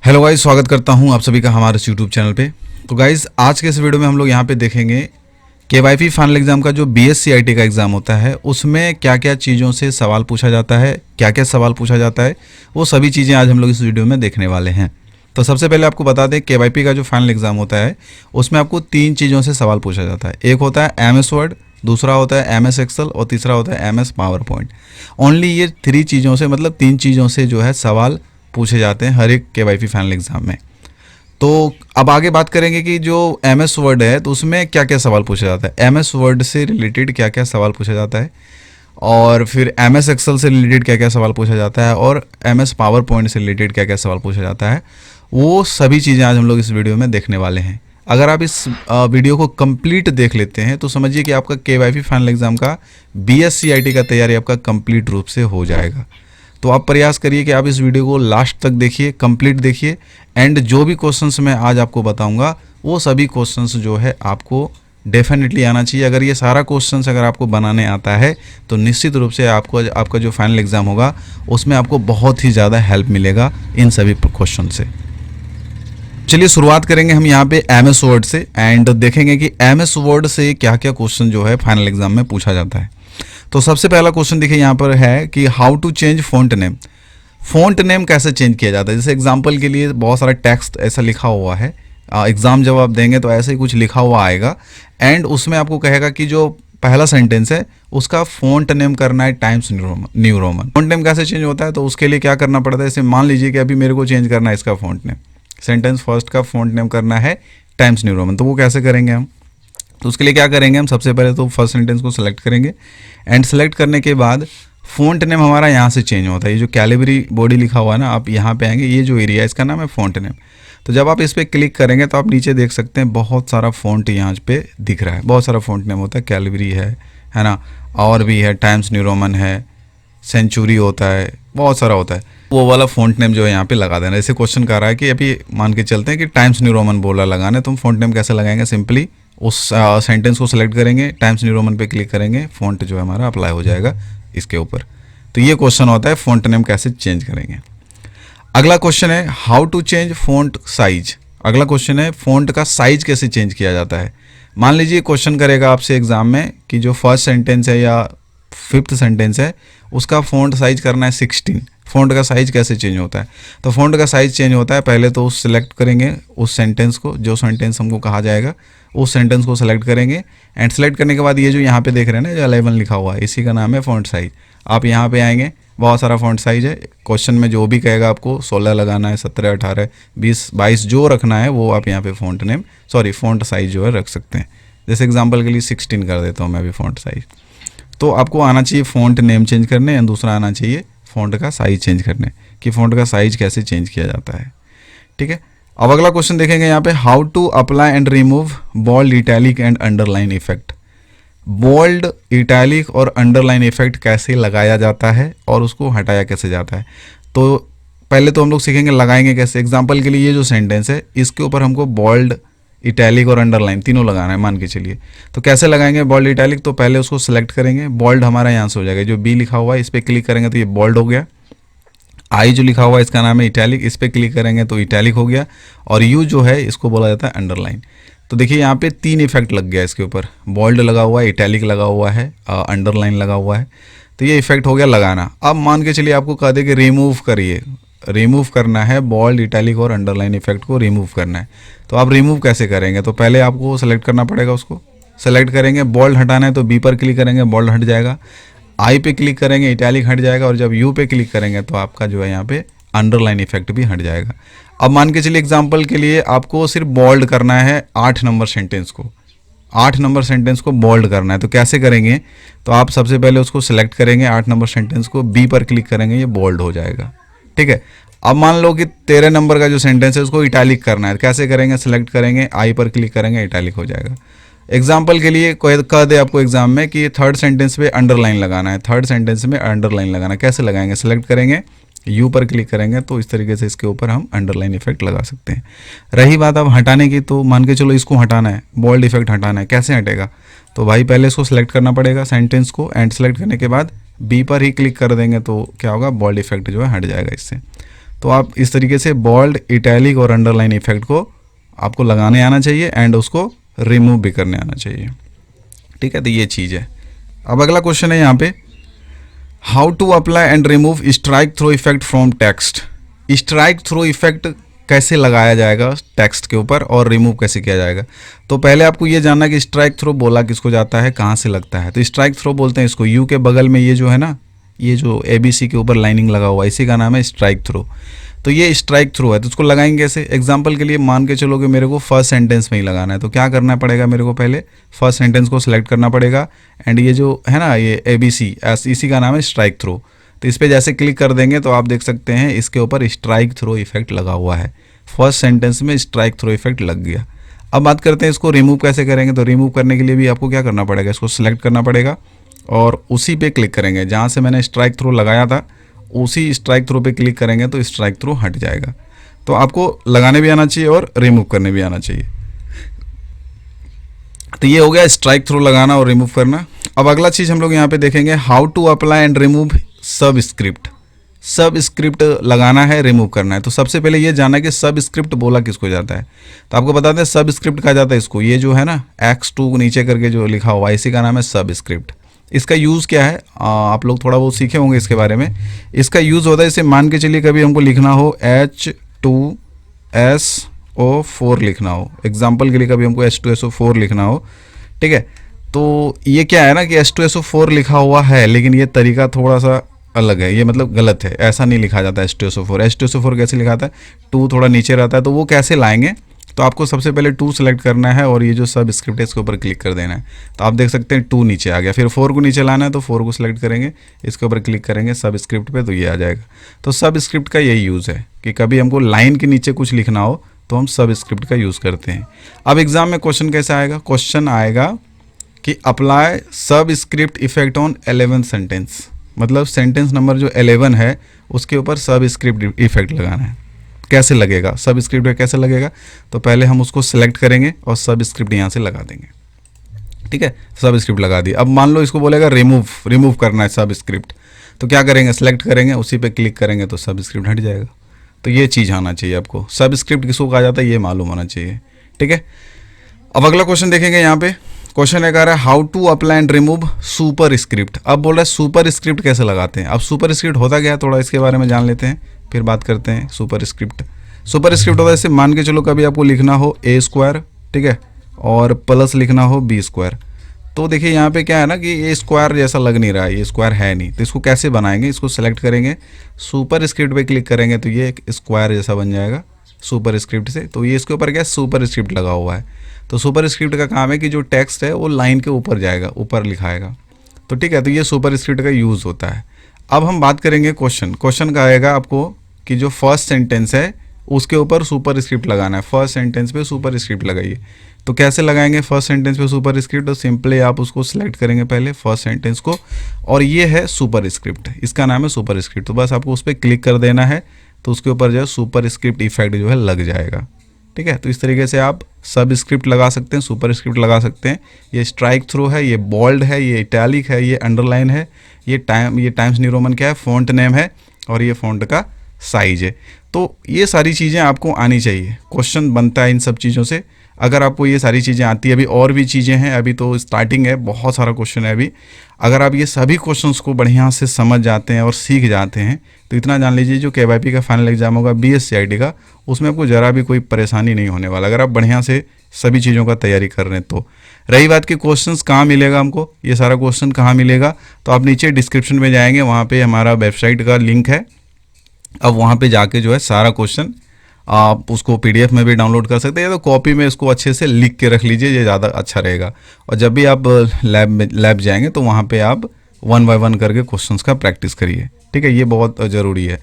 Hello guys, स्वागत करता हूं आप सभी का हमारे यूट्यूब चैनल पे। तो गाइस, आज के इस वीडियो में हम लोग यहां पे देखेंगे केवाईपी फाइनल एग्जाम का जो बीएससीआईटी का एग्ज़ाम होता है उसमें क्या क्या चीज़ों से सवाल पूछा जाता है, क्या क्या सवाल पूछा जाता है, वो सभी चीज़ें आज हम लोग इस वीडियो में देखने वाले हैं। तो सबसे पहले आपको बता दें, केवाईपी का जो फाइनल एग्ज़ाम होता है उसमें आपको 3 चीज़ों से सवाल पूछा जाता है। एक होता है MS वर्ड, दूसरा होता है MS एक्सेल और तीसरा होता है MS पावर पॉइंट। ओनली ये 3 चीज़ों से, मतलब 3 चीज़ों से जो है सवाल पूछे जाते हैं हर एक केवाईपी फाइनल एग्ज़ाम में। तो अब आगे बात करेंगे कि जो MS वर्ड है तो उसमें क्या क्या सवाल पूछा जाता है, MS वर्ड से रिलेटेड क्या क्या सवाल पूछा जाता है, और फिर MS एक्सेल से रिलेटेड क्या क्या सवाल पूछा जाता है, और MS पावर पॉइंट से रिलेटेड क्या क्या सवाल पूछा जाता है। वो सभी चीज़ें आज हम लोग इस वीडियो में देखने वाले हैं। अगर आप इस वीडियो को कंप्लीट देख लेते हैं तो समझिए कि आपका केवाईपी फाइनल एग्ज़ाम का BSCIT का तैयारी आपका कंप्लीट रूप से हो जाएगा। तो आप प्रयास करिए कि आप इस वीडियो को लास्ट तक देखिए, कंप्लीट देखिए, एंड जो भी क्वेश्चंस मैं आज आपको बताऊंगा वो सभी क्वेश्चंस जो है आपको डेफिनेटली आना चाहिए। अगर ये सारा क्वेश्चंस अगर आपको बनाने आता है तो निश्चित रूप से आपको आपका जो फाइनल एग्ज़ाम होगा उसमें आपको बहुत ही ज़्यादा हेल्प मिलेगा इन सभी क्वेश्चन से। चलिए शुरुआत करेंगे हम यहाँ पे MS वर्ड से, एंड देखेंगे कि MS वर्ड से क्या क्या क्वेश्चन जो है फाइनल एग्जाम में पूछा जाता है। तो सबसे पहला क्वेश्चन देखिए यहाँ पर है कि how to change font name. Font name कैसे चेंज किया जाता है। जैसे एग्जांपल के लिए बहुत सारा टेक्स्ट ऐसा लिखा हुआ है, एग्ज़ाम जब आप देंगे तो ऐसे ही कुछ लिखा हुआ आएगा, एंड उसमें आपको कहेगा कि जो पहला सेंटेंस है उसका फ़ॉन्ट नेम करना है times new Roman. Font name कैसे चेंज होता है, तो उसके लिए क्या करना पड़ता है। जैसे मान लीजिए कि अभी मेरे को चेंज करना है इसका फ़ॉन्ट नेम, सेंटेंस फर्स्ट का फ़ॉन्ट नेम करना है टाइम्स न्यू रोमन। तो वो कैसे करेंगे हम, तो उसके लिए क्या करेंगे हम, सबसे पहले तो फर्स्ट सेंटेंस को सेलेक्ट करेंगे, एंड सेलेक्ट करने के बाद फ़ॉन्ट नेम हमारा यहाँ से चेंज होता है। ये जो कैलिबरी बॉडी लिखा हुआ है ना, आप यहाँ पे आएंगे, ये जो एरिया है इसका नाम है फ़ॉन्ट नेम। तो जब आप इस पर क्लिक करेंगे तो आप नीचे देख सकते हैं बहुत सारा फ़ॉन्ट यहाँ पे दिख रहा है। बहुत सारा फ़ॉन्ट नेम होता है, कैलिबरी है ना, और भी है, टाइम्स न्यू रोमन है, सेंचुरी होता है, बहुत सारा होता है। वो वाला फ़ॉन्ट नेम जो है यहाँ पे लगा देना। ऐसे क्वेश्चन कर रहा है कि अभी मान के चलते हैं कि टाइम्स न्यू रोमन बोला लगाना है, तो हम फ़ॉन्ट नेम कैसे लगाएंगे, सिंपली उस सेंटेंस को सेलेक्ट करेंगे, टाइम्स न्यू रोमन पे क्लिक करेंगे, फ़ॉन्ट जो है हमारा अप्लाई हो जाएगा इसके ऊपर। तो ये क्वेश्चन होता है फ़ॉन्ट नेम कैसे चेंज करेंगे। अगला क्वेश्चन है how to change font size. अगला क्वेश्चन है फ़ॉन्ट का साइज कैसे चेंज किया जाता है। मान लीजिए क्वेश्चन करेगा आपसे एग्जाम में कि जो फर्स्ट सेंटेंस है या 5th सेंटेंस है उसका फ़ॉन्ट साइज करना है 16। फ़ॉन्ट का साइज कैसे चेंज होता है, तो फ़ॉन्ट का साइज चेंज होता है, पहले तो उस सेलेक्ट करेंगे उस सेंटेंस को, जो सेंटेंस हमको कहा जाएगा उस सेंटेंस को सेलेक्ट करेंगे, एंड सेलेक्ट करने के बाद ये जो यहाँ पे देख रहे हैं ना, जो 11 लिखा हुआ है, इसी का नाम है फ़ॉन्ट साइज। आप यहाँ पे आएंगे, बहुत सारा फ़ॉन्ट साइज है, क्वेश्चन में जो भी कहेगा आपको 16 लगाना है, 17, 18, 20, 22 जो रखना है वो आप यहाँ पे फ़ॉन्ट साइज जो है रख सकते हैं। जैसे एग्जाम्पल के लिए 16 कर देता हूँ मैं अभी फ़ॉन्ट साइज। तो आपको आना चाहिए फ़ॉन्ट नेम चेंज करने, एंड दूसरा आना चाहिए फ़ॉन्ट का साइज चेंज करने, कि फ़ॉन्ट का साइज कैसे चेंज किया जाता है। ठीक है, अब अगला क्वेश्चन देखेंगे यहाँ पे, how to apply and remove bold, italic and underline effect. Bold, italic और अंडरलाइन इफेक्ट कैसे लगाया जाता है और उसको हटाया कैसे जाता है। तो पहले तो हम लोग सीखेंगे लगाएंगे कैसे। एग्जाम्पल के लिए ये जो सेंटेंस है इसके ऊपर हमको बोल्ड, इटैलिक और अंडरलाइन तीनों लगाना है, मान के चलिए। तो कैसे लगाएंगे बोल्ड, इटैलिक, तो पहले उसको सेलेक्ट करेंगे, बोल्ड हमारा यहाँ से हो जाएगा, जो B लिखा हुआ है इस पर क्लिक करेंगे तो ये बोल्ड हो गया। I जो लिखा हुआ है इसका नाम है इटैलिक, इस पर क्लिक करेंगे तो इटैलिक हो गया, और U जो है इसको बोला जाता है अंडरलाइन। तो देखिए यहाँ पे 3 इफेक्ट लग गया इसके ऊपर, बोल्ड लगा हुआ है, इटैलिक लगा हुआ है, अंडरलाइन लगा हुआ है। तो ये इफेक्ट हो गया लगाना। अब मान के चलिए आपको कह दे कि रिमूव करिए, रिमूव करना है बोल्ड, इटैलिक और अंडरलाइन इफेक्ट को रिमूव करना है। तो आप रिमूव कैसे करेंगे, तो पहले आपको सेलेक्ट करना पड़ेगा, उसको सेलेक्ट करेंगे, बोल्ड हटाना है तो B पर क्लिक करेंगे, बोल्ड हट जाएगा, I पे क्लिक करेंगे, इटैलिक हट जाएगा, और जब U पे क्लिक करेंगे तो आपका जो है यहाँ पे अंडरलाइन इफेक्ट भी हट जाएगा। अब मान के चलिए एग्जाम्पल के लिए आपको सिर्फ बोल्ड करना है 8 नंबर सेंटेंस को, 8 नंबर सेंटेंस को बोल्ड करना है। तो कैसे करेंगे, तो आप सबसे पहले उसको सेलेक्ट करेंगे 8 नंबर सेंटेंस को, B पर क्लिक करेंगे, ये बोल्ड हो जाएगा। ठीक है, अब मान लो कि 13 नंबर का जो सेंटेंस है उसको इटैलिक करना है, कैसे करेंगे, सेलेक्ट करेंगे, I पर क्लिक करेंगे, इटैलिक हो जाएगा। एग्जाम्पल के लिए कह दे आपको एग्जाम में कि 3rd सेंटेंस पे अंडरलाइन लगाना है, 3rd सेंटेंस में अंडरलाइन लगाना है, कैसे लगाएंगे, सेलेक्ट करेंगे, U पर क्लिक करेंगे, तो इस तरीके से इसके ऊपर हम अंडरलाइन इफेक्ट लगा सकते हैं। रही बात अब हटाने की, तो मान के चलो इसको हटाना है, बोल्ड इफेक्ट हटाना है, कैसे हटेगा, तो भाई पहले इसको सेलेक्ट करना पड़ेगा सेंटेंस को, एंड सेलेक्ट करने के बाद B पर ही क्लिक कर देंगे तो क्या होगा, बोल्ड इफेक्ट जो है हट जाएगा इससे। तो आप इस तरीके से बोल्ड, इटैलिक और अंडरलाइन इफेक्ट को आपको लगाने आना चाहिए एंड उसको रिमूव भी करने आना चाहिए। ठीक है, तो ये चीज़ है। अब अगला क्वेश्चन है यहाँ पे, how to apply and remove strike throw effect from text. Strike throw effect कैसे लगाया जाएगा टेक्स्ट के ऊपर और रिमूव कैसे किया जाएगा। तो पहले आपको ये जानना कि स्ट्राइक थ्रो बोला किसको जाता है, कहाँ से लगता है। तो स्ट्राइक थ्रो बोलते हैं इसको, यू के बगल में ये जो है ना, ये जो ABC के ऊपर लाइनिंग लगा हुआ है, इसी का नाम है स्ट्राइक थ्रो। तो ये स्ट्राइक थ्रो है, तो उसको लगाएंगे कैसे। एग्जाम्पल के लिए मान के चलो कि मेरे को फर्स्ट सेंटेंस में ही लगाना है, तो क्या करना पड़ेगा, मेरे को पहले फर्स्ट सेंटेंस को सिलेक्ट करना पड़ेगा एंड ये जो है ना, ये ABC, इसी का नाम है स्ट्राइक थ्रो। तो इस पर जैसे क्लिक कर देंगे तो आप देख सकते हैं इसके ऊपर स्ट्राइक थ्रो इफेक्ट लगा हुआ है। फर्स्ट सेंटेंस में स्ट्राइक थ्रो इफेक्ट लग गया। अब बात करते हैं इसको रिमूव कैसे करेंगे। तो रिमूव करने के लिए भी आपको क्या करना पड़ेगा, इसको सिलेक्ट करना पड़ेगा और उसी पे क्लिक करेंगे जहाँ से मैंने स्ट्राइक थ्रो लगाया था, उसी स्ट्राइक थ्रो पे क्लिक करेंगे तो स्ट्राइक थ्रो हट जाएगा। तो आपको लगाने भी आना चाहिए और रिमूव करने भी आना चाहिए। तो ये हो गया स्ट्राइक थ्रो लगाना और रिमूव करना। अब अगला चीज़ हम लोग यहाँ पे देखेंगे, how to apply and remove subscript. Subscript लगाना है, रिमूव करना है। तो सबसे पहले ये जानना है कि सब स्क्रिप्ट बोला किसको जाता है। तो आपको बता दें सब स्क्रिप्ट कहा जाता है इसको, ये जो है ना X2 नीचे करके जो लिखा हुआ है, इसी का नाम है सब स्क्रिप्ट। इसका यूज़ क्या है, आप लोग थोड़ा बहुत सीखे होंगे इसके बारे में। इसका यूज़ होता है, इसे मान के चलिए कभी हमको लिखना हो H2SO4 लिखना हो, एग्जाम्पल के लिए कभी हमको H2SO4 लिखना हो, ठीक है। तो ये क्या है ना कि H2SO4 लिखा हुआ है, लेकिन ये तरीका थोड़ा सा अलग है, ये मतलब गलत है, ऐसा नहीं लिखा जाता H2SO4। H2SO4 कैसे लिखा था, 2 थोड़ा नीचे रहता है। तो वो कैसे लाएंगे, तो आपको सबसे पहले 2 सेलेक्ट करना है और ये जो सब स्क्रिप्ट है इसके ऊपर क्लिक कर देना है। तो आप देख सकते हैं 2 नीचे आ गया। फिर 4 को नीचे लाना है तो 4 को सिलेक्ट करेंगे, इसके ऊपर क्लिक करेंगे सब स्क्रिप्ट पे, तो ये आ जाएगा। तो सब स्क्रिप्ट का यही यूज़ है कि कभी हमको लाइन के नीचे कुछ लिखना हो तो हम सब स्क्रिप्ट का यूज़ करते हैं। अब एग्जाम में क्वेश्चन कैसे आएगा, क्वेश्चन आएगा कि अप्लाई सब स्क्रिप्ट इफेक्ट ऑन 11 सेंटेंस। मतलब सेंटेंस नंबर जो 11 है उसके ऊपर सब स्क्रिप्ट इफेक्ट लगाना है। कैसे लगेगा, सब स्क्रिप्ट में कैसे लगेगा, तो पहले हम उसको सेलेक्ट करेंगे और सब स्क्रिप्ट यहाँ से लगा देंगे। ठीक है, सब स्क्रिप्ट लगा दी। अब मान लो इसको बोलेगा रिमूव करना है सब स्क्रिप्ट, तो क्या करेंगे, सेलेक्ट करेंगे, उसी पे क्लिक करेंगे तो सब स्क्रिप्ट हट जाएगा। तो ये चीज़ आना चाहिए आपको, सब स्क्रिप्ट किसको कहा जाता है ये मालूम होना चाहिए। ठीक है, अब अगला क्वेश्चन देखेंगे। यहाँ पे क्वेश्चन है कह रहा है how to apply and remove superscript. अब बोल रहा है सुपर स्क्रिप्ट कैसे लगाते हैं। अब सुपर स्क्रिप्ट होता क्या है, थोड़ा इसके बारे में जान लेते हैं फिर बात करते हैं। सुपर स्क्रिप्ट होता है, जैसे मान के चलो कभी आपको लिखना हो A², ठीक है, और प्लस लिखना हो B²। तो देखिए यहाँ पे क्या है ना कि ये स्क्वायर जैसा लग नहीं रहा है, ये स्क्वायर है नहीं। तो इसको कैसे बनाएंगे, इसको सेलेक्ट करेंगे, सुपर स्क्रिप्ट पे क्लिक करेंगे तो ये एक स्क्वायर जैसा बन जाएगा सुपर स्क्रिप्ट से। तो ये इसके ऊपर क्या सुपर स्क्रिप्ट लगा हुआ है। तो सुपर स्क्रिप्ट का काम है कि जो टेक्स्ट है वो लाइन के ऊपर जाएगा, ऊपर लिखाएगा। तो ठीक है, तो ये सुपर स्क्रिप्ट का यूज़ होता है। अब हम बात करेंगे क्वेश्चन का आएगा आपको कि जो फर्स्ट सेंटेंस है उसके ऊपर सुपर स्क्रिप्ट लगाना है। फर्स्ट सेंटेंस पे सुपर स्क्रिप्ट लगाइए। तो कैसे लगाएंगे फर्स्ट सेंटेंस पे सुपर स्क्रिप्ट, तो सिंपली आप उसको सिलेक्ट करेंगे पहले फर्स्ट सेंटेंस को, और ये है सुपर स्क्रिप्ट, इसका नाम है सुपर स्क्रिप्ट। तो बस आपको उस पर क्लिक कर देना है तो उसके ऊपर जो है सुपर स्क्रिप्ट इफेक्ट जो है लग जाएगा। ठीक है, तो इस तरीके से आप सब स्क्रिप्ट लगा सकते हैं, सुपर स्क्रिप्ट लगा सकते हैं। ये स्ट्राइक थ्रो है, ये बोल्ड है, ये इटैलिक है, ये अंडरलाइन है, ये टाइम्स न्यू रोमन क्या है, फ़ॉन्ट नेम है, और ये फ़ॉन्ट का साइज है। तो ये सारी चीज़ें आपको आनी चाहिए। क्वेश्चन बनता है इन सब चीज़ों से। अगर आपको ये सारी चीज़ें आती है, अभी और भी चीज़ें हैं, अभी तो स्टार्टिंग है, बहुत सारा क्वेश्चन है अभी। अगर आप ये सभी क्वेश्चंस को बढ़िया से समझ जाते हैं और सीख जाते हैं तो इतना जान लीजिए जो KYP का फाइनल एग्जाम होगा BSCIT का, उसमें आपको ज़रा भी कोई परेशानी नहीं होने वाला, अगर आप बढ़िया से सभी चीज़ों का तैयारी कर रहे हैं तो। रही बात कि क्वेश्चंस कहाँ मिलेगा हमको, ये सारा क्वेश्चन कहाँ मिलेगा, तो आप नीचे डिस्क्रिप्शन में जाएंगे, वहाँ पर हमारा वेबसाइट का लिंक है। अब वहाँ पे जाके जो है सारा क्वेश्चन आप उसको PDF में भी डाउनलोड कर सकते हैं, या तो कॉपी में इसको अच्छे से लिख के रख लीजिए, ये ज़्यादा अच्छा रहेगा। और जब भी आप लैब जाएंगे तो वहाँ पे आप 1 बाय 1 करके क्वेश्चंस का प्रैक्टिस करिए। ठीक है, ये बहुत ज़रूरी है।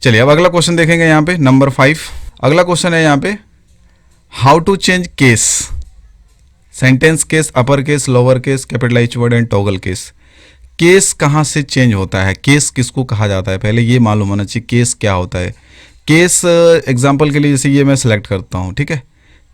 चलिए अब अगला क्वेश्चन देखेंगे यहाँ पे नंबर 5। अगला क्वेश्चन है यहाँ पे how to change case, sentence case, upper case, lower case, capitalized word and toggle case. Case कहाँ से चेंज होता है, केस किसको कहा जाता है, पहले ये मालूम होना चाहिए केस क्या होता है। केस एग्जांपल के लिए जैसे ये मैं सेलेक्ट करता हूँ, ठीक है,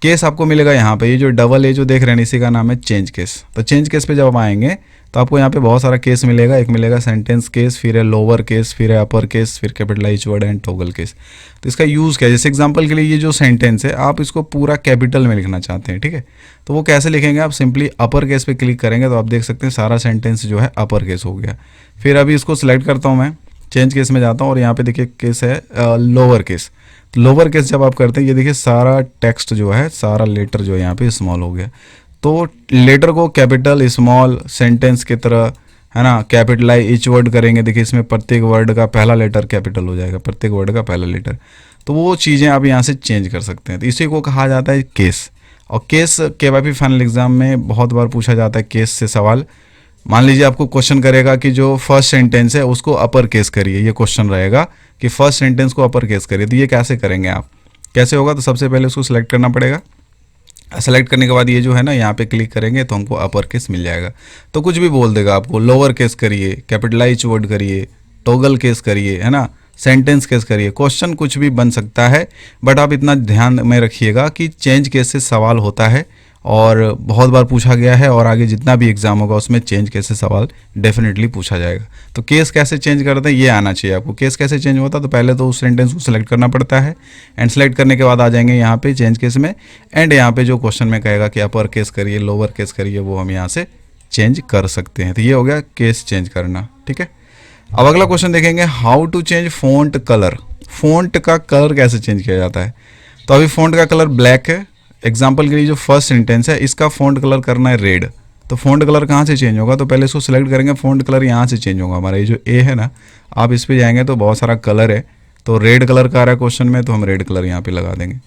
केस आपको मिलेगा यहाँ पे, ये जो डबल ए जो देख रहे हैं इसी का नाम है चेंज केस। तो चेंज केस पे जब आप आएंगे तो आपको यहाँ पे बहुत सारा केस मिलेगा। एक मिलेगा सेंटेंस केस, फिर है लोअर केस, फिर है अपर केस, फिर capitalize word and toggle case. तो इसका यूज़ क्या है, जैसे एग्जांपल के लिए ये जो सेंटेंस है आप इसको पूरा कैपिटल में लिखना चाहते हैं, ठीक है, तो वो कैसे लिखेंगे, आप सिंपली अपर केस पे क्लिक करेंगे तो आप देख सकते हैं सारा सेंटेंस जो है अपर केस हो गया। फिर अभी इसको सिलेक्ट करता हूँ मैं, चेंज केस में जाता हूँ और यहाँ पे देखिए केस है लोअर केस। तो लोअर केस जब आप करते हैं ये देखिए सारा टेक्स्ट जो है, सारा लेटर जो है यहाँ पे स्मॉल हो गया। तो लेटर को कैपिटल स्मॉल सेंटेंस की तरह है ना कैपिटलाइज ईच वर्ड करेंगे। देखिए इसमें प्रत्येक वर्ड का पहला लेटर कैपिटल हो जाएगा, प्रत्येक वर्ड का पहला लेटर। तो वो चीज़ें आप यहाँ से चेंज कर सकते हैं। तो इसी को कहा जाता है केस। और केस केवाईपी फाइनल एग्जाम में बहुत बार पूछा जाता है केस से सवाल। मान लीजिए आपको क्वेश्चन करेगा कि जो फर्स्ट सेंटेंस है उसको अपर केस करिए, ये क्वेश्चन रहेगा कि फर्स्ट सेंटेंस को अपर केस करिए। तो ये कैसे करेंगे आप, कैसे होगा, तो सबसे पहले उसको सिलेक्ट करना पड़ेगा। सेलेक्ट करने के बाद ये जो है ना यहाँ पे क्लिक करेंगे तो हमको अपर केस मिल जाएगा। तो कुछ भी बोल देगा आपको, लोअर केस करिए, कैपिटलाइज वर्ड करिए, टॉगल केस करिए, है ना, सेंटेंस केस करिए, क्वेश्चन कुछ भी बन सकता है। बट आप इतना ध्यान में रखिएगा कि चेंज केस से सवाल होता है और बहुत बार पूछा गया है और आगे जितना भी एग्जाम होगा उसमें चेंज केस से सवाल डेफिनेटली पूछा जाएगा। तो केस कैसे चेंज करते हैं ये आना चाहिए आपको। केस कैसे चेंज होता है, तो पहले तो उस सेंटेंस को सिलेक्ट करना पड़ता है एंड सेलेक्ट करने के बाद आ जाएंगे यहाँ पे चेंज केस में। एंड यहाँ पे जो क्वेश्चन में कहेगा कि अपर केस करिए, लोअर केस करिए, वो हम यहाँ से चेंज कर सकते हैं। तो ये हो गया केस चेंज करना, ठीक है। अब अगला क्वेश्चन देखेंगे, how to change font colour. Font का कलर कैसे चेंज किया जाता है। तो अभी फ़ॉन्ट का कलर ब्लैक है। एग्जाम्पल के लिए जो फर्स्ट सेंटेंस है इसका फ़ॉन्ट कलर करना है रेड। तो फ़ॉन्ट कलर कहाँ से चेंज होगा, तो पहले इसको सिलेक्ट करेंगे, फ़ॉन्ट कलर यहाँ से चेंज होगा। हमारा ये जो ए है ना, आप इस पर जाएंगे तो बहुत सारा कलर है, तो रेड कलर का आ रहा है क्वेश्चन में, तो हम रेड कलर यहाँ पे लगा देंगे।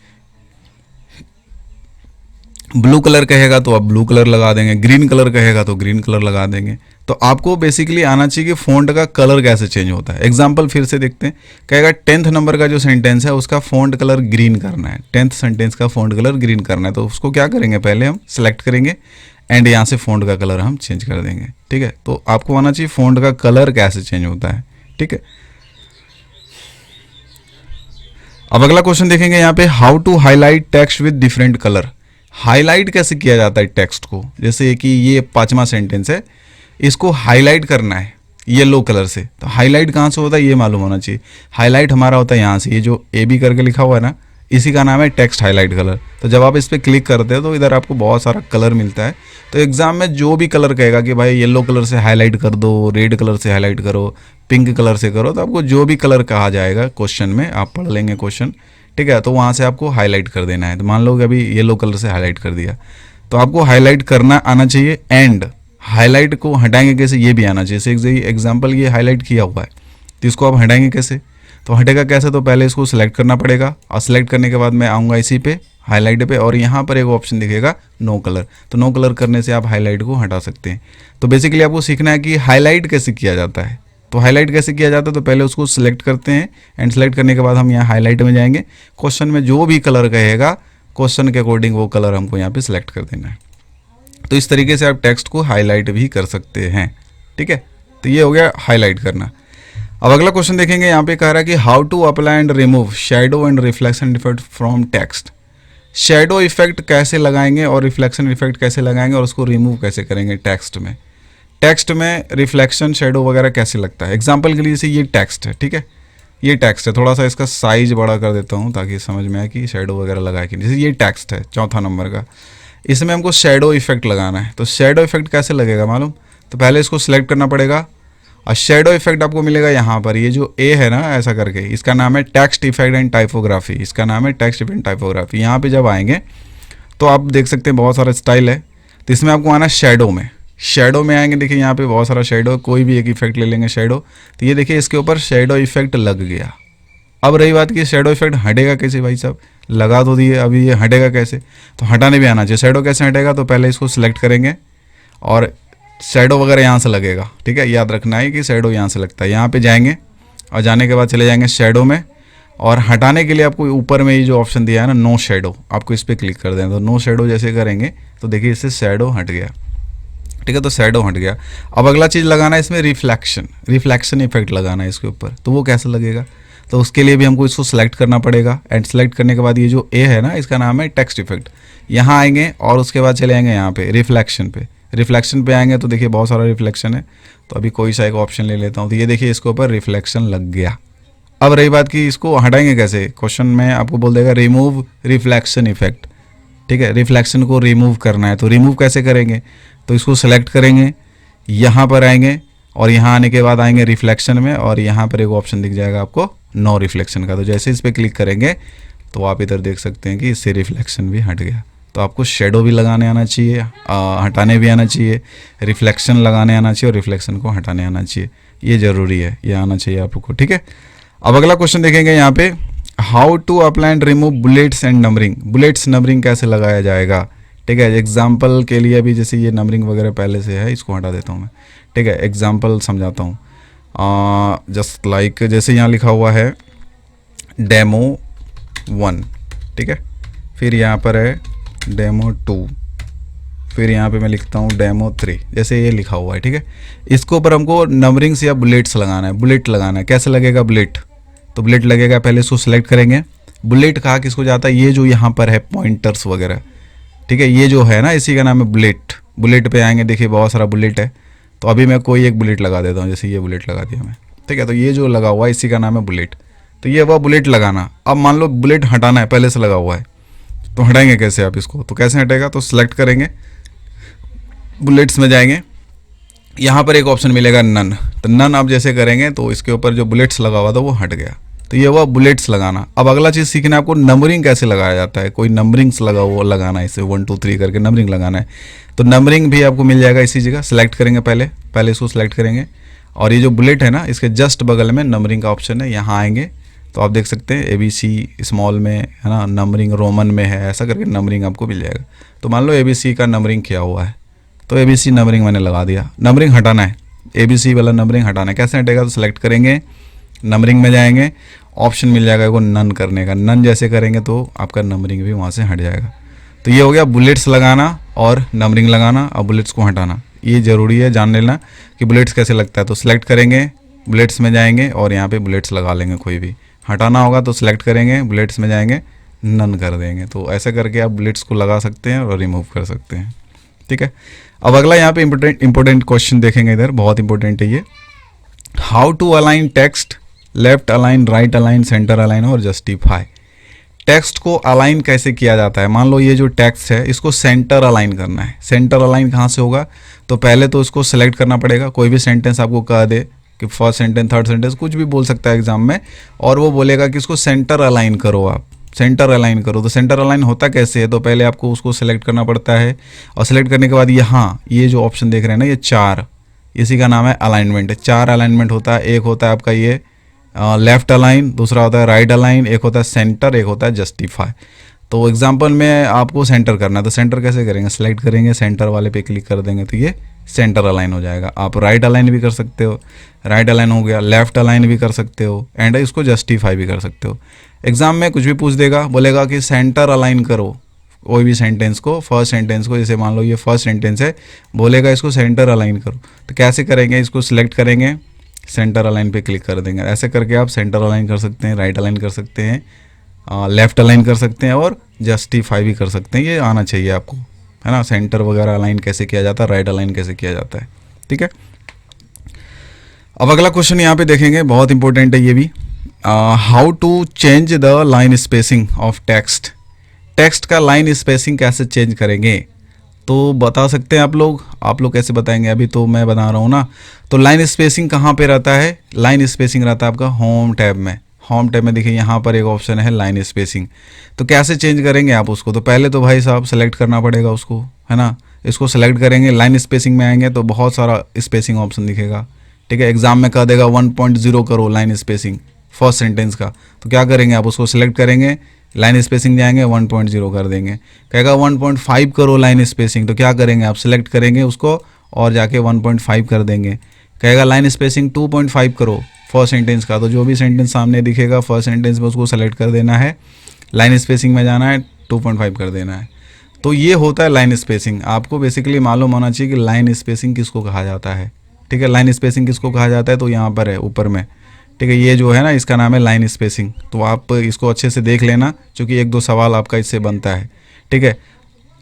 ब्लू कलर कहेगा तो आप ब्लू कलर लगा देंगे, ग्रीन कलर कहेगा तो ग्रीन कलर लगा देंगे। तो आपको बेसिकली आना चाहिए कि फ़ॉन्ट का कलर कैसे चेंज होता है। एग्जाम्पल फिर से देखते हैं, कहेगा 10th नंबर का जो सेंटेंस है उसका फ़ॉन्ट कलर ग्रीन करना है, 10th सेंटेंस का फ़ॉन्ट कलर ग्रीन करना है। तो उसको क्या करेंगे, पहले हम सेलेक्ट करेंगे एंड यहाँ से फ़ॉन्ट का कलर हम चेंज कर देंगे, ठीक है। तो आपको आना चाहिए फ़ॉन्ट का कलर कैसे चेंज होता है, ठीक है। अब अगला क्वेश्चन देखेंगे यहाँ पे, how to highlight text with different colour. Highlight कैसे किया जाता है टेक्स्ट को, जैसे कि ये 5वां सेंटेंस है, इसको हाईलाइट करना है येलो कलर से। तो हाईलाइट कहाँ से होता है ये मालूम होना चाहिए। हाईलाइट हमारा होता है यहाँ से, ये जो ए बी करके लिखा हुआ है ना, इसी का नाम है टेक्स्ट हाईलाइट कलर। तो जब आप इस पर क्लिक करते हो तो इधर आपको बहुत सारा कलर मिलता है। तो एग्जाम में जो भी कलर कहेगा कि भाई येलो कलर से हाईलाइट कर दो, रेड कलर से हाईलाइट करो, पिंक कलर से करो, तो आपको जो भी कलर कहा जाएगा क्वेश्चन में, आप पढ़ लेंगे क्वेश्चन, ठीक है, तो वहाँ से आपको हाईलाइट कर देना है। तो मान लो कि अभी येलो कलर से हाईलाइट कर दिया, तो आपको हाईलाइट करना आना चाहिए। एंड हाईलाइट को हटाएंगे कैसे ये भी आना चाहिए। जैसे एग्जाम्पल ये हाईलाइट किया हुआ है तो इसको आप हटाएंगे कैसे, तो हटेगा कैसे, तो पहले इसको सिलेक्ट करना पड़ेगा और सिलेक्ट करने के बाद मैं आऊँगा इसी पे हाईलाइट पे और यहाँ पर एक ऑप्शन दिखेगा नो कलर। तो नो कलर करने से आप हाईलाइट को हटा सकते हैं। तो बेसिकली आपको सीखना है कि हाईलाइट कैसे किया जाता है। तो हाईलाइट कैसे किया जाता है, तो पहले उसको सिलेक्ट करते हैं एंड सेलेक्ट करने के बाद हम यहाँ हाईलाइट में जाएंगे। क्वेश्चन में जो भी कलर कहेगा क्वेश्चन के अकॉर्डिंग वो कलर हमको यहाँ पे सिलेक्ट कर देना है। तो इस तरीके से आप टेक्स्ट को हाईलाइट भी कर सकते हैं, ठीक है। तो ये हो गया हाईलाइट करना। अब अगला क्वेश्चन देखेंगे, यहाँ पे कह रहा है कि how to apply and remove shadow and reflection effect from text. Shadow effect कैसे लगाएंगे और रिफ्लेक्शन इफेक्ट कैसे लगाएंगे और उसको रिमूव कैसे करेंगे टेक्स्ट में। टेक्स्ट में रिफ्लेक्शन शेडो वगैरह कैसे लगता है। एग्जाम्पल के लिए जैसे ये टेक्स्ट है, ठीक है, ये टेक्स्ट है, थोड़ा सा इसका साइज बड़ा कर देता हूँ ताकि समझ में आए कि शेडो वगैरह लगाए कि। जैसे ये टेक्स्ट है 4था नंबर का, इसमें हमको शेडो इफेक्ट लगाना है। तो शेडो इफेक्ट कैसे लगेगा मालूम, तो पहले इसको सिलेक्ट करना पड़ेगा और शेडो इफेक्ट आपको मिलेगा यहाँ पर। ये जो ए है ना ऐसा करके, इसका नाम है टेक्स्ट इफेक्ट एंड टाइपोग्राफी। इसका नाम है टेक्स्ट इफेक्ट टाइपोग्राफी। यहाँ पे जब आएंगे तो आप देख सकते हैं बहुत सारा स्टाइल है। तो इसमें आपको आना शेडो में। शेडो में आएंगे, देखिए यहाँ पे बहुत सारा शेडो, कोई भी एक इफेक्ट ले लेंगे शेडो। तो ये देखिए इसके ऊपर शेडो इफेक्ट लग गया। अब रही बात कि शेडो इफेक्ट हटेगा कैसे, भाई साहब लगा तो दिए, अभी ये हटेगा कैसे, तो हटाने भी आना चाहिए। शेडो कैसे हटेगा, तो पहले इसको सिलेक्ट करेंगे और शेडो वगैरह यहाँ से लगेगा, ठीक है, याद रखना है कि शेडो यहाँ से लगता है। यहाँ पे जाएंगे और जाने के बाद चले जाएंगे शेडो में और हटाने के लिए आपको ऊपर में ये जो ऑप्शन दिया है ना नो शेडो, आपको इस पर क्लिक कर दें। तो नो शेडो जैसे करेंगे तो देखिए इससे शेडो हट गया, ठीक है, तो शेडो हट गया। अब अगला चीज़ लगाना है इसमें रिफ्लेक्शन इफेक्ट लगाना है इसके ऊपर। तो वो कैसे लगेगा, तो उसके लिए भी हमको इसको सेलेक्ट करना पड़ेगा। एंड सेलेक्ट करने के बाद ये जो ए है ना, इसका नाम है टेक्स्ट इफेक्ट। यहाँ आएंगे और उसके बाद चले आएंगे यहाँ पे रिफ्लेक्शन पे। रिफ्लेक्शन पे आएंगे तो देखिए बहुत सारा रिफ्लेक्शन है, तो अभी कोई सा एक ऑप्शन ले लेता हूँ। तो ये देखिए इसके ऊपर रिफ्लेक्शन लग गया। अब रही बात कि इसको हटाएंगे कैसे, क्वेश्चन में आपको बोल देगा रिमूव रिफ्लेक्शन इफेक्ट। ठीक है, रिफ्लेक्शन को रिमूव करना है, तो रिमूव कैसे करेंगे, तो इसको सेलेक्ट करेंगे, यहाँ पर आएंगे और यहाँ आने के बाद आएंगे रिफ्लेक्शन में और यहाँ पर एक ऑप्शन दिख जाएगा आपको नो रिफ्लेक्शन का। तो जैसे इस पर क्लिक करेंगे तो आप इधर देख सकते हैं कि इससे रिफ्लेक्शन भी हट गया। तो आपको शेडो भी लगाने आना चाहिए, हटाने भी आना चाहिए, रिफ्लेक्शन लगाने आना चाहिए और रिफ्लेक्शन को हटाने आना चाहिए। ये ज़रूरी है, ये आना चाहिए आपको। ठीक है, अब अगला क्वेश्चन देखेंगे यहाँ पे, how to apply and remove bullets and numbering. Bullets numbering कैसे लगाया जाएगा। ठीक है, एग्जाम्पल के लिए अभी जैसे ये नंबरिंग वगैरह पहले से है, इसको हटा देता हूँ मैं। ठीक है, एग्जाम्पल समझाता हूँ। जस्ट लाइक जैसे यहाँ लिखा हुआ है डेमो 1, ठीक है, फिर यहाँ पर है डेमो 2, फिर यहाँ पे मैं लिखता हूँ डेमो 3, जैसे ये लिखा हुआ है। ठीक है, इसके ऊपर हमको नंबरिंग्स या बुलेट्स लगाना है। बुलेट लगाना है, कैसे लगेगा बुलेट, तो बुलेट लगेगा, पहले इसको सेलेक्ट करेंगे। बुलेट कहा किसको जाता है, ये जो यहाँ पर है पॉइंटर्स वगैरह। ठीक है, ये जो है ना, इसी का नाम है बुलेट। बुलेट पे आएंगे, देखिए बहुत सारा बुलेट है, तो अभी मैं कोई एक बुलेट लगा देता हूँ, जैसे ये बुलेट लगा दिया मैं। ठीक है, तो ये जो लगा हुआ है इसी का नाम है बुलेट। तो ये हुआ बुलेट लगाना। अब मान लो बुलेट हटाना है, पहले से लगा हुआ है, तो हटाएंगे कैसे आप इसको, तो कैसे हटेगा, तो सिलेक्ट करेंगे, बुलेट्स में जाएंगे, यहाँ पर एक ऑप्शन मिलेगा नन। तो नन आप जैसे करेंगे तो इसके ऊपर जो बुलेट्स लगा हुआ था वो हट गया। तो ये हुआ बुलेट्स लगाना। अब अगला चीज़ सीखना है आपको, नंबरिंग कैसे लगाया जाता है। कोई नंबरिंग्स लगा हुआ लगाना है, इसे 1 2 3 करके नंबरिंग लगाना है। तो नंबरिंग भी आपको मिल जाएगा इसी जगह। सेलेक्ट करेंगे, पहले इसको सेलेक्ट करेंगे और ये जो बुलेट है ना, इसके जस्ट बगल में नंबरिंग का ऑप्शन है, यहाँ आएंगे तो आप देख सकते हैं ABC स्मॉल में है ना, नंबरिंग रोमन में है, ऐसा करके नंबरिंग आपको मिल जाएगा। तो मान लो ABC का नंबरिंग किया हुआ है, तो ABC नंबरिंग मैंने लगा दिया। नंबरिंग हटाना है, ABC वाला नंबरिंग हटाना है, कैसे हटेगा, तो सेलेक्ट करेंगे, नंबरिंग में जाएंगे, ऑप्शन मिल जाएगा वो नन करने का। नन जैसे करेंगे तो आपका नंबरिंग भी वहाँ से हट जाएगा। तो ये हो गया बुलेट्स लगाना और नंबरिंग लगाना और बुलेट्स को हटाना। ये ज़रूरी है जान लेना कि बुलेट्स कैसे लगता है। तो सिलेक्ट करेंगे, बुलेट्स में जाएंगे और यहाँ पे बुलेट्स लगा लेंगे। कोई भी हटाना होगा तो सिलेक्ट करेंगे, बुलेट्स में जाएंगे, नन कर देंगे। तो ऐसे करके आप बुलेट्स को लगा सकते हैं और रिमूव कर सकते हैं। ठीक है, अब अगला यहाँ पे इंपॉर्टेंट क्वेश्चन देखेंगे, इधर बहुत इंपॉर्टेंट है ये। How to align text, left align, right align, centre align और जस्टिफाई। टेक्स्ट को अलाइन कैसे किया जाता है। मान लो ये जो टेक्स्ट है इसको सेंटर अलाइन करना है। सेंटर अलाइन कहाँ से होगा, तो पहले तो इसको सेलेक्ट करना पड़ेगा। कोई भी सेंटेंस आपको कह दे कि फर्स्ट सेंटेंस, थर्ड सेंटेंस, कुछ भी बोल सकता है एग्जाम में, और वो बोलेगा कि इसको सेंटर अलाइन करो, आप सेंटर अलाइन करो। तो सेंटर अलाइन होता कैसे है, तो पहले आपको उसको सेलेक्ट करना पड़ता है और सेलेक्ट करने के बाद यहाँ ये जो ऑप्शन देख रहे हैं ना, ये 4, इसी का नाम है अलाइनमेंट। 4 अलाइनमेंट होता है। एक होता है आपका ये लेफ्ट अलाइन, दूसरा होता है राइट अलाइन, एक होता है सेंटर, एक होता है जस्टिफाई। तो एग्जांपल में आपको सेंटर करना है, तो सेंटर कैसे करेंगे, सेलेक्ट करेंगे, सेंटर वाले पे क्लिक कर देंगे तो ये सेंटर अलाइन हो जाएगा। आप राइट अलाइन भी कर सकते हो, राइट अलाइन हो गया, लेफ्ट अलाइन भी कर सकते हो, एंड इसको जस्टिफाई भी कर सकते हो। एग्जाम में कुछ भी पूछ देगा, बोलेगा कि सेंटर अलाइन करो कोई भी सेंटेंस को, फर्स्ट सेंटेंस को, जैसे मान लो ये फर्स्ट सेंटेंस है, बोलेगा इसको सेंटर अलाइन करो। तो कैसे करेंगे, इसको सिलेक्ट करेंगे, सेंटर अलाइन पे क्लिक कर देंगे। ऐसे करके आप सेंटर अलाइन कर सकते हैं, राइट अलाइन कर सकते हैं, लेफ्ट अलाइन कर सकते हैं और जस्टिफाई भी कर सकते हैं। ये आना चाहिए आपको, है ना, सेंटर वगैरह अलाइन कैसे किया जाता है, राइट अलाइन कैसे किया जाता है। ठीक है, अब अगला क्वेश्चन यहाँ पे देखेंगे, बहुत इंपॉर्टेंट है ये भी। How to change the line spacing of text. Text का लाइन स्पेसिंग कैसे चेंज करेंगे, तो बता सकते हैं आप लोग कैसे बताएंगे, अभी तो मैं बता रहा हूँ ना। तो लाइन स्पेसिंग कहाँ पे रहता है, लाइन स्पेसिंग रहता है आपका होम टैब में। होम टैब में देखिए यहाँ पर एक ऑप्शन है लाइन स्पेसिंग। तो कैसे चेंज करेंगे आप उसको, तो पहले तो भाई साहब सेलेक्ट करना पड़ेगा उसको, है ना। इसको सेलेक्ट करेंगे, लाइन स्पेसिंग में आएंगे तो बहुत सारा स्पेसिंग ऑप्शन दिखेगा। ठीक है, एग्जाम में कह देगा 1.0 करो लाइन स्पेसिंग फर्स्ट सेंटेंस का। तो क्या करेंगे, आप उसको सेलेक्ट करेंगे, लाइन स्पेसिंग जाएंगे, 1.0 कर देंगे। कहेगा 1.5 करो लाइन स्पेसिंग, तो क्या करेंगे, आप सेलेक्ट करेंगे उसको और जाके 1.5 कर देंगे। कहेगा लाइन स्पेसिंग 2.5 करो फर्स्ट सेंटेंस का, तो जो भी सेंटेंस सामने दिखेगा फर्स्ट सेंटेंस में उसको सेलेक्ट कर देना है, लाइन स्पेसिंग में जाना है, 2.5 कर देना है। तो ये होता है लाइन स्पेसिंग। आपको बेसिकली मालूम होना चाहिए कि लाइन स्पेसिंग किसको कहा जाता है। ठीक है, लाइन स्पेसिंग किसको कहा जाता है, तो यहाँ पर है ऊपर में, ठीक है। ये जो है ना इसका नाम है लाइन स्पेसिंग, तो आप इसको अच्छे से देख लेना क्योंकि एक दो सवाल आपका इससे बनता है, ठीक है।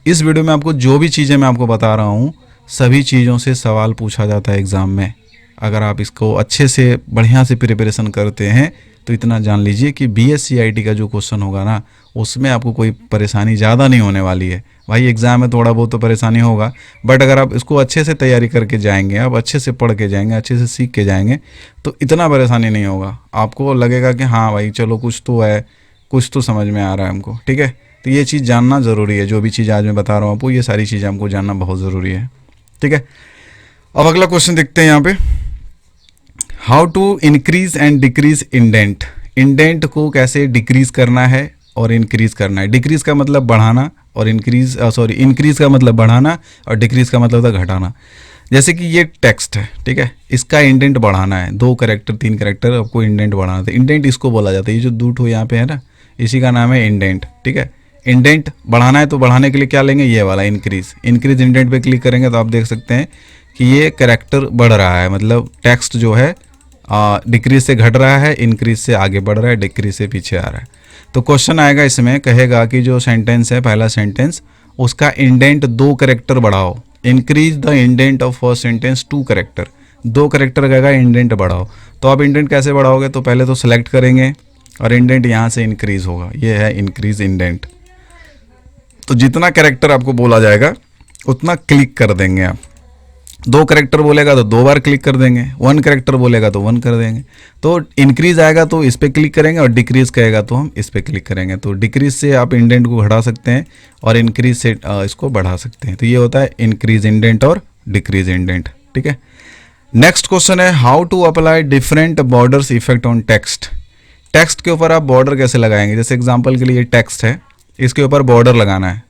इस वीडियो में आपको जो भी चीज़ें मैं आपको बता रहा हूँ सभी चीज़ों से सवाल पूछा जाता है एग्ज़ाम में। अगर आप इसको अच्छे से बढ़िया से प्रिपरेशन करते हैं तो इतना जान लीजिए कि BSc का जो क्वेश्चन होगा ना उसमें आपको कोई परेशानी ज़्यादा नहीं होने वाली है। भाई एग्ज़ाम में थोड़ा बहुत तो परेशानी होगा, बट अगर आप इसको अच्छे से तैयारी करके जाएंगे, आप अच्छे से पढ़ के जाएंगे, अच्छे से सीख के जाएंगे तो इतना परेशानी नहीं होगा। आपको लगेगा कि हाँ भाई चलो कुछ तो है, कुछ तो समझ में आ रहा है हमको, ठीक है। तो ये चीज़ जानना ज़रूरी है, जो भी चीज़ आज मैं बता रहा हूँ आपको ये सारी चीज़ें हमको जानना बहुत ज़रूरी है, ठीक है। अब अगला क्वेश्चन देखते हैं यहाँ पे, how to increase and decrease indent. Indent को कैसे डिक्रीज करना है और इंक्रीज करना है। डिक्रीज का मतलब बढ़ाना और इंक्रीज का मतलब बढ़ाना और डिक्रीज का मतलब था घटाना। जैसे कि ये टेक्स्ट है, ठीक है, इसका इंडेंट बढ़ाना है, 2 कैरेक्टर 3 कैरेक्टर आपको इंडेंट बढ़ाना था। इंडेंट इसको बोला जाता है, ये जो 2 ठो यहाँ पे है ना इसी का नाम है इंडेंट, ठीक है। इंडेंट बढ़ाना है तो बढ़ाने के लिए क्या लेंगे, ये वाला इंक्रीज। इंक्रीज इंडेंट पे क्लिक करेंगे तो आप देख सकते हैं कि ये कैरेक्टर बढ़ रहा है, मतलब टेक्स्ट जो है डिक्रीज से घट रहा है, इंक्रीज से आगे बढ़ रहा है, डिक्रीज से पीछे आ रहा है। तो क्वेश्चन आएगा इसमें, कहेगा कि जो सेंटेंस है पहला सेंटेंस उसका इंडेंट 2 कैरेक्टर बढ़ाओ। Increase the indent of first sentence 2 character, 2 character कहेगा इंडेंट बढ़ाओ। तो आप इंडेंट कैसे बढ़ाओगे, तो पहले तो सेलेक्ट करेंगे और इंडेंट यहाँ से इंक्रीज होगा, ये है इंक्रीज इंडेंट। तो जितना कैरेक्टर आपको बोला जाएगा उतना क्लिक कर देंगे आप। 2 कैरेक्टर बोलेगा तो 2 बार क्लिक कर देंगे, 1 कैरेक्टर बोलेगा तो 1 कर देंगे। तो इंक्रीज आएगा तो इस पर क्लिक करेंगे और डिक्रीज कहेगा तो हम इस पर क्लिक करेंगे। तो डिक्रीज से आप इंडेंट को घटा सकते हैं और इंक्रीज से इसको बढ़ा सकते हैं। तो ये होता है इंक्रीज इंडेंट और डिक्रीज इंडेंट, ठीक है। नेक्स्ट क्वेश्चन है, how to apply different borders effect on text. Text के ऊपर आप बॉर्डर कैसे लगाएंगे। जैसे एग्जाम्पल के लिए टेक्स्ट है, इसके ऊपर बॉर्डर लगाना है,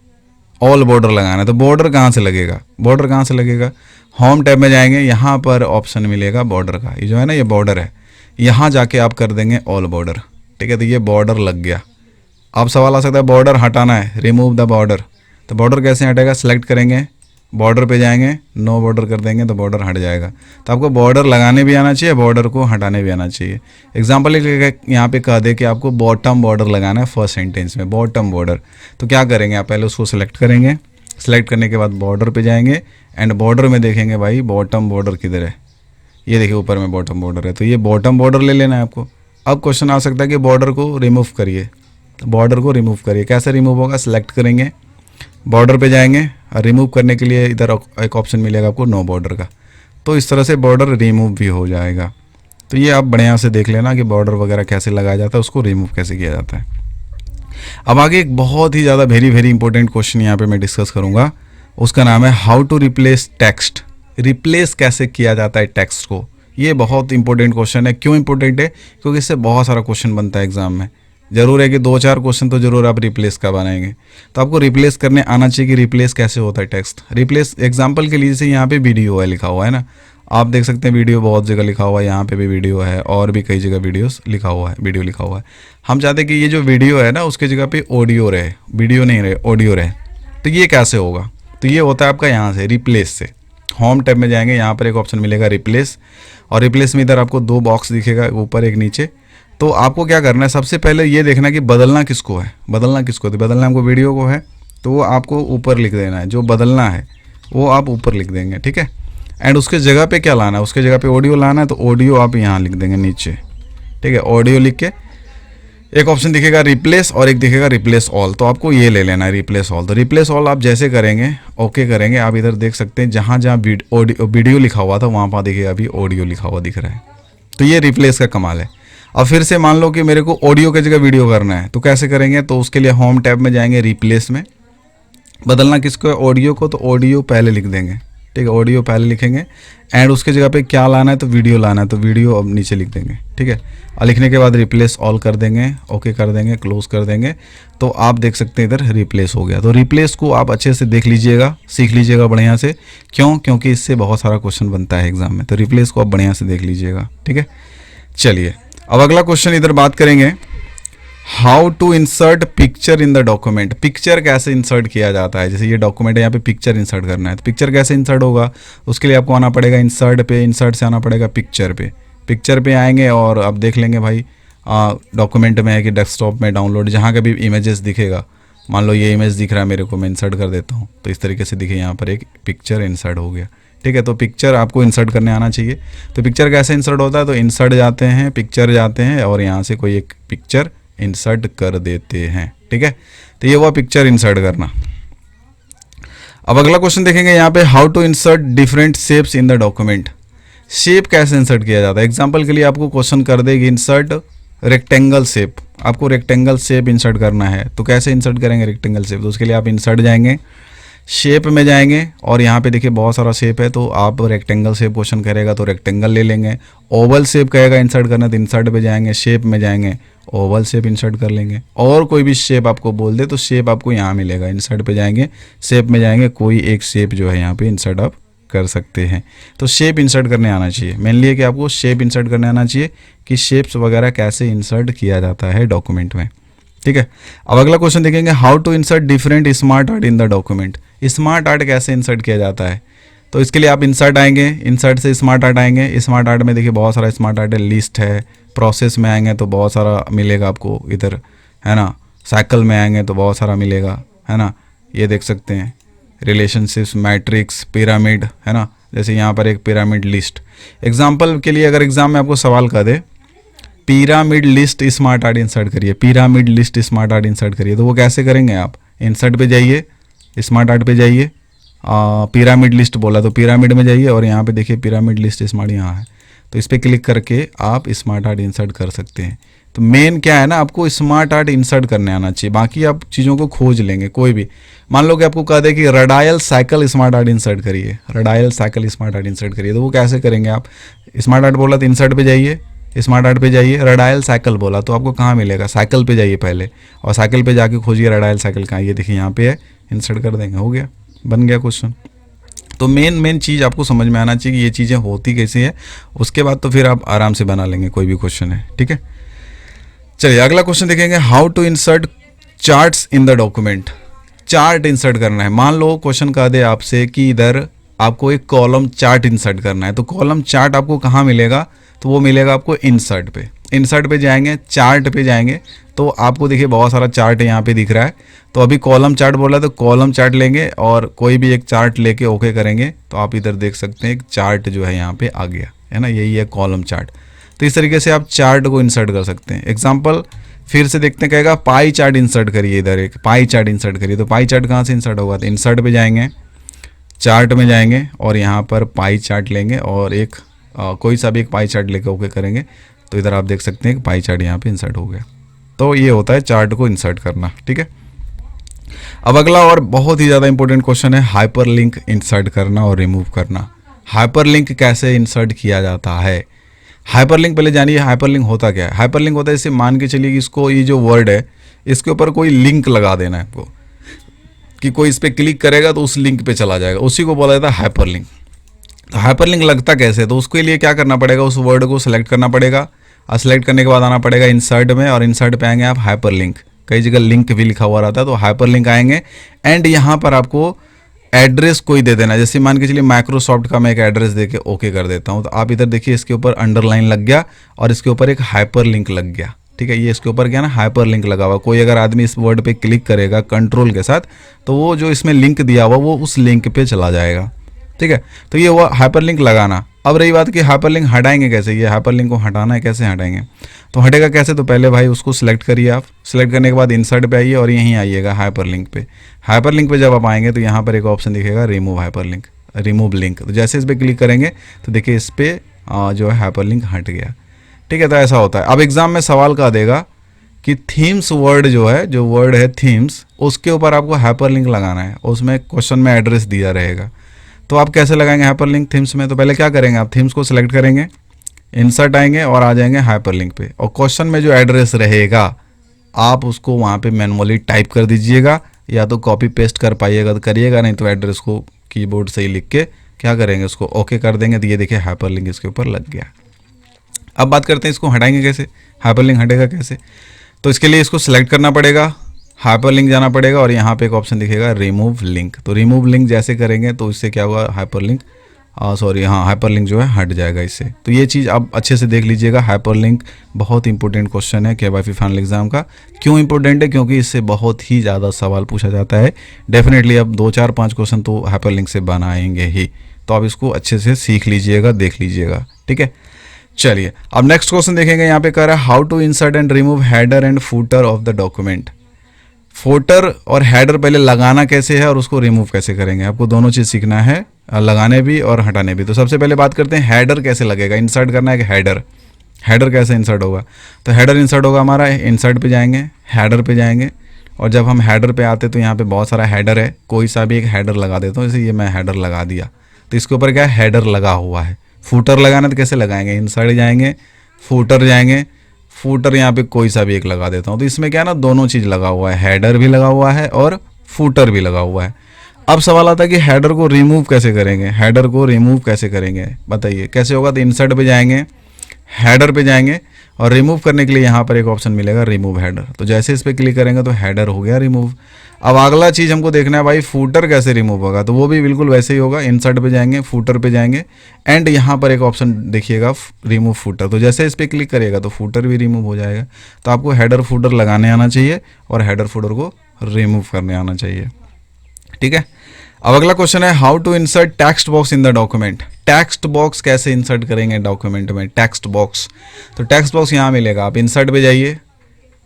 ऑल बॉर्डर लगाना है। तो बॉर्डर कहाँ से लगेगा, बॉर्डर कहाँ से लगेगा, होम टैब में जाएंगे, यहाँ पर ऑप्शन मिलेगा बॉर्डर का, ये जो है ना ये बॉर्डर है, यहाँ जाके आप कर देंगे ऑल बॉर्डर, ठीक है। तो ये बॉर्डर लग गया। अब सवाल आ सकता है बॉर्डर हटाना है, रिमूव द बॉर्डर। तो बॉर्डर कैसे हटेगा, सेलेक्ट करेंगे, बॉर्डर पे जाएंगे, नो बॉर्डर कर देंगे तो बॉर्डर हट जाएगा। तो आपको बॉर्डर लगाने भी आना चाहिए, बॉर्डर को हटाने भी आना चाहिए। एग्जाम्पल यहाँ पे कह दे कि आपको बॉटम बॉर्डर लगाना है फर्स्ट सेंटेंस में, बॉटम बॉर्डर। तो क्या करेंगे, आप पहले उसको सेलेक्ट करेंगे, सेलेक्ट करने के बाद बॉर्डर पे जाएंगे एंड बॉर्डर में देखेंगे भाई बॉटम बॉर्डर किधर है, ये देखिए ऊपर में बॉटम बॉर्डर है, तो ये बॉटम बॉर्डर ले लेना है आपको। अब क्वेश्चन आ सकता है कि बॉर्डर को रिमूव करिए, तो बॉर्डर को रिमूव करिए, कैसे रिमूव होगा, सेलेक्ट करेंगे, बॉर्डर पे जाएंगे और रिमूव करने के लिए इधर एक ऑप्शन मिलेगा आपको नो बॉर्डर का। तो इस तरह से बॉर्डर रिमूव भी हो जाएगा। तो ये आप बढ़िया से देख लेना कि बॉर्डर वगैरह कैसे लगाया जाता है, उसको रिमूव कैसे किया जाता है। अब आगे एक बहुत ही ज़्यादा वेरी इंपॉर्टेंट क्वेश्चन यहाँ पे मैं डिस्कस करूँगा, उसका नाम है how to replace text. Replace कैसे किया जाता है टेक्स्ट को, ये बहुत इंपॉर्टेंट क्वेश्चन है। क्यों इंपॉर्टेंट है, क्योंकि इससे बहुत सारा क्वेश्चन बनता है एग्जाम में। जरूर है कि 2-4 क्वेश्चन तो जरूर आप रिप्लेस का बनाएंगे, तो आपको रिप्लेस करने आना चाहिए कि रिप्लेस कैसे होता है टेक्स्ट। रिप्लेस एग्जाम्पल के लिए जैसे यहाँ पे वीडियो है लिखा हुआ है ना, आप देख सकते हैं वीडियो बहुत जगह लिखा हुआ है, यहाँ पे भी वीडियो है और भी कई जगह वीडियोस लिखा हुआ है, वीडियो लिखा हुआ है। हम चाहते हैं कि ये जो वीडियो है ना उसकी जगह पे ऑडियो रहे, वीडियो नहीं रहे, ऑडियो रहे। तो ये कैसे होगा, तो ये होता है आपका यहाँ से रिप्लेस से। होम टैब में जाएंगे, यहाँ पर एक ऑप्शन मिलेगा रिप्लेस, और रिप्लेस में इधर आपको 2 बॉक्स दिखेगा, ऊपर एक नीचे। तो आपको क्या करना है, सबसे पहले ये देखना कि बदलना किसको है, बदलना किसको है। तो बदलना हमको वीडियो को है, तो वो आपको ऊपर लिख देना है, जो बदलना है वो आप ऊपर लिख देंगे, ठीक है। एंड उसके जगह पे क्या लाना है, उसके जगह पे ऑडियो लाना है, तो ऑडियो आप यहाँ लिख देंगे नीचे, ठीक है। ऑडियो लिख के एक ऑप्शन दिखेगा रिप्लेस और एक दिखेगा रिप्लेस ऑल, तो आपको ये ले लेना है रिप्लेस ऑल। तो रिप्लेस ऑल आप जैसे करेंगे, ओके करेंगे, आप इधर देख सकते हैं जहाँ जहाँ वीडियो लिखा हुआ था वहाँ पर देखिए अभी ऑडियो लिखा हुआ दिख रहा है। तो ये रिप्लेस का कमाल है। अब फिर से मान लो कि मेरे को ऑडियो की जगह वीडियो करना है, तो कैसे करेंगे, तो उसके लिए होम टैब में जाएंगे, रिप्लेस में बदलना किसको है, ऑडियो को, तो ऑडियो पहले लिख देंगे, ठीक है। ऑडियो पहले लिखेंगे एंड उसके जगह पे क्या लाना है, तो वीडियो लाना है, तो वीडियो अब नीचे लिख देंगे, ठीक है। और लिखने के बाद रिप्लेस ऑल कर देंगे, ओके कर देंगे, क्लोज कर देंगे। तो आप देख सकते हैं इधर रिप्लेस हो गया। तो रिप्लेस को आप अच्छे से देख लीजिएगा, सीख लीजिएगा बढ़िया से। क्यों, क्योंकि इससे बहुत सारा क्वेश्चन बनता है एग्जाम में। तो रिप्लेस को आप बढ़िया से देख लीजिएगा, ठीक है। चलिए अब अगला क्वेश्चन इधर बात करेंगे, how to insert picture in the document. Picture कैसे इंसर्ट किया जाता है, जैसे ये डॉक्यूमेंट है, यहाँ पे पिक्चर इंसर्ट करना है, तो पिक्चर कैसे इंसर्ट होगा, उसके लिए आपको आना पड़ेगा इंसर्ट पे, इंसर्ट से आना पड़ेगा पिक्चर पे, पिक्चर पे आएंगे और अब देख लेंगे भाई डॉक्यूमेंट में है कि डेस्कटॉप में डाउनलोड, जहाँ का भी इमेजेस दिखेगा, मान लो ये इमेज दिख रहा है मेरे को, मैं इंसर्ट कर देता हूँ तो इस तरीके से दिखे यहाँ पर एक पिक्चर इंसर्ट हो गया। ठीक है, तो पिक्चर आपको इंसर्ट करने आना चाहिए। तो पिक्चर कैसे इंसर्ट होता है, तो इंसर्ट जाते हैं, पिक्चर जाते हैं और यहाँ से कोई एक पिक्चर इंसर्ट कर देते हैं। ठीक है, तो ये हुआ पिक्चर इंसर्ट करना। अब अगला क्वेश्चन देखेंगे यहाँ पे, how to insert different shapes in the document. Shape कैसे इंसर्ट किया जाता है। एग्जाम्पल के लिए आपको क्वेश्चन कर देगी इंसर्ट रेक्टेंगल शेप, आपको रेक्टेंगल शेप इंसर्ट करना है, तो कैसे इंसर्ट करेंगे रेक्टेंगल शेप। तो उसके लिए आप इंसर्ट जाएंगे, शेप में जाएंगे और यहाँ पे देखिए बहुत सारा शेप है, तो आप रेक्टेंगल शेप क्वेश्चन करेगा तो रेक्टेंगल ले लेंगे। ओवल शेप कहेगा इंसर्ट करना तो इंसर्ट पे जाएंगे, शेप में जाएंगे, ओवल शेप इंसर्ट कर लेंगे। और कोई भी शेप आपको बोल दे तो शेप आपको यहाँ मिलेगा, इंसर्ट पे जाएंगे, शेप में जाएंगे, कोई एक शेप जो है यहाँ पे इंसर्ट आप कर सकते हैं। तो शेप इंसर्ट करने आना चाहिए, मेनली है कि आपको शेप इंसर्ट करने आना चाहिए कि शेप्स वगैरह कैसे इंसर्ट किया जाता है डॉक्यूमेंट में। ठीक है, अब अगला क्वेश्चन देखेंगे, how to insert different smart art in the document. Smart art कैसे इंसर्ट किया जाता है, तो इसके लिए आप इंसर्ट आएंगे, इंसर्ट से स्मार्ट आर्ट आएंगे। स्मार्ट आर्ट में देखिए बहुत सारा स्मार्ट आर्ट है, लिस्ट है, प्रोसेस में आएंगे तो बहुत सारा मिलेगा आपको इधर, है ना। साइकिल में आएंगे तो बहुत सारा मिलेगा, है ना। ये देख सकते हैं रिलेशनशिप्स, मैट्रिक्स, पिरामिड, है ना। जैसे यहाँ पर एक पिरामिड लिस्ट, एग्जाम्पल के लिए अगर एग्जाम में आपको सवाल कर दे pyramid list smart art insert करिए, pyramid list smart art insert करिए, तो वो कैसे करेंगे आप, इंसर्ट पे जाइए, स्मार्ट आर्ट पे जाइए, पिरामिड लिस्ट बोला तो पिरामिड में जाइए और यहाँ पे देखिए पिरामिड लिस्ट स्मार्ट यहाँ है, तो इस पर क्लिक करके आप स्मार्ट आर्ट इंसर्ट कर सकते हैं। तो मेन क्या है ना, आपको स्मार्ट आर्ट इंसर्ट करने आना चाहिए, बाकी आप चीज़ों को खोज लेंगे। कोई भी मान लो कि आपको कह दे कि रडायल साइकिल स्मार्ट आर्ट इंसर्ट करिए, रडायल साइकिल स्मार्ट आर्ट इंसर्ट करिए, तो वो कैसे करेंगे आप, स्मार्ट आर्ट बोला तो इंसर्ट पे जाइए, स्मार्ट आर्ट पे जाइए, रडायल साइकिल बोला तो आपको कहाँ मिलेगा, साइकिल पे जाइए पहले और साइकिल पे जाके खोजिए रडायल साइकिल कहाँ, ये देखिए यहाँ पे है, इंसर्ट कर देंगे, हो गया, बन गया क्वेश्चन। तो मेन चीज़ आपको समझ में आना चाहिए कि ये चीज़ें होती कैसी है, उसके बाद तो फिर आप आराम से बना लेंगे कोई भी क्वेश्चन है। ठीक है, चलिए अगला क्वेश्चन देखेंगे, how to insert charts in the document. Chart insert करना है, मान लो क्वेश्चन कह दे आपसे कि इधर आपको एक कॉलम चार्ट इंसर्ट करना है, तो कॉलम चार्ट आपको कहाँ मिलेगा, तो वो मिलेगा आपको इंसर्ट पे। इंसर्ट पे जाएंगे, चार्ट पे जाएंगे तो आपको देखिए बहुत सारा चार्ट यहाँ पे दिख रहा है, तो अभी कॉलम चार्ट बोला तो कॉलम चार्ट लेंगे और कोई भी एक चार्ट लेके ओके करेंगे तो आप इधर देख सकते हैं एक चार्ट जो है यहाँ पे आ गया, है ना, यही है कॉलम चार्ट। तो इस तरीके से आप चार्ट को इंसर्ट कर सकते हैं। एग्जाम्पल फिर से देखते हैं, कहेगा पाई चार्ट इंसर्ट करिए, इधर एक पाई चार्ट इंसर्ट करिए, तो पाई चार्ट कहाँ से इंसर्ट होगा, तो इंसर्ट पे जाएंगे, चार्ट में जाएंगे और यहाँ पर पाई चार्ट लेंगे और एक कोई सा भी एक पाई चार्ट लेके ओके करेंगे तो इधर आप देख सकते हैं कि पाई चार्ट यहाँ पे इंसर्ट हो गया। तो ये होता है चार्ट को इंसर्ट करना। ठीक है, अब अगला और बहुत ही ज़्यादा इंपॉर्टेंट क्वेश्चन है, हाइपरलिंक इंसर्ट करना और रिमूव करना। हाइपरलिंक कैसे इंसर्ट किया जाता है, हाइपरलिंक पहले जानिए हाइपरलिंक होता क्या है। हाइपरलिंक होता है, जैसे मान के चलिए कि इसको ये जो वर्ड है इसके ऊपर कोई लिंक लगा देना है आपको, कि कोई इस पर क्लिक करेगा तो उस लिंक पे चला जाएगा, उसी को बोला जाता है हाइपरलिंक। तो हाइपरलिंक लगता कैसे, तो उसके लिए क्या करना पड़ेगा, उस वर्ड को सेलेक्ट करना पड़ेगा और सेलेक्ट करने के बाद आना पड़ेगा इंसर्ट में और इंसर्ट पे आएंगे आप हाइपरलिंक, कई जगह लिंक भी लिखा हुआ रहता है तो हाइपरलिंक आएंगे एंड यहाँ पर आपको एड्रेस कोई दे देना। जैसे मान के चलिए माइक्रोसॉफ्ट का मैं एक एड्रेस देके ओके कर देता हूँ, तो आप इधर देखिए इसके ऊपर अंडरलाइन लग गया और इसके ऊपर एक हाइपरलिंक लग गया। ठीक है, ये इसके ऊपर क्या ना हाइपरलिंक लगा हुआ, कोई अगर आदमी इस वर्ड पे क्लिक करेगा कंट्रोल के साथ तो वो जो इसमें लिंक दिया हुआ वो उस लिंक पे चला जाएगा। ठीक है, तो ये हुआ हाइपरलिंक लगाना। अब रही बात कि हाइपरलिंक हटाएंगे कैसे, ये हाइपरलिंक को हटाना है, कैसे हटाएंगे, तो हटेगा कैसे, तो पहले भाई उसको सिलेक्ट करिए आप, सिलेक्ट करने के बाद इंसर्ट पे आइए और यहीं आइएगा हाइपरलिंक पे। हाइपरलिंक पे जब आप आएंगे तो यहाँ पर एक ऑप्शन दिखेगा रिमूव हाइपरलिंक, रिमूव लिंक, तो जैसे इस पर क्लिक करेंगे तो देखिए इस पर जो है हाइपरलिंक हट गया। ठीक है, तो ऐसा होता है। अब एग्जाम में सवाल का देगा कि थीम्स वर्ड जो है, जो वर्ड है थीम्स, उसके ऊपर आपको हाइपरलिंक लगाना है, उसमें क्वेश्चन में एड्रेस दिया रहेगा। तो आप कैसे लगाएंगे हाइपरलिंक थीम्स में, तो पहले क्या करेंगे आप थीम्स को सिलेक्ट करेंगे, इंसर्ट आएंगे और आ जाएंगे हाइपरलिंक पे और क्वेश्चन में जो एड्रेस रहेगा आप उसको वहाँ पे मैनुअली टाइप कर दीजिएगा, या तो कॉपी पेस्ट कर पाइएगा तो करिएगा, नहीं तो एड्रेस को कीबोर्ड से ही लिख के क्या करेंगे उसको ओके कर देंगे। तो ये देखिए हाइपरलिंक इसके ऊपर लग गया। अब बात करते हैं इसको हटाएंगे कैसे, हाइपरलिंक हटेगा कैसे, तो इसके लिए इसको सिलेक्ट करना पड़ेगा, हाइपरलिंक जाना पड़ेगा और यहाँ पे एक ऑप्शन दिखेगा रिमूव लिंक। तो रिमूव लिंक जैसे करेंगे तो इससे क्या हुआ, हाइपरलिंक सॉरी हाँ, हाइपरलिंक जो है हट जाएगा इससे। तो ये चीज़ आप अच्छे से देख लीजिएगा। हाइपरलिंक बहुत इंपॉर्टेंट क्वेश्चन है केवाईसी फाइनल एग्जाम का। क्यों इंपॉर्टेंट है? क्योंकि इससे बहुत ही ज़्यादा सवाल पूछा जाता है। डेफिनेटली अब 2 4 5 क्वेश्चन तो हाइपरलिंक से बनाएंगे ही, तो आप इसको अच्छे से सीख लीजिएगा, देख लीजिएगा, ठीक है। चलिए अब नेक्स्ट क्वेश्चन देखेंगे। यहाँ पे कह रहा है how to insert and remove header and footer of the document. Footer और हेडर पहले लगाना कैसे है और उसको रिमूव कैसे करेंगे, आपको दोनों चीज़ सीखना है, लगाने भी और हटाने भी। तो सबसे पहले बात करते हैं हेडर कैसे लगेगा। इंसर्ट करना है कि हेडर कैसे इंसर्ट होगा। तो हेडर इंसर्ट होगा हमारा, इंसर्ट पे जाएंगे, हेडर पे जाएंगे, और जब हम हेडर पे आते तो यहाँ पे बहुत सारा हेडर है, कोई सा भी एक हेडर लगा देता हूँ। जैसे ये मैं हेडर लगा दिया, तो इसके ऊपर क्या है, हेडर लगा हुआ है। फूटर लगाना तो कैसे लगाएंगे, इंसर्ट जाएंगे, फूटर जाएंगे, फूटर यहाँ पे कोई सा भी एक लगा देता हूँ। तो इसमें क्या है ना, दोनों चीज़ लगा हुआ है, हेडर भी लगा हुआ है और फूटर भी लगा हुआ है। अब सवाल आता है कि हेडर को रिमूव कैसे करेंगे, हेडर को रिमूव कैसे करेंगे, बताइए कैसे होगा। तो इंसर्ट पे जाएंगे, हेडर पे जाएंगे, और रिमूव करने के लिए यहाँ पर एक ऑप्शन मिलेगा रिमूव हेडर। तो जैसे इस पर क्लिक करेंगे तो हेडर हो गया रिमूव। अब अगला चीज़ हमको देखना है भाई, फूटर कैसे रिमूव होगा। तो वो भी बिल्कुल वैसे ही होगा, इंसर्ट पे जाएंगे, फूटर पे जाएंगे, एंड यहाँ पर एक ऑप्शन देखिएगा रिमूव फूटर। तो जैसे इस पर क्लिक करिएगा तो फूटर भी रिमूव हो जाएगा। तो आपको हेडर फूटर लगाने आना चाहिए और हेडर फूटर को रिमूव करने आना चाहिए, ठीक है। अब अगला क्वेश्चन है how to insert text box in the document. Text box कैसे इंसर्ट करेंगे डॉक्यूमेंट में, टेक्स्ट बॉक्स। तो टेक्स्ट बॉक्स यहाँ मिलेगा, आप इंसर्ट पे जाइए,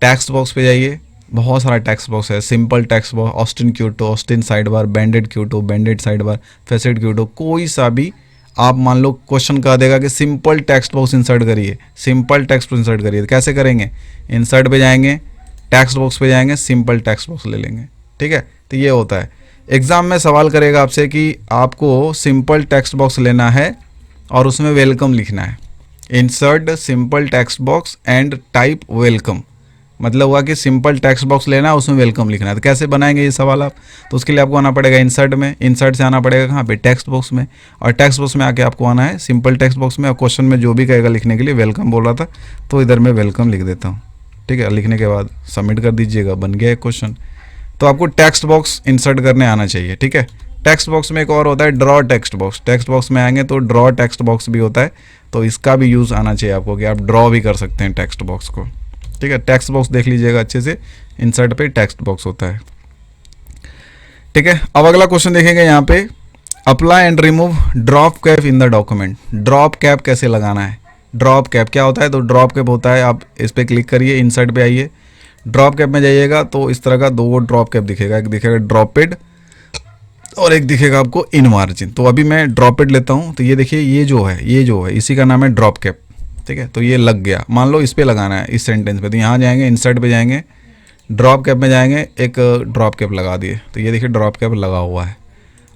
टेक्स्ट बॉक्स पे जाइए, बहुत सारा टेक्स्ट बॉक्स है। Simple text box, Austin quote, Austin side bar, banded quote, banded side bar, facet quote, कोई सा भी आप मान लो क्वेश्चन कह देगा कि सिंपल टेक्स्ट बॉक्स इंसर्ट करिए, सिंपल टेक्स्ट बॉक्स इंसर्ट करिए। तो कैसे करेंगे, इंसर्ट पे जाएंगे, टेक्स्ट बॉक्स पे जाएंगे, सिंपल टेक्स्ट बॉक्स ले लेंगे, ठीक है। तो ये होता है। एग्जाम में सवाल करेगा आपसे कि आपको सिंपल टेक्स्ट बॉक्स लेना है और उसमें वेलकम लिखना है। Insert simple text box and type welcome, मतलब हुआ कि सिंपल टेक्स्ट बॉक्स लेना है, उसमें वेलकम लिखना है। तो कैसे बनाएंगे ये सवाल आप, तो उसके लिए आपको आना पड़ेगा इंसर्ट में, इंसर्ट से आना पड़ेगा कहाँ पे, टेक्स्ट बॉक्स में, और टेक्स्ट बॉक्स में आके आपको आना है सिंपल टेक्स्ट बॉक्स में। और क्वेश्चन में जो भी कहेगा लिखने के लिए, वेलकम बोल रहा था तो इधर मैं वेलकम लिख देता हूँ, ठीक है। लिखने के बाद सबमिट कर दीजिएगा, बन गया एक क्वेश्चन। तो आपको टेक्स्ट बॉक्स इंसर्ट करने आना चाहिए, ठीक है। टेक्स्ट बॉक्स में एक और होता है draw text box. Text box में आएंगे तो ड्रॉ टेक्स्ट बॉक्स भी होता है, तो इसका भी यूज़ आना चाहिए आपको कि आप ड्रॉ भी कर सकते हैं टेक्स्ट बॉक्स को, ठीक है। टेक्स्ट बॉक्स देख लीजिएगा अच्छे से, इंसर्ट पे टेक्स्ट बॉक्स होता है, ठीक है। अब अगला क्वेश्चन देखेंगे यहाँ पे, apply and remove drop cap in the document. Drop cap कैसे लगाना है, ड्रॉप कैप क्या होता है। तो ड्रॉप कैप होता है, आप इस पर क्लिक करिए, इंसर्ट पे आइए, ड्रॉप कैप में जाइएगा तो इस तरह का दो ड्रॉप कैप दिखेगा, एक दिखेगा ड्रॉपेड और एक दिखेगा आपको इन मार्जिन। तो अभी मैं ड्रॉपेड लेता हूँ, तो ये देखिए ये जो है इसी का नाम है ड्रॉप कैप, ठीक है। तो ये लग गया, मान लो इस पे लगाना है, इस सेंटेंस पे, तो यहाँ जाएंगे, इंसर्ट पे जाएंगे, ड्रॉप कैप में जाएंगे, एक ड्रॉप कैप लगा दिए, तो ये देखिए ड्रॉप कैप लगा हुआ है।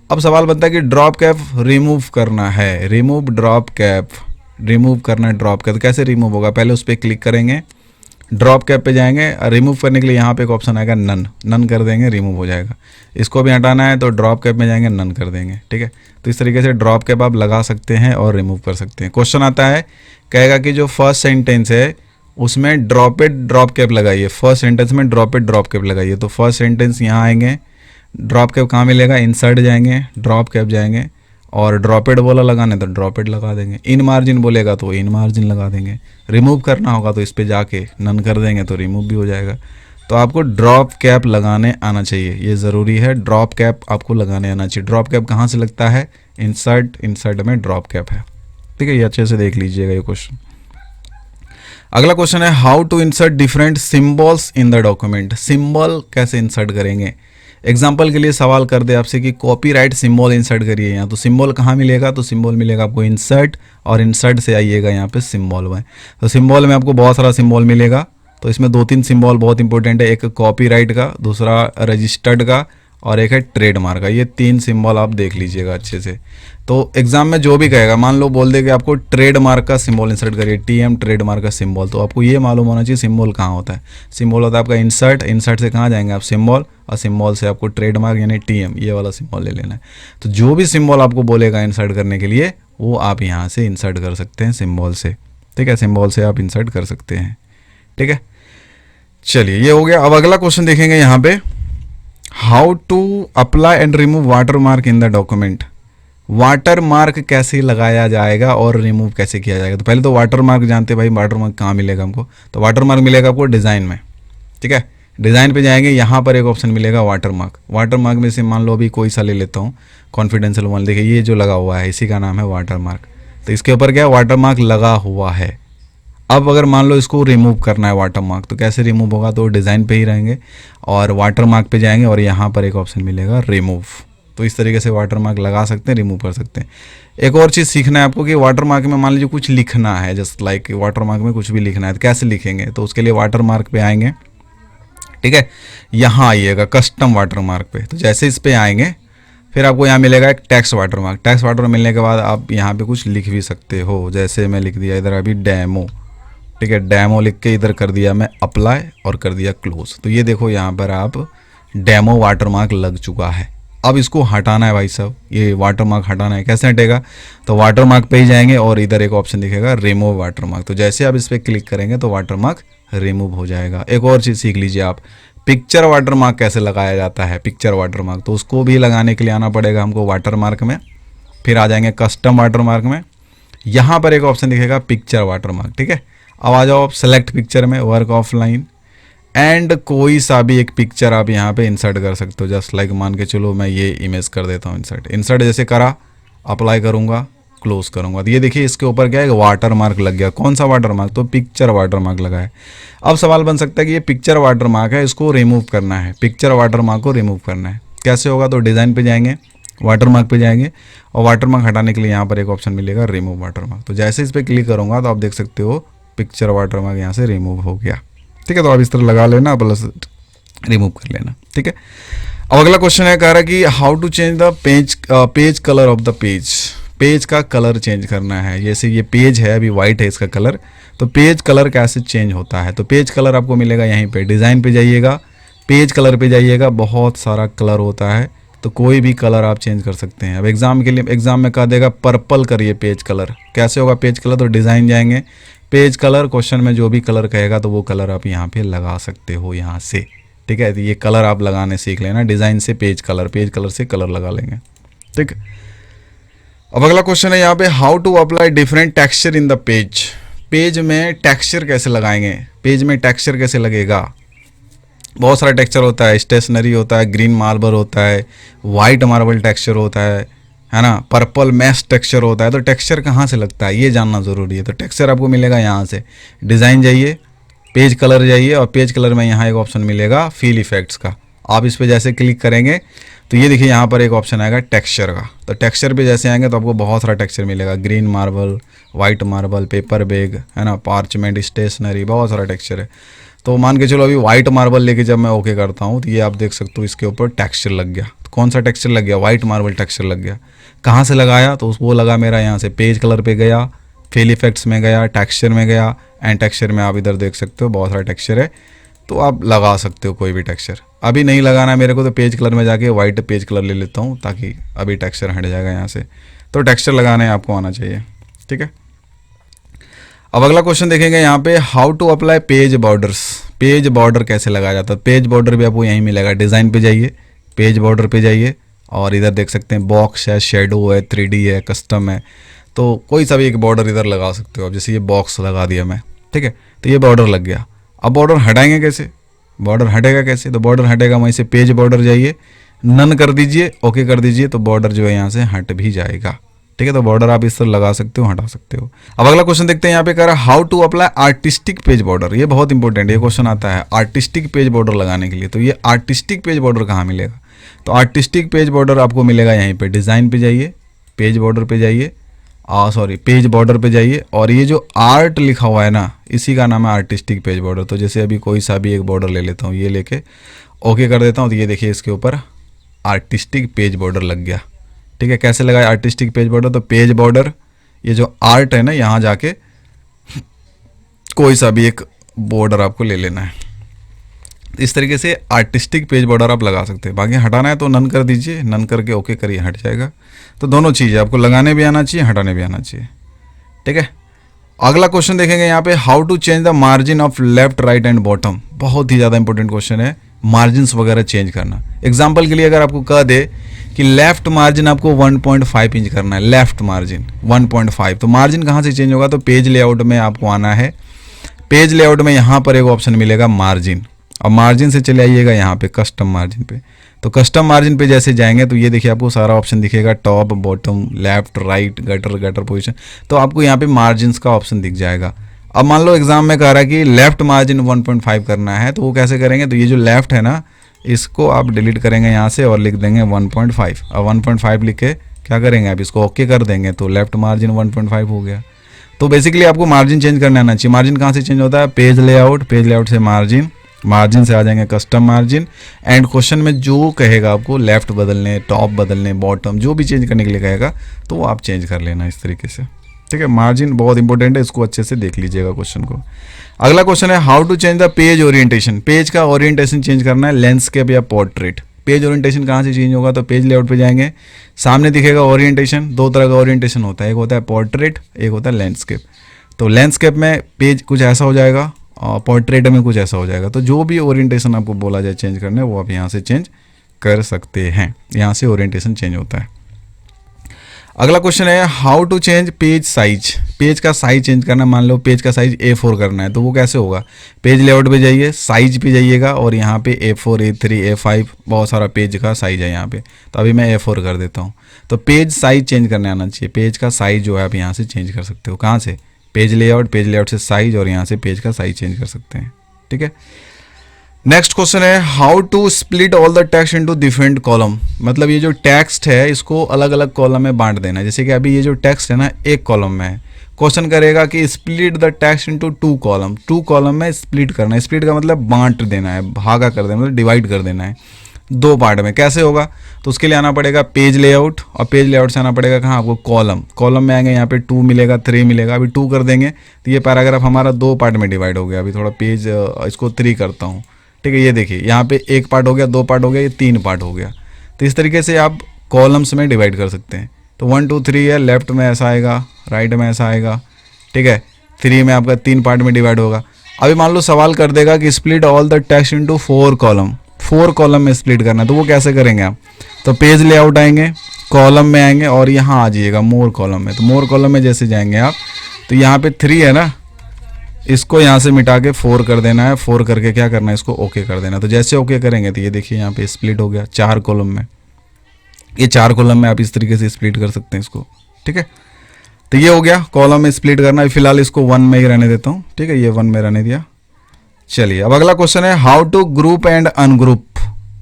अब सवाल बनता है कि ड्रॉप कैप रिमूव करना है, रिमूव ड्रॉप कैप, रिमूव करना है ड्रॉप कैप। तो कैसे रिमूव होगा, पहले उस पर क्लिक करेंगे, ड्रॉप कैप पे जाएंगे, रिमूव करने के लिए यहाँ पे एक ऑप्शन आएगा नन, नन कर देंगे, रिमूव हो जाएगा। इसको भी हटाना है तो ड्रॉप कैप में जाएंगे, नन कर देंगे, ठीक है। तो इस तरीके से ड्रॉप कैप आप लगा सकते हैं और रिमूव कर सकते हैं। क्वेश्चन आता है, कहेगा कि जो फर्स्ट सेंटेंस है उसमें ड्रॉपेड ड्रॉप कैप लगाइए, फर्स्ट सेंटेंस में ड्रॉपेड ड्रॉप कैप लगाइए। तो फर्स्ट सेंटेंस यहाँ आएंगे, ड्रॉप कैप कहाँ मिलेगा, इंसर्ट जाएंगे, ड्रॉप कैप जाएंगे, और ड्रॉपेड बोला लगाने तो ड्रॉपेड लगा देंगे, इन मार्जिन बोलेगा तो इन मार्जिन लगा देंगे, रिमूव करना होगा तो इस पे जाके नन कर देंगे तो रिमूव भी हो जाएगा। तो आपको ड्रॉप कैप लगाने आना चाहिए, ये ज़रूरी है, ड्रॉप कैप आपको लगाने आना चाहिए। ड्रॉप कैप कहाँ से लगता है, इंसर्ट, इंसर्ट में ड्रॉप कैप है, ठीक है। ये अच्छे से देख लीजिएगा ये क्वेश्चन। अगला क्वेश्चन है how to insert different symbols in the document. Symbol कैसे इंसर्ट करेंगे। एग्जाम्पल के लिए सवाल कर दे आपसे कि कॉपीराइट सिंबल इंसर्ट करिए यहाँ, तो सिंबल कहाँ मिलेगा, तो सिंबल मिलेगा आपको इंसर्ट, और इंसर्ट से आइएगा यहाँ पे सिंबल में। तो सिंबल में आपको बहुत सारा सिंबल मिलेगा, तो इसमें 2-3 सिंबल बहुत इंपॉर्टेंट है, एक कॉपीराइट का, दूसरा रजिस्टर्ड का, और एक है ट्रेडमार्क का। ये 3 सिंबल आप देख लीजिएगा अच्छे से। तो एग्जाम में जो भी कहेगा, मान लो बोल दे कि आपको ट्रेडमार्क का सिंबल इंसर्ट करिए, TM ट्रेडमार्क का सिंबल, तो आपको ये मालूम होना चाहिए सिंबल कहाँ होता है। सिंबल होता है आपका इंसर्ट, इंसर्ट से कहाँ जाएंगे आप सिंबल, और सिंबल से आपको ट्रेडमार्क यानी TM ये वाला सिंबल ले लेना है। तो जो भी सिंबल आपको बोलेगा इंसर्ट करने के लिए, वो आप यहाँ से इंसर्ट कर सकते हैं सिंबल से, ठीक है। सिंबल से आप इंसर्ट कर सकते हैं, ठीक है। चलिए ये हो गया। अब अगला क्वेश्चन देखेंगे यहाँ पे, how to apply and remove watermark in the document. Watermark कैसे लगाया जाएगा और रिमूव कैसे किया जाएगा। तो पहले तो वाटर मार्क जानते हैं भाई, वाटर मार्क कहाँ मिलेगा हमको, तो वाटर मार्क मिलेगा आपको डिज़ाइन में, ठीक है। डिज़ाइन पे जाएंगे, यहाँ पर एक ऑप्शन मिलेगा वाटर मार्क। वाटर मार्क में से मान लो अभी कोई सा ले लेता हूँ, कॉन्फिडेंशियल वन, देखिए ये जो लगा हुआ है इसी का नाम है वाटर मार्क। तो इसके ऊपर क्या है, वाटर मार्क लगा हुआ है। अब अगर मान लो इसको रिमूव करना है वाटर मार्क, तो कैसे रिमूव होगा, तो डिज़ाइन पे ही रहेंगे और वाटर मार्क पे जाएंगे और यहाँ पर एक ऑप्शन मिलेगा रिमूव। तो इस तरीके से वाटर मार्क लगा सकते हैं, रिमूव कर सकते हैं। एक और चीज़ सीखना है आपको कि वाटर मार्क में मान लीजिए कुछ लिखना है, जस्ट लाइक वाटर मार्क में कुछ भी लिखना है तो कैसे लिखेंगे, तो उसके लिए वाटर मार्क पे आएंगे, ठीक है। यहाँ आइएगा कस्टम वाटर मार्क पे, तो जैसे इस पे आएंगे फिर आपको यहाँ मिलेगा एक text water mark. Text water मिलने के बाद आप यहाँ पे कुछ लिख भी सकते हो, जैसे मैं लिख दिया इधर अभी डैमो, ठीक है। डैमो लिख के इधर कर दिया मैं अप्लाई और कर दिया क्लोज। तो ये देखो यहाँ पर आप डैमो वाटर मार्क लग चुका है। अब इसको हटाना है भाई साहब, ये वाटर मार्क हटाना है, कैसे हटेगा, तो वाटर मार्क पे ही जाएंगे और इधर एक ऑप्शन दिखेगा रिमूव वाटर मार्क। तो जैसे आप इस पर क्लिक करेंगे तो वाटर मार्क रिमूव हो जाएगा। एक और चीज़ सीख लीजिए आप, पिक्चर वाटर मार्क कैसे लगाया जाता है। पिक्चर वाटर मार्क तो उसको भी लगाने के लिए आना पड़ेगा हमको वाटर मार्क में, फिर आ जाएंगे कस्टम वाटर मार्क में, यहाँ पर एक ऑप्शन दिखेगा पिक्चर वाटर मार्क, ठीक है। अब आ जाओ आप सेलेक्ट पिक्चर में, वर्क ऑफलाइन, एंड कोई सा भी एक पिक्चर आप यहाँ पे इंसर्ट कर सकते हो। जस्ट लाइक मान के चलो मैं ये इमेज कर देता हूँ इंसर्ट जैसे करा, अप्लाई करूँगा, क्लोज करूँगा, तो ये देखिए इसके ऊपर क्या है, वाटर मार्क लग गया। कौन सा वाटर मार्क, तो पिक्चर वाटर मार्क लगा है। अब सवाल बन सकता है कि ये पिक्चर वाटर मार्क है, इसको रिमूव करना है, पिक्चर वाटर मार्क को रिमूव करना है, कैसे होगा, तो डिज़ाइन पे जाएंगे, वाटर मार्क पे जाएंगे और वाटर मार्क हटाने के लिए यहाँ पर एक ऑप्शन मिलेगा रिमूव वाटर मार्क। तो जैसे इस पर क्लिक करूँगा तो आप देख सकते हो पिक्चर वाटर मार्क यहाँ से रिमूव हो गया, ठीक है। तो आप इस तरह लगा लेना प्लस रिमूव कर लेना, ठीक है। अब अगला क्वेश्चन है, कह रहा है कि how to change the page colour of the page. Page का कलर चेंज करना है, जैसे ये पेज है अभी वाइट है इसका कलर, तो पेज कलर कैसे चेंज होता है। तो पेज कलर आपको मिलेगा यहीं पे, डिज़ाइन पे जाइएगा, पेज कलर पे जाइएगा, बहुत सारा कलर होता है तो कोई भी कलर आप चेंज कर सकते हैं। अब एग्जाम के लिए, एग्जाम में कह देगा पर्पल करिए पेज कलर, कैसे होगा पेज कलर, तो डिज़ाइन जाएंगे, पेज कलर, क्वेश्चन में जो भी कलर कहेगा तो वो कलर आप यहाँ पे लगा सकते हो यहाँ से, ठीक है। तो ये कलर आप लगाने सीख लेना, डिज़ाइन से पेज कलर से कलर लगा लेंगे, ठीक। अब अगला क्वेश्चन है यहाँ पे, how to apply different texture in the page. Page में टेक्सचर कैसे लगाएंगे, पेज में टेक्सचर कैसे लगेगा। बहुत सारा टेक्सचर होता है, स्टेशनरी होता है, ग्रीन मार्बल होता है, वाइट मार्बल टेक्सचर होता है ना, पर्पल मैश टेक्सचर होता है। तो टेक्सचर कहाँ से लगता है ये जानना ज़रूरी है। तो टेक्सचर आपको मिलेगा यहाँ से, डिज़ाइन जाइए, पेज कलर जाइए और पेज कलर में यहाँ एक ऑप्शन मिलेगा फील इफेक्ट्स का। आप इस पर जैसे क्लिक करेंगे तो ये देखिए यहाँ पर एक ऑप्शन आएगा टेक्सचर का। तो टेक्सचर पे जैसे आएंगे तो आपको बहुत सारा टेक्सचर मिलेगा, green marble, white marble, paper bag, है ना, पार्चमेंट, स्टेशनरी, बहुत सारा टेक्सचर है। तो मान के चलो अभी वाइट मार्बल लेके जब मैं ओके करता हूँ तो ये आप देख सकते हो इसके ऊपर टेक्सचर लग गया। तो कौन सा टेक्सचर लग गया, वाइट मार्बल टेक्सचर लग गया। कहाँ से लगाया, तो वो लगा मेरा यहाँ से पेज कलर पे गया, फिल इफेक्ट्स में गया, टेक्सचर में गया, एंड टेक्सचर में आप इधर देख सकते हो बहुत सारा टेक्सचर है, तो आप लगा सकते हो कोई भी टेक्सचर। अभी नहीं लगाना है मेरे को तो पेज कलर में जाके वाइट पेज कलर ले लेता हूँ ताकि अभी टेक्सचर हट जाएगा यहाँ से। तो टेक्सचर लगाने आपको आना चाहिए, ठीक है। अब अगला क्वेश्चन देखेंगे यहाँ पे, how to apply page borders. Page border कैसे लगाया जाता है। पेज बॉर्डर भी आपको यहीं मिलेगा, डिज़ाइन पे जाइए, पेज बॉर्डर पे जाइए और इधर देख सकते हैं बॉक्स है, शेडो है, 3D है, कस्टम है, तो कोई सा भी एक बॉर्डर इधर लगा सकते हो आप। जैसे ये बॉक्स लगा दिया मैं, ठीक है, तो ये बॉर्डर लग गया। अब बॉर्डर हटाएंगे कैसे, बॉर्डर हटेगा कैसे, तो बॉर्डर हटेगा वहीं से पेज बॉर्डर जाइए, नन कर दीजिए, ओके कर दीजिए, तो बॉर्डर जो है यहाँ से हट भी जाएगा, ठीक है। तो बॉर्डर आप इस तरह लगा सकते हो, हटा सकते हो। अब अगला क्वेश्चन देखते हैं यहाँ पे, कह रहा है how to apply artistic page border. ये बहुत इंपॉर्टेंट, ये क्वेश्चन आता है आर्टिस्टिक पेज बॉर्डर लगाने के लिए। तो ये आर्टिस्टिक पेज बॉर्डर कहाँ मिलेगा, तो आर्टिस्टिक पेज बॉर्डर आपको मिलेगा यहीं पे, डिज़ाइन पे जाइए, पेज बॉर्डर पे जाइए, पेज बॉर्डर पे जाइए और ये जो आर्ट लिखा हुआ है ना, इसी का नाम है आर्टिस्टिक पेज बॉर्डर। तो जैसे अभी कोई सा भी एक बॉर्डर ले लेता हूँ, ये लेके ओके कर देता हूँ, तो ये देखिए इसके ऊपर आर्टिस्टिक पेज बॉर्डर लग गया, ठीक है। कैसे लगाए आर्टिस्टिक पेज बॉर्डर, तो पेज बॉर्डर, ये जो आर्ट है ना, यहाँ जाके कोई सा भी एक बॉर्डर आपको ले लेना है। इस तरीके से आर्टिस्टिक पेज बॉर्डर आप लगा सकते हैं। बाकी हटाना है तो नन कर दीजिए, नन करके ओके करिए, हट जाएगा। तो दोनों चीज़ें आपको लगाने भी आना चाहिए, हटाने भी आना चाहिए, ठीक है। अगला क्वेश्चन देखेंगे यहाँ पे, how to change the margin of left, right and bottom. बहुत ही ज़्यादा इंपॉर्टेंट क्वेश्चन है, मार्जिन्स वगैरह चेंज करना। एग्जाम्पल के लिए अगर आपको कह दे कि लेफ्ट मार्जिन आपको 1.5 इंच करना है, लेफ्ट मार्जिन 1.5, तो मार्जिन कहाँ से चेंज होगा? तो पेज लेआउट में आपको आना है। पेज लेआउट में यहाँ पर एक ऑप्शन मिलेगा मार्जिन, और मार्जिन से चले आइएगा यहाँ पे कस्टम मार्जिन पे। तो कस्टम मार्जिन पे जैसे जाएंगे तो ये देखिए आपको सारा ऑप्शन दिखेगा, top, bottom, left, right, gutter position. तो आपको यहाँ पे मार्जिन्स का ऑप्शन दिख जाएगा। अब मान लो एग्जाम में कह रहा है कि लेफ्ट मार्जिन 1.5 करना है, तो वो कैसे करेंगे? तो ये जो लेफ्ट है ना, इसको आप डिलीट करेंगे यहाँ से और लिख देंगे 1.5। अब 1.5 लिख के क्या करेंगे? आप इसको ओके कर देंगे तो लेफ्ट मार्जिन 1.5 हो गया। तो बेसिकली आपको मार्जिन चेंज करना आना चाहिए। मार्जिन कहाँ से चेंज होता है? पेज लेआउट, पेज लेआउट से मार्जिन, मार्जिन से आ जाएंगे कस्टम मार्जिन। एंड क्वेश्चन में जो कहेगा आपको लेफ्ट बदलने, टॉप बदलने, बॉटम, जो भी चेंज करने के लिए कहेगा तो वो आप चेंज कर लेना इस तरीके से, ठीक है। मार्जिन बहुत इंपॉर्टेंट है, इसको अच्छे से देख लीजिएगा क्वेश्चन को। अगला क्वेश्चन है how to change the page orientation. Page का ओरिएंटेशन चेंज करना है, लैंडस्केप या पोर्ट्रेट। पेज ओरिएंटेशन कहाँ से चेंज होगा? तो पेज लेआउट पे जाएंगे, सामने दिखेगा ओरिएंटेशन। दो तरह का ओरिएंटेशन होता है, एक होता है पोर्ट्रेट, एक होता है लैंडस्केप। तो लैंडस्केप में पेज कुछ ऐसा हो जाएगा और पोर्ट्रेट में कुछ ऐसा हो जाएगा। तो जो भी ओरिएंटेशन आपको बोला जाए चेंज करने, वो आप यहाँ से चेंज कर सकते हैं। यहाँ से ओरिएंटेशन चेंज होता है। अगला क्वेश्चन है how to change page size. Page का साइज चेंज करना, मान लो पेज का साइज A4 करना है, तो वो कैसे होगा? पेज लेआउट पे जाइए, साइज पे जाइएगा और यहाँ पे A4, A3, A5 बहुत सारा पेज का साइज है यहाँ पे। तो अभी मैं A4 कर देता हूँ। तो पेज साइज चेंज करने आना चाहिए। पेज का साइज जो है आप यहाँ से चेंज कर सकते हो। कहाँ से? पेज लेआउट से साइज, और यहाँ से पेज का साइज चेंज कर सकते हैं, ठीक है। नेक्स्ट क्वेश्चन है how to split all the text into different column. मतलब ये जो टेक्स्ट है इसको अलग अलग कॉलम में बांट देना है। जैसे कि अभी ये जो टेक्स्ट है ना, एक कॉलम में है। क्वेश्चन करेगा कि split the text into 2 column. 2 column में स्प्लिट करना है। स्प्लिट का मतलब बांट देना है, भागा कर देना, मतलब डिवाइड कर देना है 2 पार्ट में। कैसे होगा? तो उसके लिए आना पड़ेगा पेज लेआउट, और पेज लेआउट से आना पड़ेगा कहाँ? आपको कॉलम। कॉलम में आएंगे, यहाँ पे 2 मिलेगा, 3 मिलेगा। अभी 2 कर देंगे तो ये पैराग्राफ हमारा 2 पार्ट में डिवाइड हो गया। अभी थोड़ा पेज इसको 3 करता हूँ, ठीक है। ये देखिए यहाँ पे 1 पार्ट हो गया, 2 पार्ट हो गया, ये 3 पार्ट हो गया। तो इस तरीके से आप कॉलम्स में डिवाइड कर सकते हैं। तो 1 2 3 है, लेफ्ट में ऐसा आएगा, राइट में ऐसा आएगा, ठीक है। 3 में आपका 3 पार्ट में डिवाइड होगा। अभी मान लो सवाल कर देगा कि split all the text into 4 column. 4 column में स्प्लिट करना है, तो वो कैसे करेंगे आप? तो पेज लेआउट आएंगे, कॉलम में आएंगे और यहाँ आ जाइएगा मोर कॉलम में। तो मोर कॉलम में जैसे जाएंगे आप, तो यहाँ पे 3 है ना, इसको यहाँ से मिटा के 4 कर देना है। 4 करके क्या करना है? इसको ओके कर देना है। तो जैसे ओके करेंगे तो ये देखिए यहाँ पे स्प्लिट हो गया 4 कॉलम में। ये 4 कॉलम में आप इस तरीके से स्प्लिट कर सकते हैं इसको, ठीक है। तो ये हो गया कॉलम में स्प्लिट करना। फिलहाल इसको 1 में ही रहने देता हूँ, ठीक है। ये 1 में रहने दिया। चलिए अब अगला क्वेश्चन है how to group and ungroup.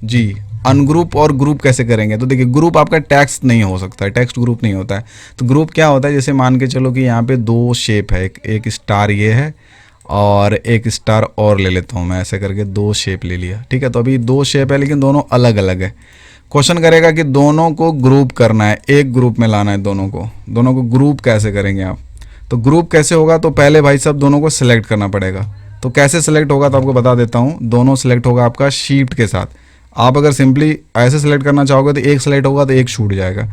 जी, अनग्रुप और ग्रुप कैसे करेंगे? तो देखिए ग्रुप आपका टेक्स्ट नहीं हो सकता है, टेक्स्ट ग्रुप नहीं होता है। तो ग्रुप क्या होता है? जैसे मान के चलो कि यहाँ पे 2 शेप है, एक स्टार ये है और एक स्टार और ले लेता हूँ मैं, ऐसे करके 2 शेप ले लिया, ठीक है। तो अभी 2 शेप है लेकिन दोनों अलग अलग है। क्वेश्चन करेगा कि दोनों को ग्रुप करना है, एक ग्रुप में लाना है दोनों को ग्रुप कैसे करेंगे आप? तो ग्रुप कैसे होगा? तो पहले भाई साहब दोनों को सिलेक्ट करना पड़ेगा। तो कैसे सिलेक्ट होगा? तो आपको बता देता हूँ। दोनों सिलेक्ट होगा आपका शिफ्ट के साथ। आप अगर सिंपली ऐसे सिलेक्ट करना चाहोगे तो एक सिलेक्ट होगा तो एक छूट जाएगा।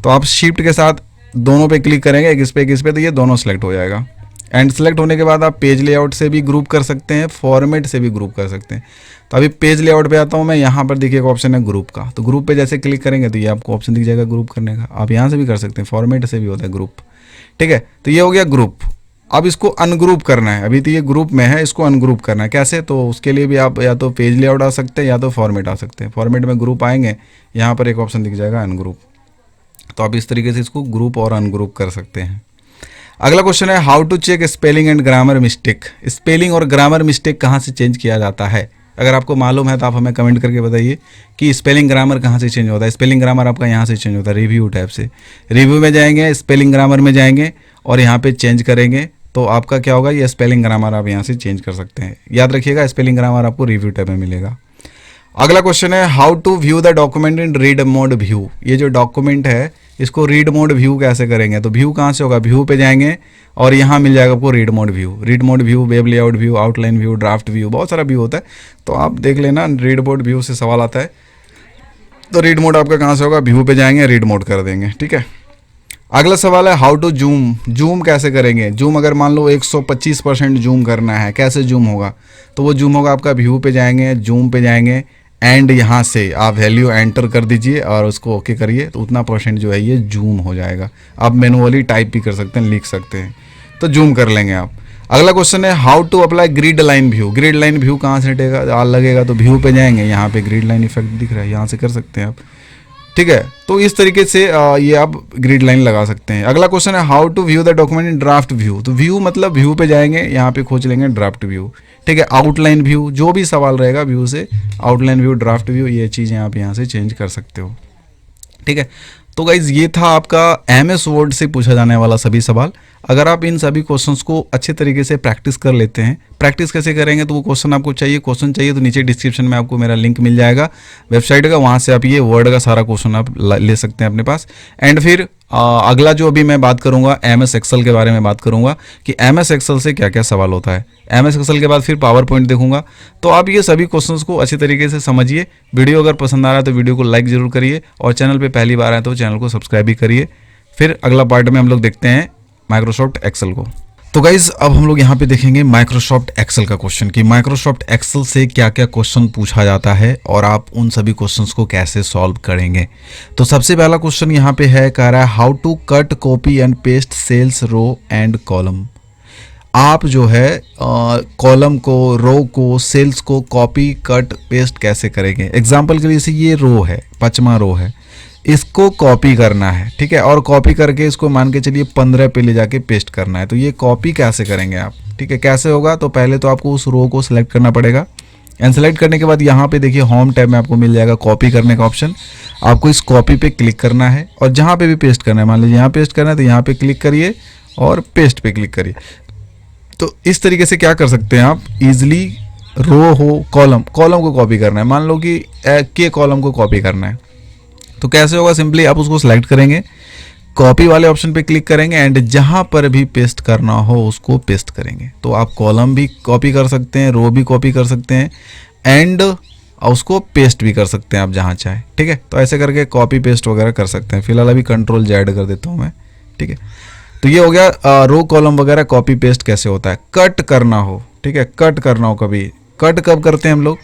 तो आप शिफ्ट के साथ दोनों पे क्लिक करेंगे, एक इस पे, तो ये दोनों सिलेक्ट हो जाएगा। एंड सेलेक्ट होने के बाद आप पेज लेआउट से भी ग्रुप कर सकते हैं, फॉर्मेट से भी ग्रुप कर सकते हैं। तो अभी पेज लेआउट पे आता हूँ मैं, यहाँ पर देखिए एक ऑप्शन है ग्रुप का। तो ग्रुप पे जैसे क्लिक करेंगे तो ये आपको ऑप्शन दिख जाएगा ग्रुप करने का। आप यहाँ से भी कर सकते हैं, फॉर्मेट से भी होता है ग्रुप, ठीक है। तो ये हो गया ग्रुप। अब इसको अनग्रुप करना है। अभी तो ये ग्रुप में है, इसको अनग्रुप करना है। कैसे? तो उसके लिए भी आप या तो पेज लेआउट आ सकते हैं या तो फॉर्मेट आ सकते हैं। फॉर्मेट में ग्रुप आएंगे, यहाँ पर एक ऑप्शन दिख जाएगा अनग्रुप। तो आप इस तरीके से इसको ग्रुप और अनग्रुप कर सकते हैं। अगला क्वेश्चन है how to check spelling and grammar mistake. Spelling और ग्रामर मिस्टेक कहाँ से चेंज किया जाता है? अगर आपको मालूम है तो आप हमें कमेंट करके बताइए कि स्पेलिंग ग्रामर कहाँ से चेंज होता है। स्पेलिंग ग्रामर आपका यहाँ से चेंज होता है, रिव्यू टैब से। रिव्यू में जाएंगे, स्पेलिंग ग्रामर में जाएंगे और यहाँ पे चेंज करेंगे तो आपका क्या होगा? ये स्पेलिंग ग्रामर आप यहाँ से चेंज कर सकते हैं। याद रखिएगा स्पेलिंग ग्रामर आपको रिव्यू टैब में मिलेगा। अगला क्वेश्चन है how to view the document in read mode view. ये जो डॉक्यूमेंट है इसको रीड मोड व्यू कैसे करेंगे? तो व्यू कहाँ से होगा? व्यू पे जाएंगे और यहाँ मिल जाएगा आपको read mode view. Read mode view, web layout view, outline view, draft view, बहुत सारा व्यू होता है। तो आप देख लेना, रीड मोड व्यू से सवाल आता है। तो रीड मोड आपका कहाँ से होगा? व्यू पे जाएंगे, रीड मोड कर देंगे, ठीक है। अगला सवाल है हाउ टू जूम, जूम कैसे करेंगे। जूम अगर मान लो 125% जूम करना है, कैसे जूम होगा, तो वो जूम होगा आपका व्यू पे जाएंगे, जूम पे जाएंगे एंड यहाँ से आप वैल्यू एंटर कर दीजिए और उसको ओके करिए, तो उतना परसेंट जो है ये जूम हो जाएगा। आप मैनुअली टाइप भी कर सकते हैं, लिख सकते हैं, तो जूम कर लेंगे आप। अगला क्वेश्चन है how to apply grid line view. Grid line view कहाँ से लगेगा, तो व्यू पे जाएंगे, यहाँ पे ग्रिड लाइन इफेक्ट दिख रहा है, यहाँ से कर सकते हैं आप, ठीक है। तो इस तरीके से ये आप ग्रिड लाइन लगा सकते हैं। अगला क्वेश्चन है how to view the document in draft view. तो व्यू मतलब व्यू पे जाएंगे, यहाँ पे खोज लेंगे ड्राफ्ट व्यू, ठीक है। आउटलाइन व्यू, जो भी सवाल रहेगा व्यू से, आउटलाइन व्यू, ड्राफ्ट व्यू, ये चीज़ें आप यहाँ से चेंज कर सकते हो, ठीक है। तो गाइज ये था आपका MS वर्ड से पूछा जाने वाला सभी सवाल। अगर आप इन सभी क्वेश्चंस को अच्छे तरीके से प्रैक्टिस कर लेते हैं, प्रैक्टिस कैसे करेंगे, तो वो क्वेश्चन आपको चाहिए, क्वेश्चन चाहिए तो नीचे डिस्क्रिप्शन में आपको मेरा लिंक मिल जाएगा वेबसाइट का, वहाँ से आप ये वर्ड का सारा क्वेश्चन आप ले सकते हैं अपने पास। एंड फिर अगला जो अभी मैं बात करूंगा MS एक्सेल के बारे में बात करूंगा कि MS एक्सेल से क्या क्या सवाल होता है। MS एक्सेल के बाद फिर पावर पॉइंट देखूंगा। तो आप ये सभी क्वेश्चंस को अच्छी तरीके से समझिए। वीडियो अगर पसंद आ रहा है तो वीडियो को लाइक जरूर करिए, और चैनल पे पहली बार आए तो चैनल को सब्सक्राइब भी करिए। फिर अगला पार्ट में हम लोग देखते हैं माइक्रोसॉफ्ट एक्सेल को। तो गाइज अब हम लोग यहाँ पे देखेंगे माइक्रोसॉफ्ट एक्सेल का क्वेश्चन कि माइक्रोसॉफ्ट एक्सेल से क्या क्या क्वेश्चन पूछा जाता है और आप उन सभी क्वेश्चंस को कैसे सॉल्व करेंगे। तो सबसे पहला क्वेश्चन यहाँ पे है, कह रहा है how to cut copy and paste cells row and column. आप जो है कॉलम को, रो को, सेल्स को कॉपी कट पेस्ट कैसे करेंगे। एग्जाम्पल के लिए से ये रो है, 5वां रो है, इसको कॉपी करना है, ठीक है, और कॉपी करके इसको मान के चलिए 15 पे ले जाके पेस्ट करना है। तो ये कॉपी कैसे करेंगे आप, ठीक है, कैसे होगा, तो पहले तो आपको उस रो को सिलेक्ट करना पड़ेगा। एंड सेलेक्ट करने के बाद यहाँ पे देखिए होम टैब में आपको मिल जाएगा कॉपी करने का ऑप्शन। आपको इस कॉपी पे क्लिक करना है और जहाँ पे भी पेस्ट करना है, मान लीजिए यहाँ पेस्ट करना है तो यहाँ पे क्लिक करिए और पेस्ट पे क्लिक करिए। तो इस तरीके से क्या कर सकते हैं आप इजिली, रो हो, कॉलम को कॉपी करना है, मान लो कि के कॉलम को कॉपी करना है, तो कैसे होगा, सिंपली आप उसको सिलेक्ट करेंगे, कॉपी वाले ऑप्शन पे क्लिक करेंगे एंड जहां पर भी पेस्ट करना हो उसको पेस्ट करेंगे। तो आप कॉलम भी कॉपी कर सकते हैं, रो भी कॉपी कर सकते हैं एंड उसको पेस्ट भी कर सकते हैं आप जहां चाहे, ठीक है। तो ऐसे करके कॉपी पेस्ट वगैरह कर सकते हैं। फिलहाल अभी कंट्रोल Z कर देता हूं मैं, ठीक है। तो ये हो गया रो कॉलम वगैरह कॉपी पेस्ट कैसे होता है। कट करना हो, ठीक है, कट करना हो, कभी कट कब करते हैं हम लोग,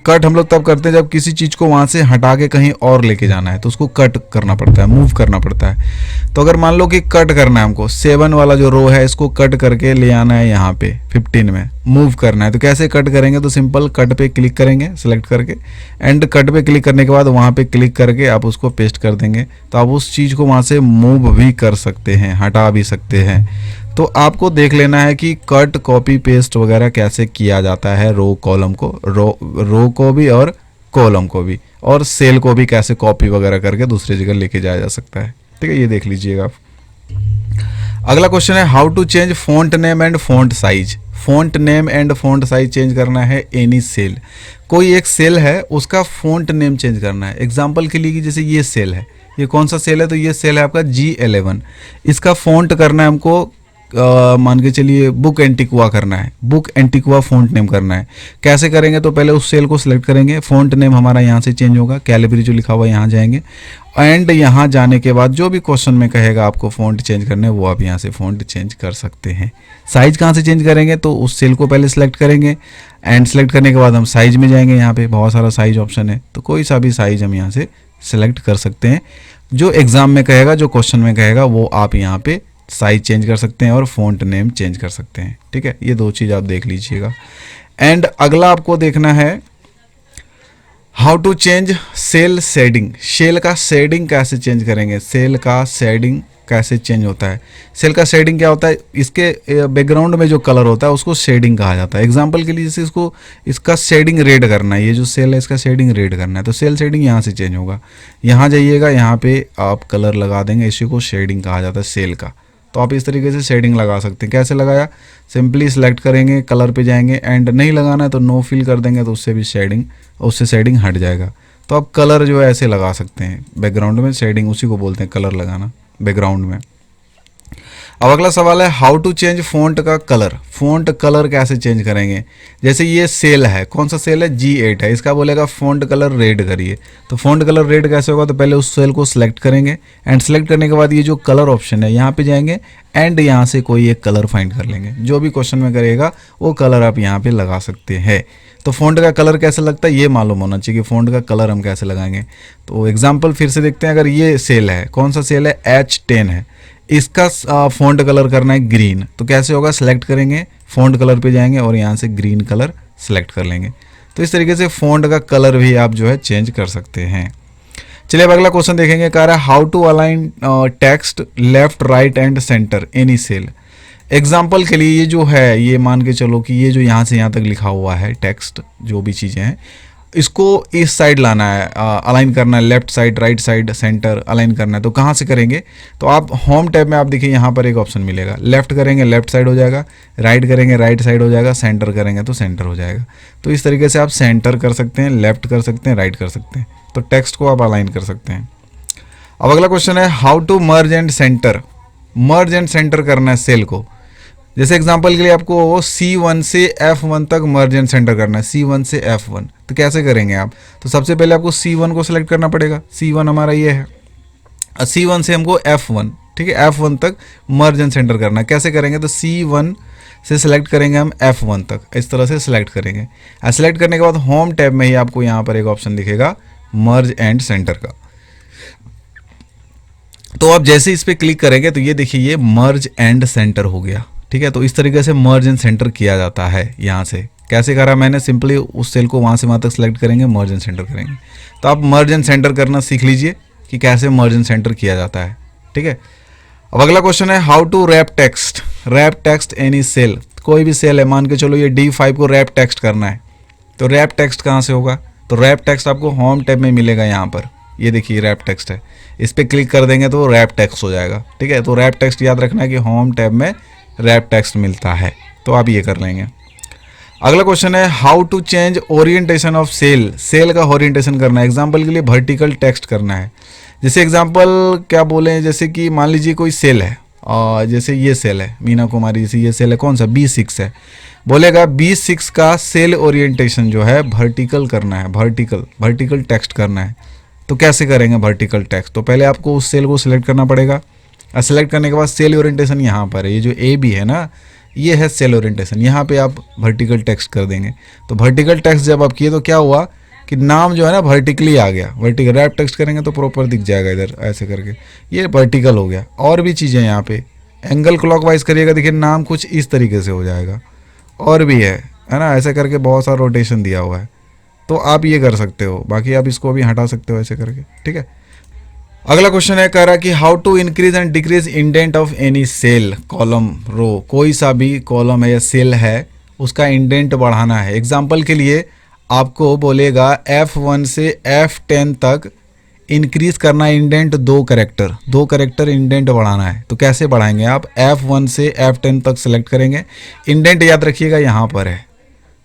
कट हम लोग तब करते हैं जब किसी चीज़ को वहाँ से हटा के कहीं और लेके जाना है, तो उसको कट करना पड़ता है, मूव करना पड़ता है। तो अगर मान लो कि कट करना है हमको, 7 वाला जो रो है इसको कट करके ले आना है यहाँ पे 15 में, मूव करना है, तो कैसे कट करेंगे, तो सिंपल कट पे क्लिक करेंगे सिलेक्ट करके एंड कट पे क्लिक करने के बाद वहाँ पे क्लिक करके आप उसको पेस्ट कर देंगे। तो आप उस चीज़ को वहाँ से मूव भी कर सकते हैं, हटा भी सकते हैं। तो आपको देख लेना है कि कट, कॉपी, पेस्ट वगैरह कैसे किया जाता है, रो कॉलम को, रो को भी और कॉलम को भी, और सेल को भी कैसे कॉपी वगैरह करके दूसरी जगह लेके जाया जा सकता है, ठीक है, ये देख लीजिएगा आप। अगला क्वेश्चन है how to change font name and font size. Font name and font size change करना है एनी सेल, कोई एक सेल है उसका फॉन्ट नेम चेंज करना है। एग्जाम्पल के लिए कि जैसे ये सेल है, ये कौन सा सेल है, तो ये सेल है आपका G11, इसका फॉन्ट करना है हमको, मान के चलिए बुक एंटिक्वा करना है, बुक एंटिक्वा फॉन्ट नेम करना है। कैसे करेंगे, तो पहले उस सेल को सिलेक्ट करेंगे, फॉन्ट नेम हमारा यहाँ से चेंज होगा, कैलिबरी जो लिखा हुआ है यहाँ जाएंगे एंड यहाँ जाने के बाद जो भी क्वेश्चन में कहेगा आपको फ़ॉन्ट चेंज करने, वो आप यहाँ से फ़ॉन्ट चेंज कर सकते हैं। साइज़ कहाँ से चेंज करेंगे, तो उस सेल को पहले सिलेक्ट करेंगे एंड सेलेक्ट करने के बाद हम साइज़ में जाएंगे, यहाँ पे बहुत सारा साइज ऑप्शन है, तो कोई सा भी साइज़ हम यहाँ से सिलेक्ट कर सकते हैं। जो एग्ज़ाम में कहेगा, जो क्वेश्चन में कहेगा, वो आप यहाँ पे साइज चेंज कर सकते हैं और फॉन्ट नेम चेंज कर सकते हैं, ठीक है। ये दो चीज़ आप देख लीजिएगा। एंड अगला आपको देखना है how to change cell shading. Cell का शेडिंग कैसे चेंज करेंगे, सेल का शेडिंग कैसे चेंज होता है। सेल का शेडिंग क्या होता है, इसके बैकग्राउंड में जो कलर होता है उसको शेडिंग कहा जाता है। एग्जांपल के लिए जैसे इसका शेडिंग रेड करना है, ये जो सेल है इसका शेडिंग रेड करना है, तो सेल शेडिंग यहाँ से चेंज होगा। यहाँ जाइएगा, यहाँ पे आप कलर लगा देंगे, इसी को शेडिंग कहा जाता है सेल का। तो आप इस तरीके से शेडिंग लगा सकते हैं। कैसे लगाया, सिंपली सिलेक्ट करेंगे, कलर पे जाएंगे एंड नहीं लगाना है तो नो फिल कर देंगे, तो उससे भी शेडिंग हट जाएगा। तो आप कलर जो है ऐसे लगा सकते हैं बैकग्राउंड में, शेडिंग उसी को बोलते हैं कलर लगाना बैकग्राउंड में। अब अगला सवाल है हाउ टू चेंज फ़ॉन्ट का कलर। फ़ॉन्ट कलर कैसे चेंज करेंगे। जैसे ये सेल है, कौन सा सेल है, G8 है, इसका बोलेगा फ़ॉन्ट कलर रेड करिए। तो फ़ॉन्ट कलर रेड कैसे होगा, तो पहले उस सेल को सिलेक्ट करेंगे एंड सेलेक्ट करने के बाद ये जो कलर ऑप्शन है यहाँ पे जाएंगे एंड यहाँ से कोई एक कलर फाइंड कर लेंगे। जो भी क्वेश्चन में करेगा वो कलर आप यहाँ पे लगा सकते हैं। तो फ़ॉन्ट का कलर कैसे लगता है ये मालूम होना चाहिए कि फ़ॉन्ट का कलर हम कैसे लगाएंगे। तो एग्जाम्पल फिर से देखते हैं। अगर ये सेल है, कौन सा सेल है, H10 है, इसका फ़ॉन्ट कलर करना है ग्रीन। तो कैसे होगा, सेलेक्ट करेंगे, फ़ॉन्ट कलर पे जाएंगे और यहाँ से ग्रीन कलर सेलेक्ट कर लेंगे। तो इस तरीके से फ़ॉन्ट का कलर भी आप जो है चेंज कर सकते हैं। चलिए अब अगला क्वेश्चन देखेंगे। कह रहा है how to align text left right and centre any cell. Example के लिए ये जो है, ये मान के चलो कि ये जो यहाँ से यहाँ तक लिखा हुआ है टेक्स्ट, जो भी चीज़ें हैं, इसको इस साइड लाना है, अलाइन करना है, left side, right side, centre align करना है। तो कहाँ से करेंगे, तो आप होम टैब में आप देखिए यहाँ पर एक ऑप्शन मिलेगा। लेफ्ट करेंगे लेफ्ट साइड हो जाएगा, राइट करेंगे राइट साइड हो जाएगा, सेंटर करेंगे तो सेंटर हो जाएगा। तो इस तरीके से आप सेंटर कर सकते हैं, लेफ्ट कर सकते हैं, राइट कर सकते हैं। तो टेक्स्ट को आप अलाइन कर सकते हैं। अब अगला क्वेश्चन है how to merge and centre. Merge and centre करना है सेल को। जैसे एग्जांपल के लिए आपको C1 से F1 तक मर्ज एंड सेंटर करना है, C1 से F1। तो कैसे करेंगे आप, तो सबसे पहले आपको C1 को सिलेक्ट करना पड़ेगा। C1 हमारा ये है, C1 से हमको F1, ठीक है, F1 तक मर्ज एंड सेंटर करना है। कैसे करेंगे, तो C1 से सिलेक्ट करेंगे हम F1 तक, इस तरह से सिलेक्ट करेंगे। सिलेक्ट करने के बाद होम टैब में ही आपको यहाँ पर एक ऑप्शन दिखेगा मर्ज एंड सेंटर का। तो आप जैसे इस पर क्लिक करेंगे तो ये देखिए ये मर्ज एंड सेंटर हो गया, ठीक है। तो इस तरीके से मर्ज एंड सेंटर किया जाता है। यहाँ से कैसे करा मैंने, सिंपली उस सेल को वहाँ से वहाँ तक सेलेक्ट करेंगे, मर्ज एंड सेंटर करेंगे। तो आप मर्ज एंड सेंटर करना सीख लीजिए कि कैसे मर्ज एंड सेंटर किया जाता है, ठीक है। अब अगला क्वेश्चन है how to wrap text. Wrap text any cell. कोई भी सेल है, मान के चलो ये D5 को रैप टेक्स्ट करना है। तो रैप टेक्स्ट कहाँ से होगा, तो रैप टेक्स्ट आपको होम टैब में मिलेगा। यहाँ पर ये देखिए रैप टेक्स्ट है, इस पर क्लिक कर देंगे तो रैप टेक्स्ट हो जाएगा, ठीक है। तो रैप टेक्स्ट याद रखना है कि होम टैब में रैप टेक्स्ट मिलता है। तो आप ये कर लेंगे। अगला क्वेश्चन है how to change orientation of cell. Cell का ओरिएंटेशन करना है। एग्जांपल के लिए वर्टिकल टेक्स्ट करना है। जैसे एग्जांपल क्या बोले, जैसे कि मान लीजिए कोई सेल है और जैसे ये सेल है मीना कुमारी, जैसे ये सेल है, कौन सा, B6 है। बोलेगा B6 का सेल ओरिएंटेशन जो है वर्टिकल करना है, वर्टिकल टेक्स्ट करना है। तो कैसे करेंगे वर्टिकल टेक्स्ट, तो पहले आपको उस सेल को सिलेक्ट करना पड़ेगा। और सिलेक्ट करने के बाद सेल ओरिएंटेशन यहाँ पर है, ये जो AB है ना, ये है सेल ओरिएंटेशन। यहाँ पे आप वर्टिकल टेक्स्ट कर देंगे। तो वर्टिकल टेक्स्ट जब आप किए तो क्या हुआ कि नाम जो है ना वर्टिकली आ गया। वर्टिकल रैप टेक्स्ट करेंगे तो प्रॉपर दिख जाएगा इधर ऐसे करके, ये वर्टिकल हो गया। और भी चीज़ें यहाँ पे एंगल क्लॉकवाइज करिएगा, देखिए नाम कुछ इस तरीके से हो जाएगा। और भी है ना, ऐसे करके बहुत सारा रोटेशन दिया हुआ है। तो आप ये कर सकते हो, बाकी आप इसको भी हटा सकते हो ऐसे करके, ठीक है। अगला क्वेश्चन है, कह रहा कि how to increase and decrease indent of any cell, column, row. कोई सा भी कॉलम है या सेल है उसका इंडेंट बढ़ाना है। एग्जाम्पल के लिए आपको बोलेगा F1 से F10 तक इंक्रीज करना है इंडेंट, 2 कैरेक्टर इंडेंट बढ़ाना है। तो कैसे बढ़ाएंगे आप, F1 से F10 तक सेलेक्ट करेंगे। इंडेंट याद रखिएगा यहाँ पर है।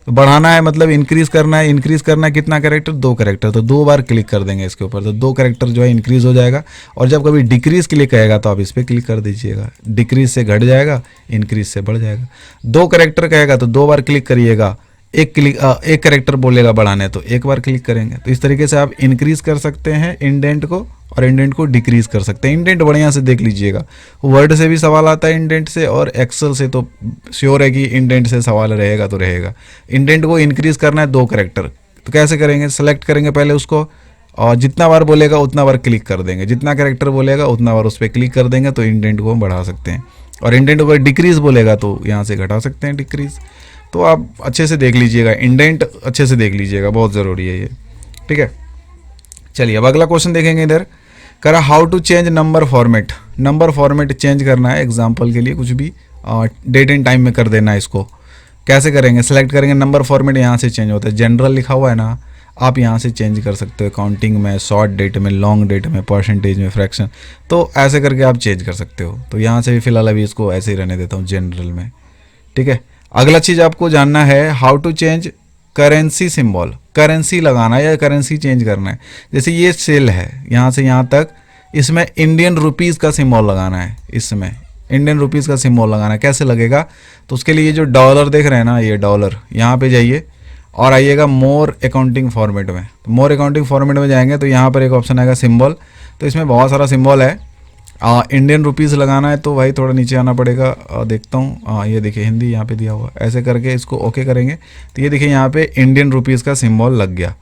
तो बढ़ाना है मतलब इंक्रीज करना है। इंक्रीज करना है कितना कैरेक्टर, 2 कैरेक्टर। तो 2 बार क्लिक कर देंगे इसके ऊपर, तो 2 कैरेक्टर जो है इंक्रीज हो जाएगा। और जब कभी डिक्रीज क्लिक करेगा तो आप इस पर क्लिक कर दीजिएगा। डिक्रीज से घट जाएगा, इंक्रीज से बढ़ जाएगा। 2 कैरेक्टर कहेगा तो 2 बार क्लिक करिएगा। एक कैरेक्टर बोलेगा बढ़ाने तो 1 बार क्लिक करेंगे। तो इस तरीके से आप इंक्रीज कर सकते हैं इंडेंट को और इंडेंट को डिक्रीज कर सकते हैं। इंडेंट बढ़िया से देख लीजिएगा, वर्ड से भी सवाल आता है इंडेंट से, और एक्सेल से तो श्योर है कि इंडेंट से सवाल रहेगा तो रहेगा। इंडेंट को इंक्रीज करना है 2 कैरेक्टर। तो कैसे करेंगे, सेलेक्ट करेंगे पहले उसको, और जितना बार बोलेगा उतना बार क्लिक कर देंगे। जितना कैरेक्टर बोलेगा उतना बार उस पर क्लिक कर देंगे तो इंडेंट को हम बढ़ा सकते हैं। और इंडेंट को डिक्रीज बोलेगा तो यहाँ से घटा सकते हैं डिक्रीज। तो आप अच्छे से देख लीजिएगा, इंडेंट अच्छे से देख लीजिएगा, बहुत ज़रूरी है ये, ठीक है। चलिए अब अगला क्वेश्चन देखेंगे। इधर कह रहा how to change number format. Number format change करना है। एग्जांपल के लिए कुछ भी डेट एंड टाइम में कर देना है इसको। कैसे करेंगे, सेलेक्ट करेंगे, नंबर फॉर्मेट यहाँ से चेंज होता है। जनरल लिखा हुआ है ना, आप यहाँ से चेंज कर सकते हो। काउंटिंग में, शॉर्ट डेट में, लॉन्ग डेट में, परसेंटेज में, फ्रैक्शन, तो ऐसे करके आप चेंज कर सकते हो। तो यहाँ से भी फिलहाल अभी इसको ऐसे ही रहने देता हूँ जनरल में, ठीक है। अगला चीज़ आपको जानना है how to change currency symbol. Currency लगाना है या करेंसी चेंज करना है। जैसे ये सेल है, यहाँ से यहाँ तक इसमें इंडियन रुपीज़ का सिंबल लगाना है। इसमें इंडियन रुपीज़ का सिंबल लगाना है। कैसे लगेगा? तो उसके लिए ये जो डॉलर देख रहे हैं ना, ये डॉलर, यहाँ पे जाइए और आइएगा मोर अकाउंटिंग फॉर्मेट में। तो मोर अकाउंटिंग फॉर्मेट में जाएंगे तो यहाँ पर एक ऑप्शन आएगा सिंबल। तो इसमें बहुत सारा सिंबल है। इंडियन रुपीज़ लगाना है तो भाई थोड़ा नीचे आना पड़ेगा। देखता हूँ, ये देखिए हिंदी यहाँ पे दिया हुआ, ऐसे करके इसको ओके करेंगे तो ये देखिए यहाँ पे इंडियन रुपीज़ का सिंबल लग गया।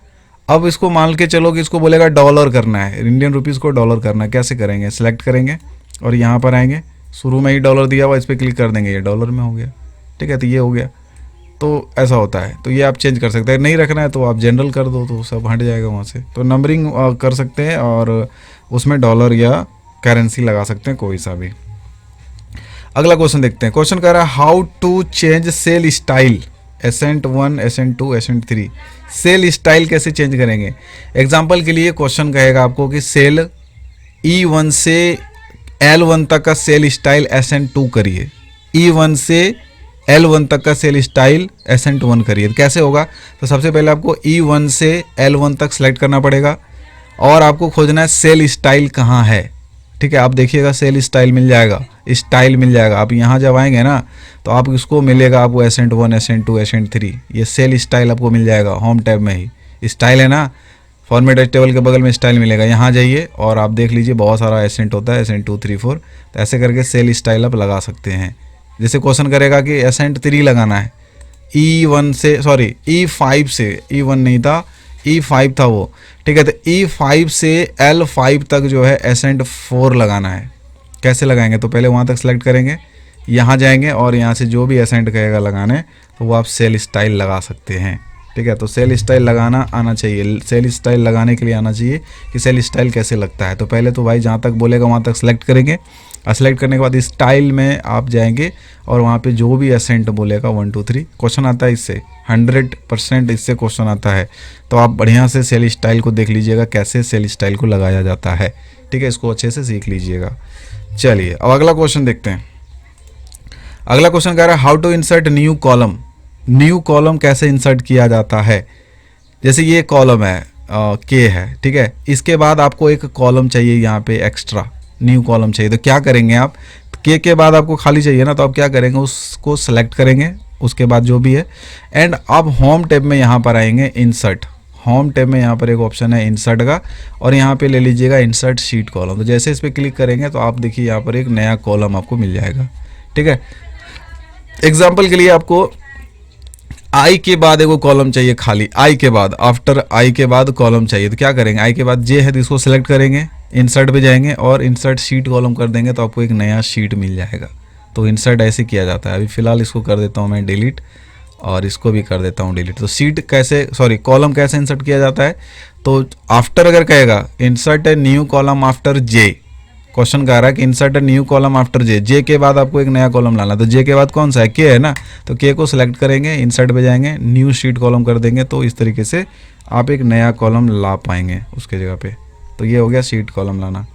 अब इसको मान के चलो कि इसको बोलेगा डॉलर करना है, इंडियन रुपीज़ को डॉलर करना है। कैसे करेंगे? सिलेक्ट करेंगे और यहाँ पर आएंगे, शुरू में ही डॉलर दिया हुआ, इस पर क्लिक कर देंगे, ये डॉलर में हो गया। ठीक है, तो ये हो गया। तो ऐसा होता है। तो ये आप चेंज कर सकते हैं, नहीं रखना है तो आप जनरल कर दो तो सब हट जाएगा वहाँ से। तो नंबरिंग कर सकते हैं और उसमें डॉलर या करेंसी लगा सकते हैं, कोई सा भी। अगला क्वेश्चन देखते हैं। क्वेश्चन कह रहा है how to change cell style accent 1, accent 2, accent 3। Cell style कैसे चेंज करेंगे? एग्जाम्पल के लिए क्वेश्चन कहेगा आपको कि सेल E1 से L1 तक का सेल स्टाइल एसेंट 2 करिए, E1 से L1 तक का सेल स्टाइल एसेंट 1 करिए। तो कैसे होगा? तो सबसे पहले आपको E1 से L1 तक सेलेक्ट करना पड़ेगा और आपको खोजना है सेल स्टाइल कहाँ है। ठीक है, आप देखिएगा सेल स्टाइल मिल जाएगा, स्टाइल मिल जाएगा। आप यहाँ जब आएंगे ना तो आप इसको मिलेगा आपको एसेंट 1, एसेंट 2, एसेंट 3, ये सेल स्टाइल आपको मिल जाएगा होम टैब में ही। स्टाइल है ना, फॉर्मेट टेबल के बगल में स्टाइल मिलेगा, यहाँ जाइए और आप देख लीजिए बहुत सारा एसेंट होता है, एसेंट 2, 3, 4। तो ऐसे करके सेल स्टाइल आप लगा सकते हैं। जैसे क्वेश्चन करेगा कि एसेंट 3 लगाना है, E1 से, सॉरी E5 से, E1 नहीं था, E5 था वो। ठीक है, तो E5 से L5 तक जो है एसेंट 4 लगाना है। कैसे लगाएंगे? तो पहले वहाँ तक सेलेक्ट करेंगे, यहाँ जाएंगे और यहाँ से जो भी एसेंट कहेगा लगाने तो वो आप सेल स्टाइल लगा सकते हैं। ठीक है, तो सेल स्टाइल लगाना आना चाहिए। सेल स्टाइल लगाने के लिए आना चाहिए कि सेल स्टाइल कैसे लगता है। तो पहले तो भाई जहाँ तक बोलेगा वहाँ तक सेलेक्ट करेंगे और सेलेक्ट करने के बाद स्टाइल में आप जाएंगे और वहाँ पे जो भी एसेंट बोलेगा 1, 2, 3 क्वेश्चन आता है इससे, 100% इससे क्वेश्चन आता है। तो आप बढ़िया से सेल स्टाइल को देख लीजिएगा कैसे सेल स्टाइल को लगाया जाता है। ठीक है, इसको अच्छे से सीख लीजिएगा। चलिए अब अगला क्वेश्चन देखते हैं। अगला क्वेश्चन कह रहा है how to insert new column. New column कैसे इंसर्ट किया जाता है? जैसे ये कॉलम है के है, ठीक है, इसके बाद आपको एक कॉलम चाहिए यहाँ पे एक्स्ट्रा, न्यू कॉलम चाहिए। तो क्या करेंगे आप? के बाद आपको खाली चाहिए ना, तो आप क्या करेंगे? उसको सेलेक्ट करेंगे, उसके बाद जो भी है एंड आप होम टैब में यहाँ पर आएंगे, इंसर्ट। होम टैब में यहाँ पर एक ऑप्शन है इंसर्ट का और यहाँ पे ले लीजिएगा इंसर्ट शीट कॉलम। तो जैसे इस पर क्लिक करेंगे तो आप देखिए यहाँ पर एक नया कॉलम आपको मिल जाएगा। ठीक है, एग्जाम्पल के लिए आपको आई के बाद एक कॉलम चाहिए खाली, आई के बाद, आफ्टर आई के बाद कॉलम चाहिए। तो क्या करेंगे? आई के बाद जे है तो इसको सेलेक्ट करेंगे, इंसर्ट पे जाएंगे और इंसर्ट शीट कॉलम कर देंगे तो आपको एक नया शीट मिल जाएगा। तो इंसर्ट ऐसे किया जाता है। अभी फिलहाल इसको कर देता हूँ मैं डिलीट और इसको भी कर देता हूँ डिलीट। तो शीट कैसे, सॉरी कॉलम कैसे इंसर्ट किया जाता है? तो आफ्टर अगर कहेगा insert a new column after J, question कह रहा है कि insert a new column after J, J के बाद आपको एक नया कॉलम लाना। तो जे के बाद कौन सा है? के है ना, तो के को सिलेक्ट करेंगे, इंसर्ट पे जाएंगे, न्यू शीट कॉलम कर देंगे। तो इस तरीके से आप एक नया कॉलम ला पाएंगे उसके जगह पे। तो ये हो गया शीट कॉलम लाना।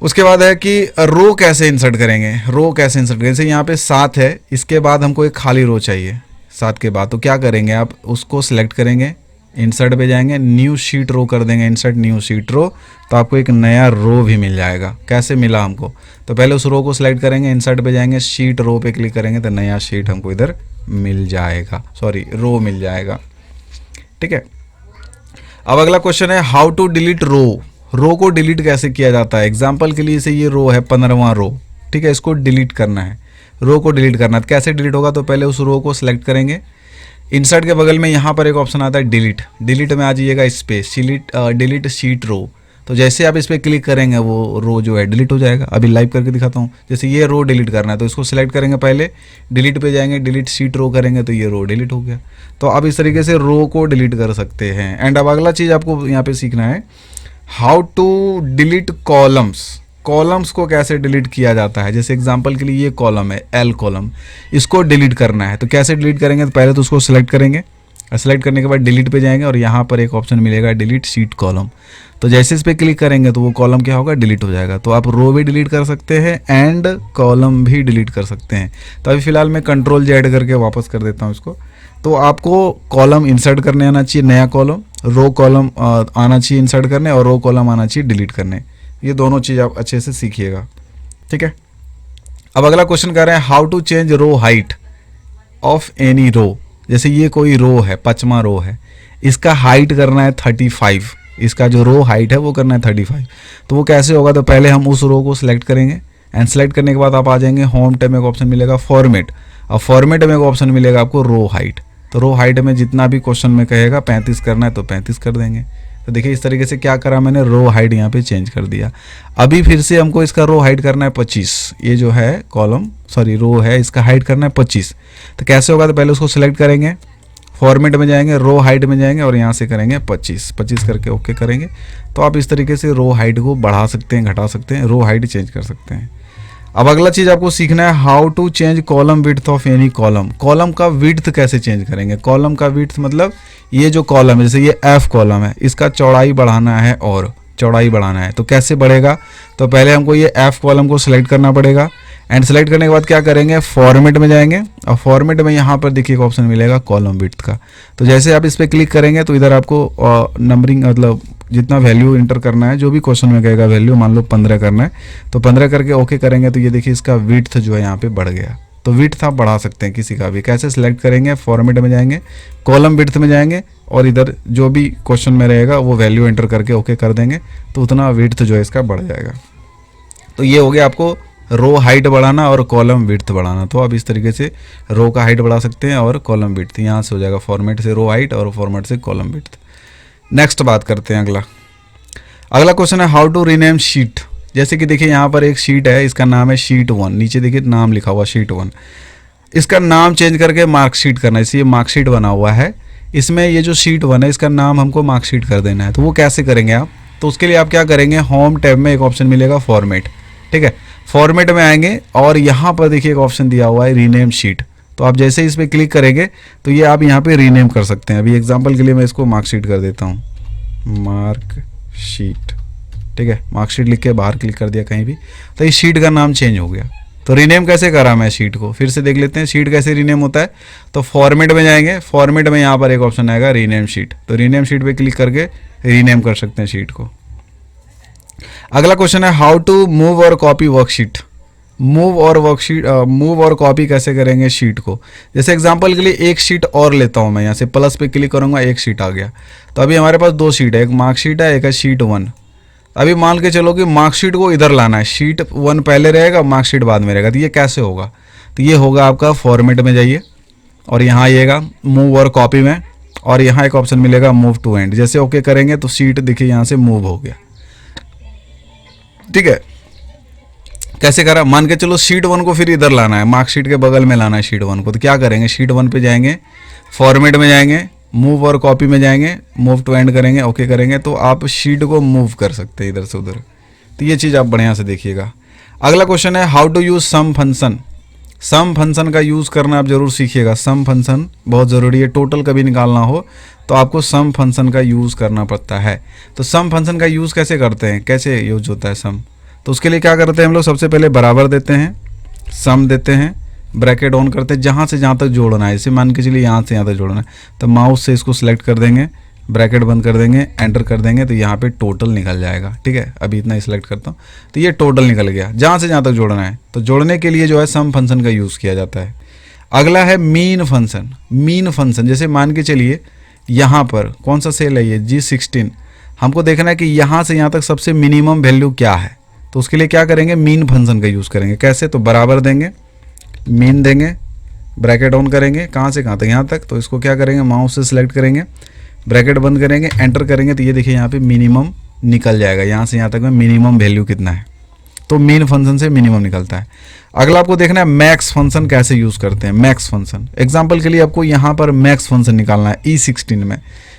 उसके बाद है कि रो कैसे इंसर्ट करेंगे। रो कैसे इंसर्ट करेंगे? जैसे यहाँ पे 7 है, इसके बाद हमको एक खाली रो चाहिए 7 के बाद। तो क्या करेंगे? आप उसको सिलेक्ट करेंगे, इंसर्ट पे जाएंगे, न्यू शीट रो कर देंगे, इंसर्ट न्यू शीट रो। तो आपको एक नया रो भी मिल जाएगा। कैसे मिला हमको? तो पहले उस रो को सिलेक्ट करेंगे, इंसर्ट पे जाएंगे, शीट रो पे क्लिक करेंगे तो नया शीट हमको इधर मिल जाएगा, सॉरी रो मिल जाएगा। ठीक है, अब अगला क्वेश्चन है हाउ टू डिलीट रो। रो को डिलीट कैसे किया जाता है? एग्जाम्पल के लिए से ये रो है 15वां रो, ठीक है, इसको डिलीट करना है, रो को डिलीट करना है। तो कैसे डिलीट होगा? तो पहले उस रो को सिलेक्ट करेंगे, इंसर्ट के बगल में यहाँ पर एक ऑप्शन आता है डिलीट, डिलीट में आ जाइएगा स्पेस, डिलीट शीट रो। तो जैसे आप इस पर क्लिक करेंगे वो रो जो है डिलीट हो जाएगा। अभी लाइव करके दिखाता हूँ। जैसे ये रो डिलीट करना है तो इसको सिलेक्ट करेंगे, पहले डिलीट पे जाएंगे, डिलीट शीट रो करेंगे तो ये रो डिलीट हो गया। तो आप इस तरीके से रो को डिलीट कर सकते हैं। एंड अब अगला चीज़ आपको यहाँ पे सीखना है how to delete columns. Columns को कैसे डिलीट किया जाता है? जैसे एग्जांपल के लिए ये कॉलम है एल कॉलम, इसको डिलीट करना है। तो कैसे डिलीट करेंगे? तो पहले तो उसको सिलेक्ट करेंगे, सेलेक्ट करने के बाद डिलीट पे जाएंगे और यहाँ पर एक ऑप्शन मिलेगा डिलीट शीट कॉलम। तो जैसे इस पर क्लिक करेंगे तो वो कॉलम क्या होगा? डिलीट हो जाएगा। तो आप रो भी डिलीट कर सकते हैं एंड कॉलम भी डिलीट कर सकते हैं। तो अभी फिलहाल मैं कंट्रोल जेड करके वापस कर देता हूँ इसको। तो आपको कॉलम इंसर्ट करने आना चाहिए, नया कॉलम, रो कॉलम आना चाहिए इंसर्ट करने और रो कॉलम आना चाहिए डिलीट करने। ये दोनों चीज़ आप अच्छे से सीखिएगा। ठीक है, अब अगला क्वेश्चन कर रहे हैं how to change row height of any row. जैसे ये कोई रो है, 5वां रो है, इसका हाइट करना है 35, इसका जो रो हाइट है वो करना है 35। तो वो कैसे होगा, तो पहले हम उस रो को सिलेक्ट करेंगे एंड सेलेक्ट करने के बाद आप आ जाएंगे होम टैब में, एक ऑप्शन मिलेगा फॉर्मेट, और फॉर्मेट में एक ऑप्शन मिलेगा आपको रो हाइट। तो रो हाइट में जितना भी क्वेश्चन में कहेगा 35 करना है तो 35 कर देंगे। तो देखिए इस तरीके से क्या करा मैंने, रो हाइट यहाँ पे चेंज कर दिया। अभी फिर से हमको इसका रो हाइट करना है 25, ये जो है कॉलम सॉरी रो है, इसका हाइट करना है 25। तो कैसे होगा, तो पहले उसको सिलेक्ट करेंगे, फॉर्मेट में जाएंगे, रो हाइट में जाएंगे और यहाँ से करेंगे 25 करके ओके करेंगे। तो आप इस तरीके से रो हाइट को बढ़ा सकते हैं, घटा सकते हैं, रो हाइट चेंज कर सकते हैं। अब अगला चीज़ आपको सीखना है how to change column width of any column. Column का विड्थ कैसे चेंज करेंगे, कॉलम का विड्थ मतलब ये जो कॉलम है, जैसे ये एफ कॉलम है, इसका चौड़ाई बढ़ाना है और चौड़ाई बढ़ाना है। तो कैसे बढ़ेगा, तो पहले हमको ये एफ कॉलम को सिलेक्ट करना पड़ेगा एंड सेलेक्ट करने के बाद क्या करेंगे, फॉर्मेट में जाएंगे और फॉर्मेट में यहाँ पर देखिए एक ऑप्शन मिलेगा कॉलम विड्थ का। तो जैसे आप इस पर क्लिक करेंगे तो इधर आपको नंबरिंग मतलब जितना वैल्यू इंटर करना है, जो भी क्वेश्चन में कहेगा वैल्यू, मान लो 15 करना है तो 15 करके ओके करेंगे। तो ये देखिए इसका विड्थ जो है यहाँ पे बढ़ गया। तो विड्थ आप बढ़ा सकते हैं किसी का भी। कैसे, सिलेक्ट करेंगे, फॉर्मेट में जाएंगे, कॉलम विड्थ में जाएंगे और इधर जो भी क्वेश्चन में रहेगा वो वैल्यू एंटर करके ओके कर देंगे तो उतना विड्थ जो है इसका बढ़ जाएगा। तो ये हो गया आपको रो हाइट बढ़ाना और कॉलम विड्थ बढ़ाना। तो आप इस तरीके से रो का हाइट बढ़ा सकते हैं और कॉलम विड्थ, यहाँ से हो जाएगा फॉर्मेट से रो हाइट और फॉर्मेट से कॉलम विड्थ। नेक्स्ट बात करते हैं अगला क्वेश्चन है हाउ टू रीनेम शीट। जैसे कि देखिए यहाँ पर एक शीट है, इसका नाम है शीट 1, नीचे देखिए नाम लिखा हुआ शीट 1। इसका नाम चेंज करके मार्कशीट करना है, इसलिए मार्कशीट बना हुआ है। इसमें ये जो शीट 1 है इसका नाम हमको मार्कशीट कर देना है। तो वो कैसे करेंगे आप, तो उसके लिए आप क्या करेंगे, होम टैब में एक ऑप्शन मिलेगा फॉर्मेट, ठीक है, फॉर्मेट में आएंगे और यहाँ पर देखिए एक ऑप्शन दिया हुआ है रीनेम शीट। तो आप जैसे इस पर क्लिक करेंगे तो ये आप यहाँ पे रीनेम कर सकते हैं। अभी एग्जांपल के लिए मैं इसको मार्कशीट कर देता हूँ, मार्कशीट, ठीक है, मार्कशीट लिख के बाहर क्लिक कर दिया कहीं भी, तो इस शीट का नाम चेंज हो गया। तो रीनेम कैसे करा मैं शीट को, फिर से देख लेते हैं शीट कैसे रीनेम होता है। तो फॉर्मेट में जाएंगे, फॉर्मेट में यहाँ पर एक ऑप्शन आएगा रीनेम शीट, तो रीनेम शीट पे क्लिक करके रीनेम कर सकते हैं शीट को। अगला क्वेश्चन है हाउ टू मूव और कॉपी वर्कशीट। मूव और कॉपी कैसे करेंगे शीट को। जैसे एग्जांपल के लिए एक शीट और लेता हूं मैं, यहाँ से प्लस पे क्लिक करूंगा, एक शीट आ गया। तो अभी हमारे पास 2 शीट है, एक मार्कशीट है, एक है शीट 1। अभी मान के चलो कि मार्कशीट को इधर लाना है, शीट 1 पहले रहेगा, मार्कशीट बाद में रहेगा। तो ये कैसे होगा, तो ये होगा आपका फॉर्मेट में जाइए और यहाँ आइएगा मूव और कॉपी में, और यहाँ एक ऑप्शन मिलेगा मूव टू एंड। जैसे ओके करेंगे तो शीट देखिए यहाँ से मूव हो गया, ठीक है। कैसे करा, मान के चलो शीट 1 को फिर इधर लाना है, मार्कशीट के बगल में लाना है शीट 1 को। तो क्या करेंगे, शीट 1 पे जाएंगे, फॉर्मेट में जाएंगे, मूव और कॉपी में जाएंगे, मूव टू एंड करेंगे, ओके करेंगे तो आप शीट को मूव कर सकते हैं इधर से उधर। तो ये चीज़ आप बढ़िया से देखिएगा। अगला क्वेश्चन है how to use sum function. Sum function का यूज़ करना आप जरूर सीखिएगा। सम फंक्शन बहुत ज़रूरी है, टोटल कभी निकालना हो तो आपको सम फंक्शन का यूज़ करना पड़ता है। तो सम फंक्शन का यूज़ कैसे करते हैं, कैसे यूज होता है सम, तो उसके लिए क्या करते हैं हम लोग, सबसे पहले बराबर देते हैं, सम देते हैं, ब्रैकेट ऑन करते हैं, जहाँ से जहाँ तक जोड़ना है। जैसे मान के चलिए यहाँ से यहाँ तक जोड़ना है तो माउस से इसको सिलेक्ट कर देंगे, ब्रैकेट बंद कर देंगे, एंटर कर देंगे तो यहाँ पे टोटल निकल जाएगा, ठीक है। अभी इतना ही सिलेक्ट करता हूँ तो ये टोटल निकल गया, जहाँ से जहाँ तक जोड़ना है। तो जोड़ने के लिए जो है सम फंक्शन का यूज़ किया जाता है। अगला है मीन फंक्शन। मीन फंक्शन जैसे मान के चलिए यहाँ पर कौन सा सेल है, ये G16, हमको देखना है कि यहाँ से यहाँ तक सबसे मिनिमम वैल्यू क्या है। तो उसके लिए क्या करेंगे, मीन फंक्शन का यूज़ करेंगे। कैसे, तो बराबर देंगे, मीन देंगे, ब्रैकेट ऑन करेंगे, कहाँ से कहाँ तक, यहाँ तक। तो इसको क्या करेंगे, माउस से सिलेक्ट करेंगे, ब्रैकेट बंद करेंगे, एंटर करेंगे तो ये देखिए यहाँ पे मिनिमम निकल जाएगा, यहाँ से यहाँ तक में मिनिमम वैल्यू कितना है। तो मीन फंक्शन से मिनिमम निकलता है। अगला आपको देखना है मैक्स फंक्शन कैसे यूज़ करते हैं। मैक्स फंक्शन एग्जाम्पल के लिए आपको यहाँ पर मैक्स फंक्शन निकालना है E16 में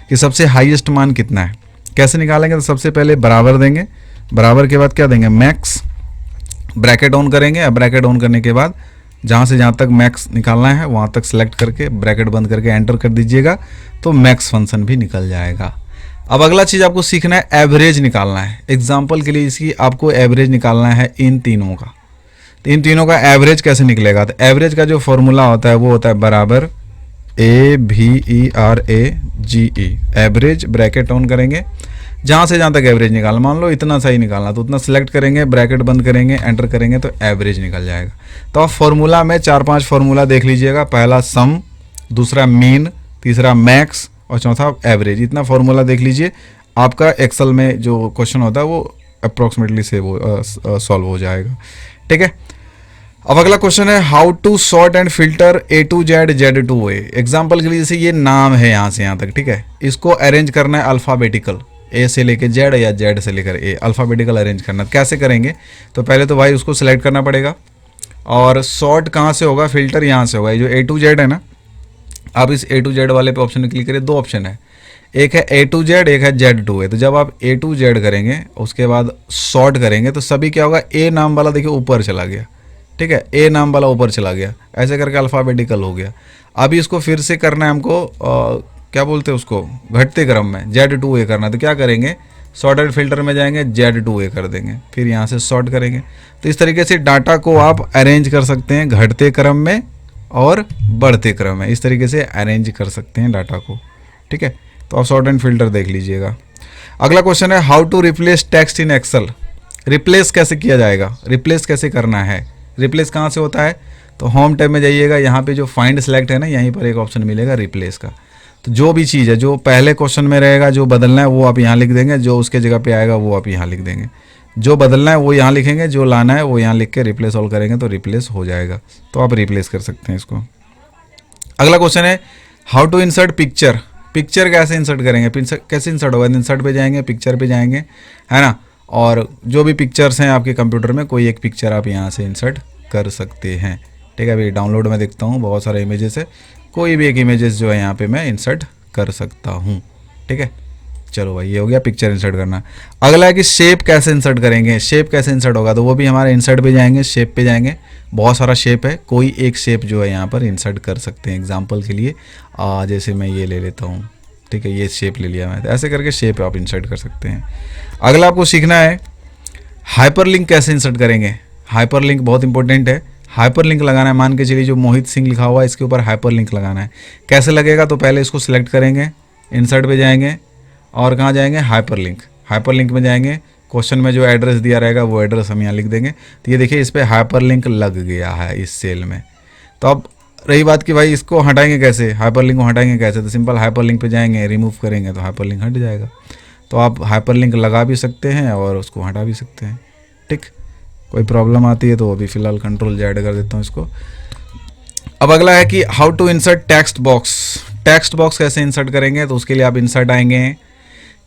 कि सबसे हाईएस्ट मान कितना है। कैसे निकालेंगे, तो सबसे पहले बराबर देंगे, बराबर के बाद क्या देंगे, मैक्स, ब्रैकेट ऑन करेंगे। ब्रैकेट ऑन करने के बाद जहाँ से जहाँ तक मैक्स निकालना है वहाँ तक सेलेक्ट करके ब्रैकेट बंद करके एंटर कर दीजिएगा तो मैक्स फंक्शन भी निकल जाएगा। अब अगला चीज़ आपको सीखना है एवरेज निकालना है। एग्जाम्पल के लिए इसकी आपको एवरेज निकालना है इन तीनों का। तो इन तीनों का एवरेज कैसे निकलेगा, तो एवरेज का जो फॉर्मूला होता है वो होता है बराबर AVERAGE, एवरेज, ब्रैकेट ऑन करेंगे, जहाँ से जहाँ तक एवरेज निकालना, मान लो इतना सही निकालना तो उतना सिलेक्ट करेंगे, ब्रैकेट बंद करेंगे, एंटर करेंगे तो एवरेज निकल जाएगा। तो आप फॉर्मूला में 4-5 फॉर्मूला देख लीजिएगा, पहला सम, दूसरा मीन, तीसरा मैक्स और चौथा एवरेज। इतना फॉर्मूला देख लीजिए, आपका एक्सेल में जो क्वेश्चन होता है वो अप्रोक्सीमेटली से वो सॉल्व हो जाएगा। ठीक है, अब अगला क्वेश्चन है how to sort and filter A to Z, Z to A। Example के लिए जैसे ये नाम है यहाँ से यहाँ तक, ठीक है, इसको अरेंज करना है अल्फ़ाबेटिकल, A से लेकर Z या Z से लेकर A, अल्फ़ाबेटिकल अरेंज करना। कैसे करेंगे, तो पहले तो भाई उसको सिलेक्ट करना पड़ेगा, और सॉर्ट कहाँ से होगा, फिल्टर यहाँ से होगा। ये जो A to Z है ना, आप इस A to Z वाले पे ऑप्शन क्लिक करिए, 2 ऑप्शन है, एक है A to Z, एक है Z to A। तो जब आप A to Z करेंगे उसके बाद सॉर्ट करेंगे तो सभी क्या होगा, A नाम वाला देखिए ऊपर चला गया, ठीक है, A नाम वाला ऊपर चला गया, ऐसे करके अल्फ़ाबेटिकल हो गया। अभी इसको फिर से करना है हमको, क्या बोलते हैं उसको, घटते क्रम में Z to A करना है। तो क्या करेंगे, सॉर्टेड फिल्टर में जाएंगे, Z to A कर देंगे, फिर यहाँ से सॉर्ट करेंगे। तो इस तरीके से डाटा को आप अरेंज कर सकते हैं घटते क्रम में और बढ़ते क्रम में, इस तरीके से अरेंज कर सकते हैं डाटा को। ठीक है, तो आप सॉर्ट एंड फिल्टर देख लीजिएगा। अगला क्वेश्चन है how to replace text in Excel. Replace कैसे किया जाएगा, रिप्लेस कैसे करना है, रिप्लेस कहाँ से होता है, तो होम टैब में जाइएगा, यहाँ पे जो फाइंड सेलेक्ट है ना, यहीं पर एक ऑप्शन मिलेगा रिप्लेस का। तो जो भी चीज़ है जो पहले क्वेश्चन में रहेगा, जो बदलना है वो आप यहाँ लिख देंगे, जो उसके जगह पे आएगा वो आप यहाँ लिख देंगे, जो बदलना है वो यहाँ लिखेंगे, जो लाना है वो यहाँ लिख के रिप्लेस ऑल करेंगे तो रिप्लेस हो जाएगा। तो आप रिप्लेस कर सकते हैं इसको। अगला क्वेश्चन है how to insert picture. Picture कैसे इंसर्ट करेंगे, कैसे इंसर्ट होगा, इंसर्ट पे जाएंगे, पिक्चर पे जाएंगे, है ना, और जो भी पिक्चर्स हैं आपके कंप्यूटर में कोई एक पिक्चर आप यहाँ से इंसर्ट कर सकते हैं। ठीक है, अभी डाउनलोड में देखता हूँ, बहुत सारे इमेजेस है, कोई भी एक इमेजेस जो है यहाँ पे मैं इंसर्ट कर सकता हूँ। ठीक है, चलो भाई ये हो गया पिक्चर इंसर्ट करना। अगला है कि शेप कैसे इंसर्ट करेंगे, शेप कैसे इंसर्ट होगा, तो वो भी हमारे इंसर्ट पे जाएंगे, शेप पे जाएंगे, बहुत सारा शेप है, कोई एक शेप जो है यहाँ पर इंसर्ट कर सकते हैं। एग्जांपल के लिए जैसे मैं ये ले लेता हूँ, ठीक है, ये शेप ले लिया मैं, तो ऐसे करके शेप आप इंसर्ट कर सकते हैं। अगला आपको सीखना है हाइपरलिंक कैसे इंसर्ट करेंगे। हाइपरलिंक बहुत इंपॉर्टेंट है, हाइपरलिंक लगाना है, मान के चलिए जो मोहित सिंह लिखा हुआ है इसके ऊपर हाइपरलिंक लगाना है। कैसे लगेगा, तो पहले इसको सिलेक्ट करेंगे, इंसर्ट पे जाएंगे और कहाँ जाएंगे, हाइपरलिंक। हाइपरलिंक में जाएंगे, क्वेश्चन में जो एड्रेस दिया रहेगा वो एड्रेस हम यहाँ लिख देंगे। तो ये देखिए इस पर हाइपरलिंक लग गया है इस सेल में। तो अब रही बात कि भाई इसको हटाएंगे कैसे, हाइपरलिंक को हटाएंगे कैसे, तो सिंपल हाइपरलिंक पे जाएंगे, रिमूव करेंगे तो हाइपरलिंक हट जाएगा। तो आप हाइपरलिंक लगा भी सकते हैं और उसको हटा भी सकते हैं। ठीक, कोई प्रॉब्लम आती है तो अभी फ़िलहाल कंट्रोल Z कर देता हूँ इसको। अब अगला है कि how to insert text box. Text box कैसे इंसर्ट करेंगे, तो उसके लिए आप इंसर्ट आएंगे,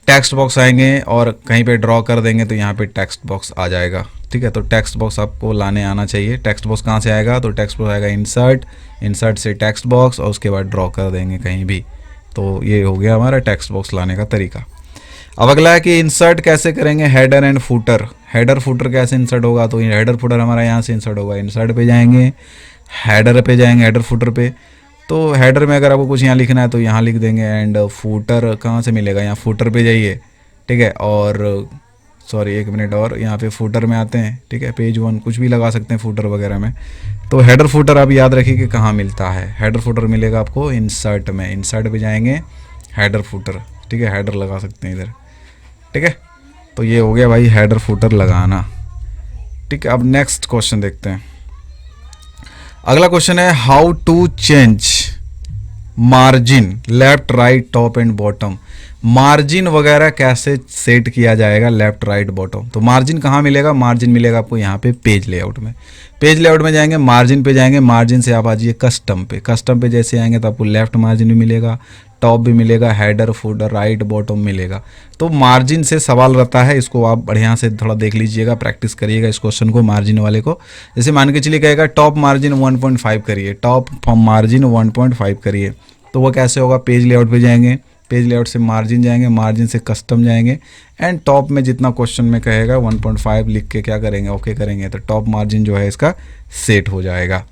टेक्स्ट बॉक्स आएंगे और कहीं पे ड्रॉ कर देंगे तो यहाँ पे टेक्स्ट बॉक्स आ जाएगा। ठीक है, तो टेक्स्ट बॉक्स आपको लाने आना चाहिए। टेक्स्ट बॉक्स कहाँ से आएगा, तो टेक्स्ट बॉक्स आएगा इंसर्ट, इंसर्ट से टेक्स्ट बॉक्स और उसके बाद ड्रॉ कर देंगे कहीं भी। तो ये हो गया हमारा टेक्स्ट बॉक्स लाने का तरीका। अब अगला है कि इंसर्ट कैसे करेंगे header and footer. Header footer कैसे इंसर्ट होगा, तो हेडर फुटर हमारा यहाँ से इंसर्ट होगा, इंसर्ट पे जाएंगे, हेडर पे जाएंगे, हेडर फुटर पे। तो हेडर में अगर आपको कुछ यहाँ लिखना है तो यहाँ लिख देंगे, एंड फुटर कहाँ से मिलेगा, यहाँ फुटर पे जाइए। ठीक है, और सॉरी एक मिनट, और यहाँ पे फुटर में आते हैं। ठीक है, पेज 1 कुछ भी लगा सकते हैं फुटर वगैरह में। तो हेडर फुटर आप याद रखिए कि कहाँ मिलता है। हेडर फुटर मिलेगा आपको इंसर्ट में, इंसर्ट पे जाएंगे, हेडर फुटर। ठीक है, हेडर लगा सकते हैं इधर। ठीक है, तो ये हो गया भाई हेडर फुटर लगाना। ठीक है, अब नेक्स्ट क्वेश्चन देखते हैं। अगला क्वेश्चन है how to change margin left right top and bottom. Margin वगैरह कैसे सेट किया जाएगा लेफ्ट राइट बॉटम, तो मार्जिन कहाँ मिलेगा, मार्जिन मिलेगा आपको यहाँ पे पेज लेआउट में। पेज लेआउट में जाएंगे, मार्जिन पे जाएंगे, मार्जिन से आप आ जाइए कस्टम पे। कस्टम पे जैसे आएंगे तो आपको लेफ्ट मार्जिन भी मिलेगा, टॉप भी मिलेगा, हेडर फुटर राइट बॉटम मिलेगा। तो मार्जिन से सवाल रहता है, इसको आप बढ़िया से थोड़ा देख लीजिएगा, प्रैक्टिस करिएगा इस क्वेश्चन को, मार्जिन वाले को। जैसे मान के चलिए कहेगा टॉप मार्जिन 1.5 करिए, टॉप मार्जिन 1.5 करिए, तो वो कैसे होगा, पेज लेआउट पे जाएंगे, पेज लेआउट से मार्जिन जाएंगे, मार्जिन से कस्टम जाएंगे, एंड टॉप में जितना क्वेश्चन में कहेगा 1.5 लिख के क्या करेंगे, ओके करेंगे, तो टॉप मार्जिन जो है इसका सेट हो जाएगा।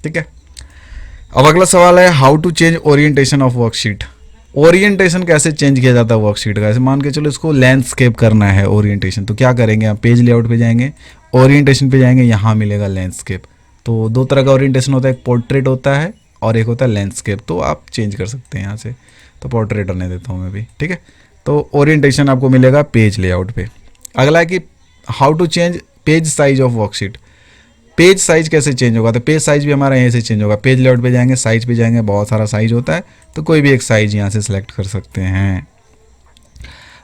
ठीक है, अब अगला सवाल है how to change orientation of worksheet. Orientation कैसे चेंज किया जाता है वर्कशीट का, ऐसे मान के चलो इसको लैंडस्केप करना है ओरिएंटेशन, तो क्या करेंगे, आप पेज लेआउट पे जाएंगे, ओरिएंटेशन पे जाएंगे, यहाँ मिलेगा लैंडस्केप। तो 2 तरह का ओरिएंटेशन होता है, एक पोर्ट्रेट होता है और एक होता है लैंडस्केप। तो आप चेंज कर सकते हैं यहाँ से, तो पोर्ट्रेट होने देता हूँ मैं भी। ठीक है, तो ओरिएंटेशन आपको मिलेगा पेज लेआउट पे। अगला है कि how to change page size of worksheet. Page size कैसे चेंज होगा, तो पेज साइज भी हमारा यहीं से चेंज होगा। पेज लेआउट पे जाएंगे, साइज पे जाएंगे, बहुत सारा साइज होता है, तो कोई भी एक साइज यहाँ से सिलेक्ट कर सकते हैं।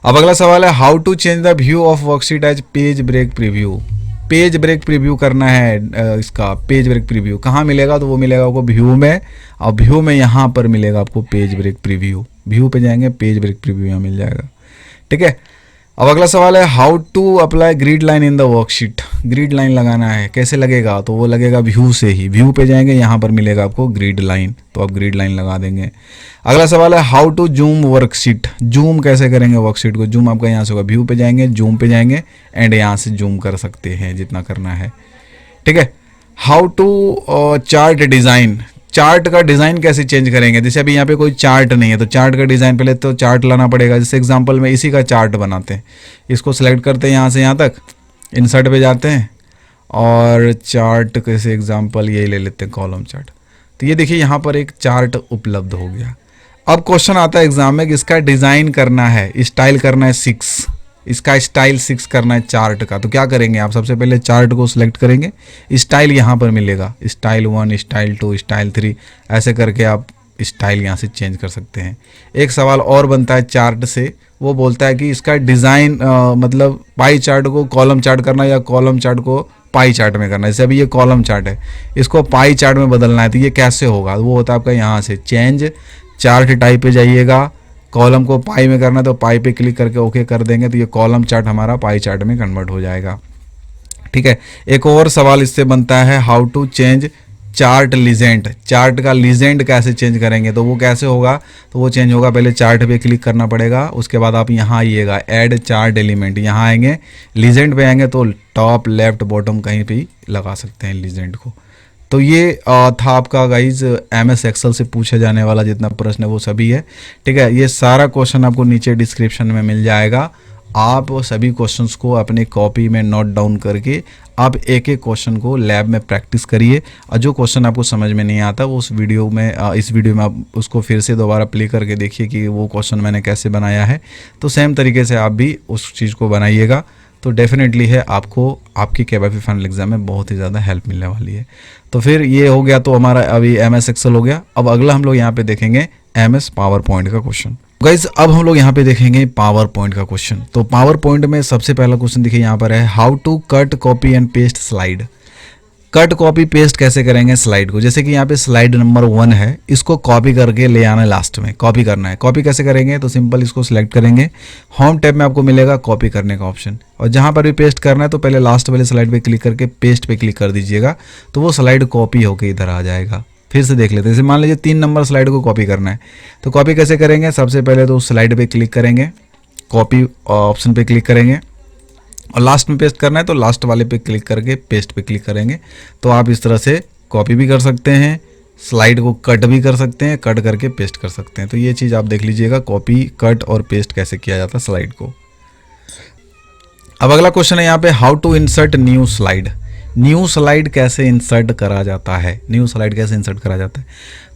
अब अगला सवाल है how to change the view of worksheet as page break preview. Page break preview करना है, इसका पेज ब्रेक प्रीव्यू कहाँ मिलेगा, तो वो मिलेगा आपको व्यू में, और व्यू में यहाँ पर मिलेगा आपको पेज ब्रेक प्रीव्यू। व्यू पे जाएंगे, पेज ब्रेक प्रीव्यू यहाँ मिल जाएगा, ठीक है। अब अगला सवाल है how to apply grid line in the worksheet. Grid line लगाना है, कैसे लगेगा, तो वो लगेगा व्यू से ही। व्यू पे जाएंगे, यहाँ पर मिलेगा आपको ग्रिड लाइन, तो आप ग्रिड लाइन लगा देंगे। अगला सवाल है how to zoom worksheet. Zoom कैसे करेंगे वर्कशीट को, जूम आपका यहाँ से होगा, व्यू पे जाएंगे, जूम पे जाएंगे एंड यहाँ से जूम कर सकते हैं जितना करना है, ठीक है। How to chart design. Chart का डिज़ाइन कैसे चेंज करेंगे, जैसे अभी यहाँ पे कोई चार्ट नहीं है तो चार्ट का डिज़ाइन पहले तो चार्ट लाना पड़ेगा। जैसे एग्जांपल में इसी का चार्ट बनाते हैं, इसको सेलेक्ट करते हैं यहाँ से यहाँ तक, इंसर्ट पे जाते हैं और चार्ट कैसे एग्जांपल यही ले लेते हैं, कॉलम चार्ट। तो ये देखिए यहाँ पर एक चार्ट उपलब्ध हो गया। अब क्वेश्चन आता है एग्जाम में कि इसका डिज़ाइन करना है, स्टाइल करना है 6, इसका स्टाइल 6 करना है चार्ट का। तो क्या करेंगे आप, सबसे पहले चार्ट को सिलेक्ट करेंगे, स्टाइल यहाँ पर मिलेगा, स्टाइल 1, स्टाइल 2, स्टाइल 3, ऐसे करके आप स्टाइल यहाँ से चेंज कर सकते हैं। एक सवाल और बनता है चार्ट से, वो बोलता है कि इसका डिज़ाइन मतलब पाई चार्ट को कॉलम चार्ट करना या कॉलम चार्ट को पाई चार्ट में करना है। जैसे अभी ये कॉलम चार्ट है, इसको पाई चार्ट में बदलना है, तो ये कैसे होगा, वो होता है आपका यहाँ से चेंज चार्ट टाइप पे जाइएगा, कॉलम को पाई में करना है तो पाई पे क्लिक करके ओके कर देंगे, तो ये कॉलम चार्ट हमारा पाई चार्ट में कन्वर्ट हो जाएगा, ठीक है। एक और सवाल इससे बनता है how to change chart legend. Chart का लीजेंड कैसे चेंज करेंगे, तो वो कैसे होगा, तो वो चेंज होगा, पहले चार्ट पे क्लिक करना पड़ेगा, उसके बाद आप यहाँ आइएगा ऐड चार्ट एलिमेंट, यहाँ आएंगे, लीजेंड पे आएंगे तो टॉप लेफ्ट बॉटम कहीं भी लगा सकते हैं लीजेंड को। तो ये था आपका गाइज MS एक्सेल से पूछे जाने वाला जितना प्रश्न है वो सभी है, ठीक है। ये सारा क्वेश्चन आपको नीचे डिस्क्रिप्शन में मिल जाएगा। आप सभी क्वेश्चंस को अपने कॉपी में नोट डाउन करके आप एक एक क्वेश्चन को लैब में प्रैक्टिस करिए, और जो क्वेश्चन आपको समझ में नहीं आता वो उस वीडियो में इस वीडियो में आप उसको फिर से दोबारा प्ले करके देखिए कि वो क्वेश्चन मैंने कैसे बनाया है। तो सेम तरीके से आप भी उस चीज़ को बनाइएगा, तो डेफिनेटली है आपको आपकी KYP फाइनल एग्जाम में बहुत ही ज़्यादा हेल्प मिलने वाली है। तो फिर ये हो गया, तो हमारा अभी MS एक्सेल हो गया। अब अगला हम लोग यहाँ पे देखेंगे MS पावर पॉइंट का क्वेश्चन। गाइज अब हम लोग यहाँ पे देखेंगे पावर पॉइंट का क्वेश्चन। तो पावर पॉइंट में सबसे पहला क्वेश्चन देखिए यहाँ पर है how to cut copy and paste slide. Cut copy paste कैसे करेंगे स्लाइड को, जैसे कि यहाँ पे स्लाइड नंबर 1 है, इसको कॉपी करके ले आना है, लास्ट में कॉपी करना है। कॉपी कैसे करेंगे, तो सिंपल इसको सिलेक्ट करेंगे, होम टैब में आपको मिलेगा कॉपी करने का ऑप्शन, और जहाँ पर भी पेस्ट करना है तो पहले लास्ट वाले स्लाइड पे क्लिक करके पेस्ट पे क्लिक कर दीजिएगा, तो वो स्लाइड कॉपी होकर इधर आ जाएगा। फिर से देख लेते हैं, जैसे मान लीजिए 3 नंबर स्लाइड को कॉपी करना है, तो कॉपी कैसे करेंगे, सबसे पहले तो स्लाइड पे क्लिक करेंगे, कॉपी ऑप्शन पे क्लिक करेंगे, और लास्ट में पेस्ट करना है तो लास्ट वाले पे क्लिक करके पेस्ट पे क्लिक करेंगे। तो आप इस तरह से कॉपी भी कर सकते हैं, स्लाइड को कट भी कर सकते हैं, कट करके पेस्ट कर सकते हैं। तो ये चीज़ आप देख लीजिएगा, कॉपी कट और पेस्ट कैसे किया जाता है स्लाइड को। अब अगला क्वेश्चन है यहाँ पे how to insert new slide. New slide कैसे इंसर्ट करा जाता है, न्यू स्लाइड कैसे इंसर्ट करा जाता है।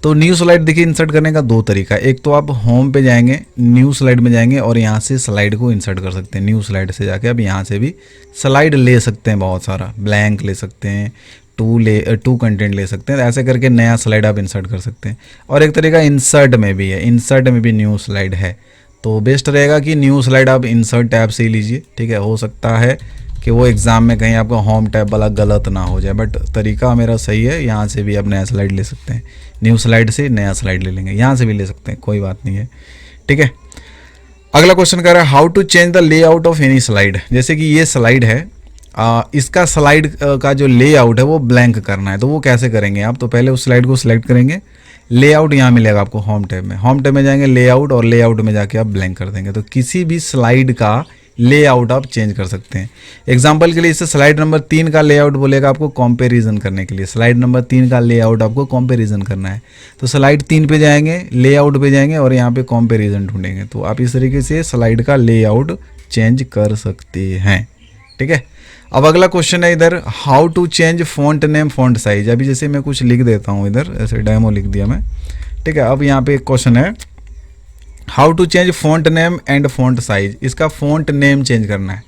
तो न्यू स्लाइड देखिए इंसर्ट करने का 2 तरीका है। एक तो आप होम पे जाएंगे, न्यू स्लाइड में जाएंगे और यहाँ से स्लाइड को इंसर्ट कर सकते हैं। न्यू स्लाइड से जाके अब यहाँ से भी स्लाइड ले सकते हैं, बहुत सारा ब्लैंक ले सकते हैं, टू कंटेंट ले सकते हैं, ऐसे करके नया स्लाइड आप इंसर्ट कर सकते हैं। और एक तरीका इंसर्ट में भी है, इंसर्ट में भी न्यू स्लाइड है। तो बेस्ट रहेगा कि न्यू स्लाइड आप इंसर्ट टैब से ही लीजिए, ठीक है। हो सकता है कि वो एग्ज़ाम में कहीं आपका होम टैब वाला गलत ना हो जाए, बट तरीका मेरा सही है। यहाँ से भी आप नया स्लाइड ले सकते हैं, न्यू स्लाइड से नया स्लाइड ले लेंगे, यहाँ से भी ले सकते हैं, कोई बात नहीं है, ठीक है। अगला क्वेश्चन कह रहा है how to change the layout of any slide. जैसे कि ये स्लाइड है, इसका स्लाइड का जो लेआउट है वो ब्लैंक करना है, तो वो कैसे करेंगे आप। तो पहले उस स्लाइड को सिलेक्ट करेंगे, लेआउट यहाँ मिलेगा आपको होम टैब में, होम टैब में जाएंगे लेआउट, और लेआउट में जाके आप ब्लैंक कर देंगे। तो किसी भी स्लाइड का लेआउट आप चेंज कर सकते हैं। एग्जांपल के लिए इसे स्लाइड नंबर 3 का लेआउट बोलेगा आपको कंपैरिजन करने के लिए, स्लाइड नंबर 3 का लेआउट आपको कंपैरिजन करना है। तो स्लाइड 3 पे जाएंगे, लेआउट पे जाएंगे और यहाँ पे कंपैरिजन ढूंढेंगे। तो आप इस तरीके से स्लाइड का लेआउट चेंज कर सकते हैं, ठीक है। अब अगला क्वेश्चन है इधर how to change font name font size. अभी जैसे मैं कुछ लिख देता हूँ इधर, ऐसे डेमो लिख दिया मैं, ठीक है। अब यहाँ पे एक क्वेश्चन है how to change font name and font size. इसका फ़ॉन्ट नेम चेंज करना है,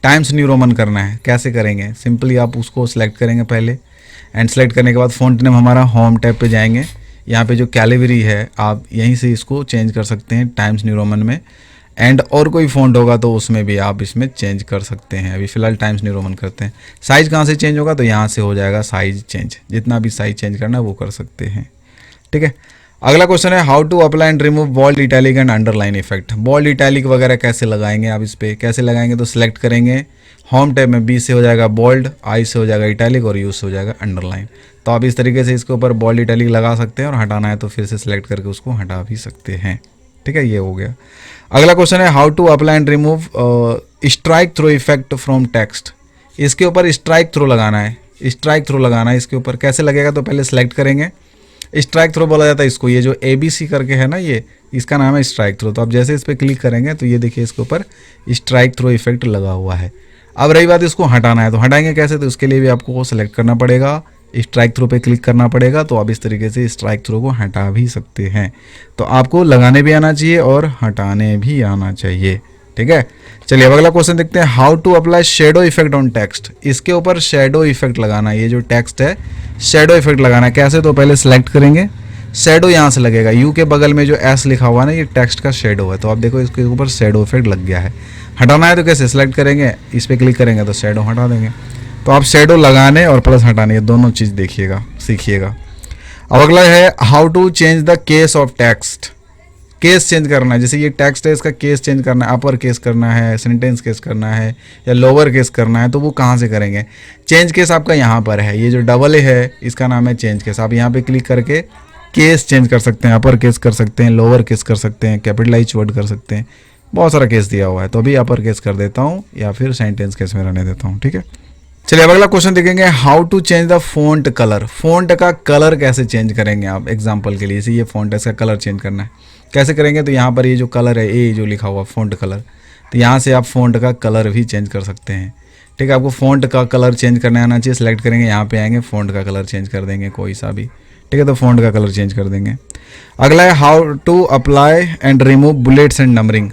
टाइम्स न्यू रोमन करना है। कैसे करेंगे? सिंपली आप उसको सेलेक्ट करेंगे पहले, एंड सेलेक्ट करने के बाद फ़ॉन्ट नेम हमारा होम टैब पे जाएंगे। यहाँ पे जो कैलिबरी है आप यहीं से इसको चेंज कर सकते हैं टाइम्स न्यू रोमन में, एंड और कोई फ़ॉन्ट होगा तो उसमें भी आप इसमें चेंज कर सकते हैं। अभी फ़िलहाल टाइम्स न्यू रोमन करते हैं। साइज़ कहाँ से चेंज होगा? तो यहाँ से हो जाएगा साइज़ चेंज, जितना भी साइज़ चेंज करना है वो कर सकते हैं। ठीक है, अगला क्वेश्चन है how to apply and remove bold, italic and underline effect. Bold italic वगैरह कैसे लगाएंगे आप इस पर? कैसे लगाएंगे? तो सिलेक्ट करेंगे होम टैब में, बी से हो जाएगा बोल्ड, आई से हो जाएगा इटैलिक और यू से हो जाएगा अंडरलाइन। तो आप इस तरीके से इसके ऊपर बोल्ड इटैलिक लगा सकते हैं, और हटाना है तो फिर से सिलेक्ट करके उसको हटा भी सकते हैं। ठीक है, ये हो गया। अगला क्वेश्चन है how to apply and remove strike throw effect from text. इसके ऊपर स्ट्राइक थ्रो लगाना है, स्ट्राइक थ्रो लगाना है इसके ऊपर। कैसे लगेगा? तो पहले सेलेक्ट करेंगे, स्ट्राइक थ्रो बोला जाता है इसको, ये जो ABC करके है ना, ये इसका नाम है स्ट्राइक थ्रो। तो आप जैसे इस पर क्लिक करेंगे तो ये देखिए इसके ऊपर स्ट्राइक थ्रो इफेक्ट लगा हुआ है। अब रही बात इसको हटाना है, तो हटाएंगे कैसे? तो उसके लिए भी आपको सेलेक्ट करना पड़ेगा, स्ट्राइक थ्रो पे क्लिक करना पड़ेगा। तो आप इस तरीके से स्ट्राइक थ्रो को हटा भी सकते हैं। तो आपको लगाने भी आना चाहिए और हटाने भी आना चाहिए। ठीक है, चलिए अब अगला क्वेश्चन देखते हैं how to apply shadow effect on text. इसके ऊपर शेडो इफेक्ट लगाना है, ये जो टेक्स्ट है शेडो इफेक्ट लगाना है। कैसे? तो पहले सेलेक्ट करेंगे, शेडो यहाँ से लगेगा, यू के बगल में जो एस लिखा हुआ है ना, ये टेक्स्ट का शेडो है। तो आप देखो इसके ऊपर शेडो इफेक्ट लग गया है। हटाना है तो कैसे? सेलेक्ट करेंगे, इस पर क्लिक करेंगे तो शेडो हटा देंगे। तो आप शेडो लगाने और प्लस हटाने, ये दोनों चीज़ देखिएगा, सीखिएगा। अब अगला है how to change the case of text. Case change करना है, जैसे ये टेक्स्ट है इसका केस चेंज करना है, अपर केस करना है, सेंटेंस केस करना है या लोअर केस करना है, तो वो कहाँ से करेंगे? चेंज केस आपका यहाँ पर है, ये जो डबल ए है इसका नाम है चेंज केस। आप यहाँ पे क्लिक करके केस चेंज कर सकते हैं, अपर केस कर सकते हैं, लोअर केस कर सकते हैं, कैपिटलाइज वर्ड कर सकते हैं, बहुत सारा केस दिया हुआ है। तो अभी अपर केस कर देता हूँ या फिर सेंटेंस केस में रहने देता हूँ। ठीक है, चलिए अब अगला क्वेश्चन देखेंगे how to change the font colour. Font का कलर कैसे चेंज करेंगे आप? एग्जांपल के लिए, इसे ये फॉन्ट है, इसका कलर चेंज करना है। कैसे करेंगे? तो यहाँ पर ये जो कलर है, ए जो लिखा हुआ फॉन्ट कलर, तो यहाँ से आप फॉन्ट का कलर भी चेंज कर सकते हैं। ठीक है, आपको फॉन्ट का कलर चेंज करने आना चाहिए। सेलेक्ट करेंगे, यहाँ पे आएंगे, फॉन्ट का कलर चेंज कर देंगे कोई सा भी। ठीक है, तो फॉन्ट का कलर चेंज कर देंगे। अगला है how to apply and remove bullets and numbering.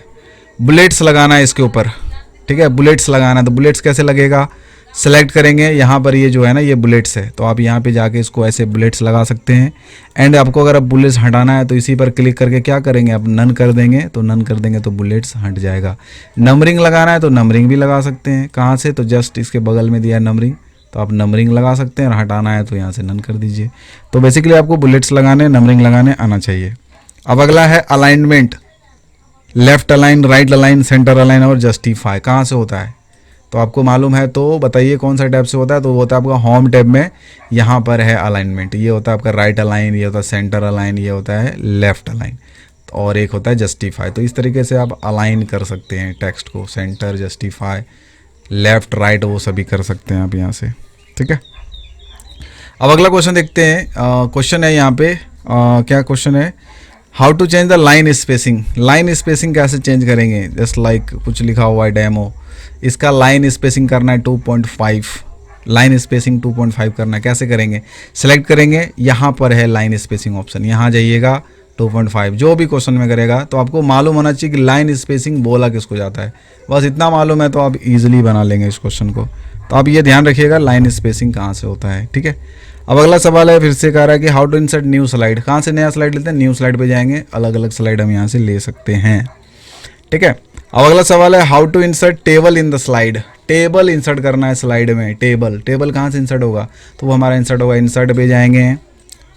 Bullets लगाना है इसके ऊपर। ठीक है, बुलेट्स लगाना है, तो बुलेट्स कैसे लगेगा? सेलेक्ट करेंगे, यहाँ पर ये जो है ना ये बुलेट्स है, तो आप यहाँ पे जाके इसको ऐसे बुलेट्स लगा सकते हैं। एंड आपको अगर अब बुलेट्स हटाना है तो इसी पर क्लिक करके क्या करेंगे? आप नन कर देंगे, तो नन कर देंगे तो बुलेट्स हट जाएगा। नंबरिंग लगाना है तो नंबरिंग भी लगा सकते हैं। कहाँ से? तो जस्ट इसके बगल में दिया है नंबरिंग, तो आप नंबरिंग लगा सकते हैं, और हटाना है तो यहाँ से नन कर दीजिए। तो बेसिकली आपको बुलेट्स लगाने, नंबरिंग लगाने आना चाहिए। अब अगला है alignment, left align, right align, centre align और जस्टिफाई। कहाँ से होता है? तो आपको मालूम है तो बताइए कौन सा टैब से होता है? तो वो होता है आपका होम टैब में, यहाँ पर है अलाइनमेंट। ये होता है आपका राइट अलाइन, ये होता है सेंटर अलाइन, ये होता है लेफ्ट अलाइन, और एक होता है जस्टिफाई। तो इस तरीके से आप अलाइन कर सकते हैं टेक्स्ट को, सेंटर, जस्टिफाई, लेफ्ट, राइट, वो सभी कर सकते हैं आप यहाँ से। ठीक है, अब अगला क्वेश्चन देखते हैं। क्वेश्चन है यहाँ पे, क्या क्वेश्चन है? How to change the line spacing. Line spacing कैसे चेंज करेंगे? जस्ट लाइक कुछ लिखा हुआ है डेमो, इसका लाइन स्पेसिंग करना है 2.5, लाइन स्पेसिंग 2.5 करना है। कैसे करेंगे? सेलेक्ट करेंगे, यहाँ पर है लाइन स्पेसिंग ऑप्शन, यहाँ जाइएगा 2.5। जो भी क्वेश्चन में करेगा तो आपको मालूम होना चाहिए कि लाइन स्पेसिंग बोला किसको जाता है। बस इतना मालूम है तो आप इजीली बना लेंगे इस क्वेश्चन को। तो आप ये ध्यान रखिएगा लाइन स्पेसिंग कहाँ से होता है। ठीक है, अब अगला सवाल है, फिर से कह रहा है कि how to insert new slide. कहाँ से नया स्लाइड लेते हैं? न्यू स्लाइड पे जाएंगे, अलग अलग स्लाइड हम यहाँ से ले सकते हैं। ठीक है, अब अगला सवाल है how to insert table in the slide. Table insert करना है स्लाइड में। टेबल कहाँ से इंसर्ट होगा? तो वो हमारा इंसर्ट होगा, इंसर्ट पे जाएंगे,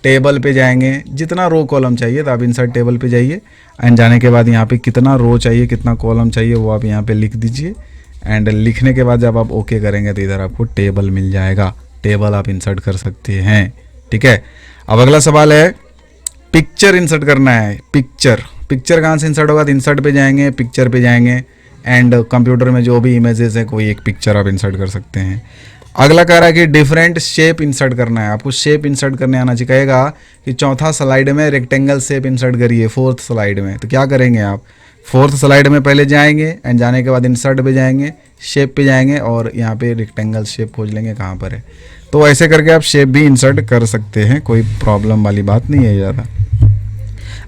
टेबल पे जाएंगे, जितना रो कॉलम चाहिए तो आप इंसर्ट टेबल पे जाइए, एंड जाने के बाद यहाँ पे कितना रो चाहिए, कितना कॉलम चाहिए वो आप यहाँ पे लिख दीजिए। एंड लिखने के बाद जब आप ओके करेंगे तो इधर आपको टेबल मिल जाएगा, टेबल आप इंसर्ट कर सकते हैं। ठीक है, अब अगला सवाल है पिक्चर इंसर्ट करना है। पिक्चर कहाँ से इंसर्ट होगा? तो इंसर्ट पे जाएंगे, पिक्चर पे जाएंगे, एंड कंप्यूटर में जो भी इमेजेस है कोई एक पिक्चर आप इंसर्ट कर सकते हैं। अगला कह रहा है कि डिफरेंट शेप इंसर्ट करना है। आपको शेप इंसर्ट करने आना चाहिए। कहेगा कि चौथा स्लाइड में रेक्टेंगल शेप इंसर्ट करिए फोर्थ स्लाइड में। तो क्या करेंगे आप? फोर्थ स्लाइड में पहले जाएंगे, एंड जाने के बाद इंसर्ट पे जाएंगे, शेप पे जाएंगे, और यहाँ पे रेक्टेंगल शेप खोज लेंगे कहाँ पर है। तो ऐसे करके आप शेप भी इंसर्ट कर सकते हैं, कोई प्रॉब्लम वाली बात नहीं है ज़्यादा।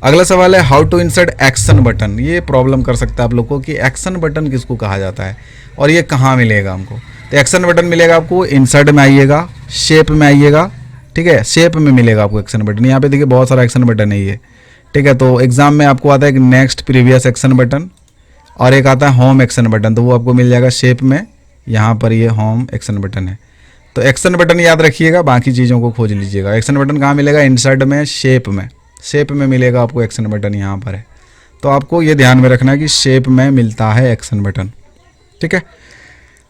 अगला सवाल है how to insert action button. ये प्रॉब्लम कर सकता है आप लोग को कि एक्शन बटन किसको कहा जाता है और ये कहाँ मिलेगा हमको। तो एक्शन बटन मिलेगा आपको इंसर्ट में आइएगा, शेप में आइएगा, ठीक है, शेप में मिलेगा आपको एक्शन बटन। यहाँ पे देखिए बहुत सारा एक्शन बटन है ये, ठीक है। तो एग्जाम में आपको आता है एक नेक्स्ट प्रीवियस एक्शन बटन और एक आता है होम एक्शन बटन, तो वो आपको मिल जाएगा शेप में। यहाँ पर ये होम एक्शन बटन है, तो एक्शन बटन याद रखिएगा, बाकी चीज़ों को खोज लीजिएगा। एक्शन बटन कहाँ मिलेगा, इंसर्ट में, शेप में मिलेगा आपको एक्शन बटन, यहाँ पर है। तो आपको ये ध्यान में रखना है कि शेप में मिलता है एक्शन बटन, ठीक है।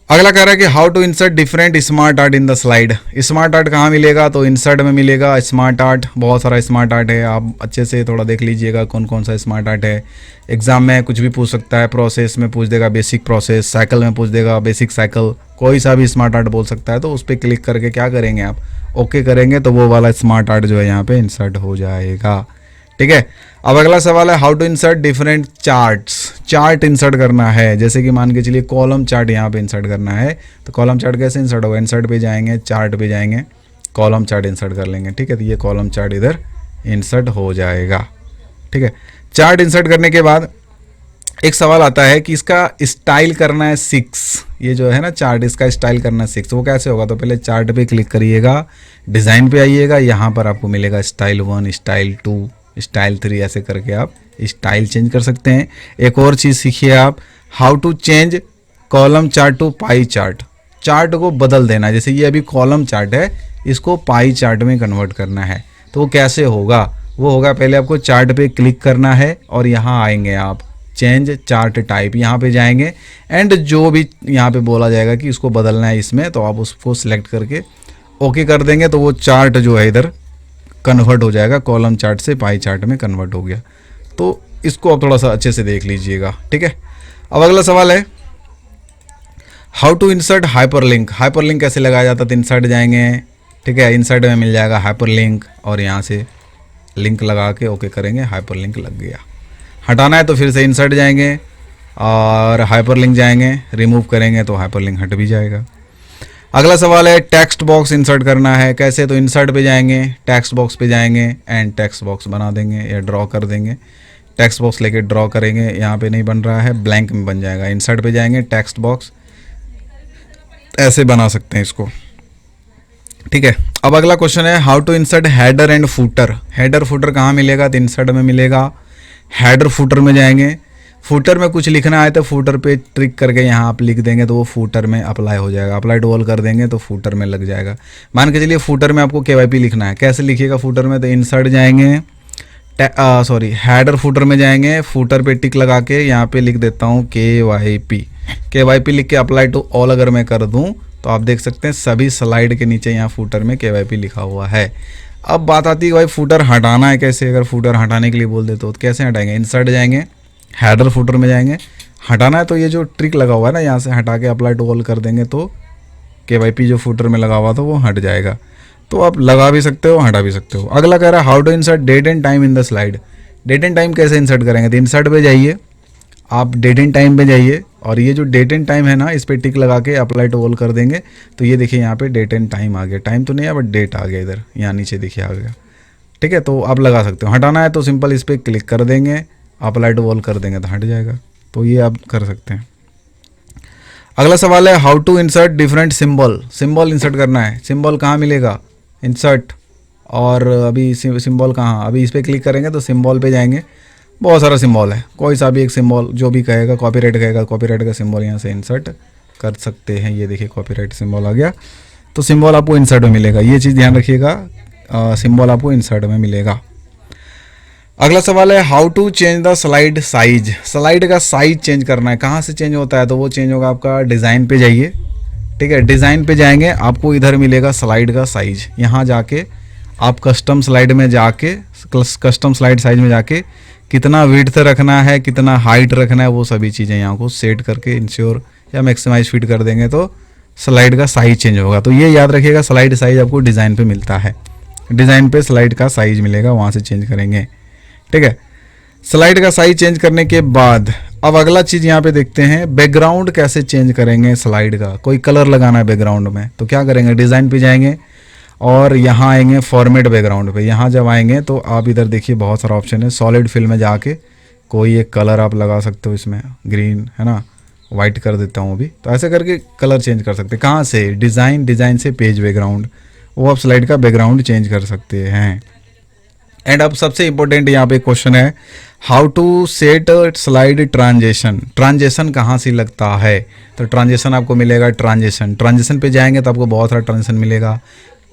अगला कह रहा है कि how to insert different smart art in the slide. Smart art कहाँ मिलेगा, तो इंसर्ट में मिलेगा स्मार्ट आर्ट। बहुत सारा स्मार्ट आर्ट है, आप अच्छे से थोड़ा देख लीजिएगा कौन कौन सा स्मार्ट आर्ट है। एग्जाम में कुछ भी पूछ सकता है, प्रोसेस में पूछ देगा बेसिक प्रोसेस, साइकिल में पूछ देगा बेसिक साइकिल, कोई सा भी स्मार्ट आर्ट बोल सकता है। तो उस पर क्लिक करके क्या करेंगे आप, ओके करेंगे, तो वो वाला स्मार्ट आर्ट जो है यहाँ पे इंसर्ट हो जाएगा, ठीक है। अब अगला सवाल है how to insert different charts. Chart insert करना है, जैसे कि मान के चलिए कॉलम चार्ट यहाँ पे इंसर्ट करना है, तो कॉलम चार्ट कैसे इंसर्ट होगा, इंसर्ट पे जाएंगे, चार्ट पे जाएंगे, कॉलम चार्ट इंसर्ट कर लेंगे, ठीक है। तो ये कॉलम चार्ट इधर इंसर्ट हो जाएगा, ठीक है। चार्ट इंसर्ट करने के बाद एक सवाल आता है कि इसका स्टाइल करना है 6, ये जो है ना चार्ट, इसका स्टाइल करना है 6, वो कैसे होगा। तो पहले चार्ट पे क्लिक करिएगा, डिज़ाइन पे आइएगा, यहाँ पर आपको मिलेगा स्टाइल 1, स्टाइल 2, स्टाइल 3, ऐसे करके आप स्टाइल चेंज कर सकते हैं। एक और चीज़ सीखिए आप, how to change column chart to pie chart. Chart को बदल देना है, जैसे ये अभी कॉलम चार्ट है, इसको पाई चार्ट में कन्वर्ट करना है। तो वो कैसे होगा, वो होगा पहले आपको चार्ट पे क्लिक करना है और यहाँ आएंगे आप चेंज चार्ट टाइप, यहाँ पे जाएंगे एंड जो भी यहाँ पे बोला जाएगा कि इसको बदलना है इसमें, तो आप उसको सिलेक्ट करके ओके कर देंगे, तो वो चार्ट जो है इधर कन्वर्ट हो जाएगा, कॉलम चार्ट से पाई चार्ट में कन्वर्ट हो गया। तो इसको आप थोड़ा सा अच्छे से देख लीजिएगा, ठीक है। अब अगला सवाल है how to insert hyperlink. Hyperlink कैसे लगाया जाता है, तो इंसर्ट जाएंगे, ठीक है, इंसर्ट में मिल जाएगा हाइपरलिंक और यहाँ से लिंक लगा के ओके करेंगे, हाइपरलिंक लग गया। हटाना है तो फिर से इंसर्ट जाएंगे और हाइपरलिंक जाएंगे, रिमूव करेंगे तो हाइपरलिंक हट भी जाएगा। अगला सवाल है टेक्स्ट बॉक्स इंसर्ट करना है, कैसे, तो इंसर्ट पे जाएंगे, टेक्स्ट बॉक्स पे जाएंगे एंड टेक्स्ट बॉक्स बना देंगे या ड्रॉ कर देंगे। टेक्स्ट बॉक्स लेके ड्रॉ करेंगे, यहाँ पे नहीं बन रहा है, ब्लैंक में बन जाएगा। इंसर्ट पे जाएंगे, टेक्स्ट बॉक्स ऐसे बना सकते हैं इसको, ठीक है। अब अगला क्वेश्चन है how to insert header and footer. Header footer कहाँ मिलेगा, तो इंसर्ट में मिलेगा, हेडर फुटर में जाएंगे। फुटर में कुछ लिखना है तो फुटर पे ट्रिक करके यहाँ आप लिख देंगे तो वो फुटर में अप्लाई हो जाएगा, अप्लाई टू ऑल कर देंगे तो फुटर में लग जाएगा। मान के चलिए फुटर में आपको KYP लिखना है, कैसे लिखिएगा फुटर में, तो इंसर्ट जाएंगे, हेडर फुटर में जाएंगे, फुटर पे टिक लगा के यहाँ पे लिख देता हूँ KYP लिख के अप्लाई टू ऑल अगर मैं कर दूँ तो आप देख सकते हैं सभी स्लाइड के नीचे यहाँ फुटर में KYP लिखा हुआ है। अब बात आती है भाई फुटर हटाना है कैसे, अगर फुटर हटाने के लिए बोल देते हो तो कैसे हटाएंगे, इंसर्ट जाएंगे, हेडर फुटर में जाएंगे, हटाना है तो ये जो ट्रिक लगा हुआ है ना, यहाँ से हटा के अप्लाई टू ऑल कर देंगे तो KYP जो फुटर में लगा हुआ था वो हट जाएगा। तो आप लगा भी सकते हो, हटा भी सकते हो। अगला कह रहा है how to insert date and time in the slide. Date and time कैसे इंसर्ट करेंगे, तो इंसर्ट पे जाइए, आप डेट एंड टाइम पे जाइए और ये जो डेट एंड टाइम है ना, इस पर टिक लगा के अप्लाई टू ऑल कर देंगे तो ये देखिए यहाँ पे डेट एंड टाइम आ गया, टाइम तो नहीं है बट डेट आ गया, इधर यहाँ नीचे देखिए आ गया, ठीक है। तो आप लगा सकते हो। हटाना है तो सिंपल इस पर क्लिक कर देंगे, अप्लाई टू ऑल कर देंगे तो हट जाएगा। तो ये आप कर सकते हैं। अगला सवाल है how to insert different symbol. Symbol insert करना है, सिंबल कहाँ मिलेगा, इंसर्ट, और अभी सिंबल कहाँ, अभी इस पर क्लिक करेंगे तो सिंबल पे जाएंगे, बहुत सारा सिंबल है, कोई सा भी एक सिंबल जो भी कहेगा, कॉपीराइट कहेगा, कॉपीराइट का सिंबल यहाँ से इंसर्ट कर सकते हैं। ये देखिए कॉपीराइट सिंबल आ गया, तो सिंबल आपको इंसर्ट में मिलेगा, ये चीज़ ध्यान रखिएगा, सिंबल आपको इंसर्ट में मिलेगा। अगला सवाल है how to change the slide size. Slide का साइज चेंज करना है, कहाँ से चेंज होता है, तो वो चेंज होगा आपका डिज़ाइन पे जाइए, ठीक है। डिज़ाइन पे जाएंगे, आपको इधर मिलेगा स्लाइड का साइज, यहाँ जाके आप कस्टम स्लाइड में जाके, कस्टम स्लाइड साइज में जाके कितना विड्थ रखना है, कितना हाइट रखना है, वो सभी चीज़ें यहाँ को सेट करके इंश्योर या मैक्सिमाइज फिट कर देंगे तो स्लाइड का साइज चेंज होगा। तो ये याद रखिएगा, स्लाइड साइज आपको डिज़ाइन पे मिलता है, डिज़ाइन पे स्लाइड का साइज मिलेगा, वहाँ से चेंज करेंगे, ठीक है। स्लाइड का साइज चेंज करने के बाद अब अगला चीज़ यहाँ पे देखते हैं, बैकग्राउंड कैसे चेंज करेंगे स्लाइड का। कोई कलर लगाना है बैकग्राउंड में तो क्या करेंगे, डिज़ाइन पे जाएंगे, और यहाँ आएंगे फॉर्मेट बैकग्राउंड पे। यहाँ जब आएंगे तो आप इधर देखिए बहुत सारा ऑप्शन है। सॉलिड फिल में जाके कोई एक कलर आप लगा सकते हो, इसमें ग्रीन है ना, वाइट कर देता हूँ अभी। तो ऐसे करके कलर चेंज कर सकते हैं। कहाँ से? डिज़ाइन से पेज बैकग्राउंड, वो आप स्लाइड का बैकग्राउंड चेंज कर सकते हैं। एंड अब सबसे इंपॉर्टेंट यहाँ पे क्वेश्चन है, how to set slide transaction. Transaction कहाँ से लगता है? तो ट्रांजेक्शन आपको मिलेगा ट्रांजेक्शन पे जाएंगे तो आपको बहुत सारा ट्रांजेक्शन मिलेगा।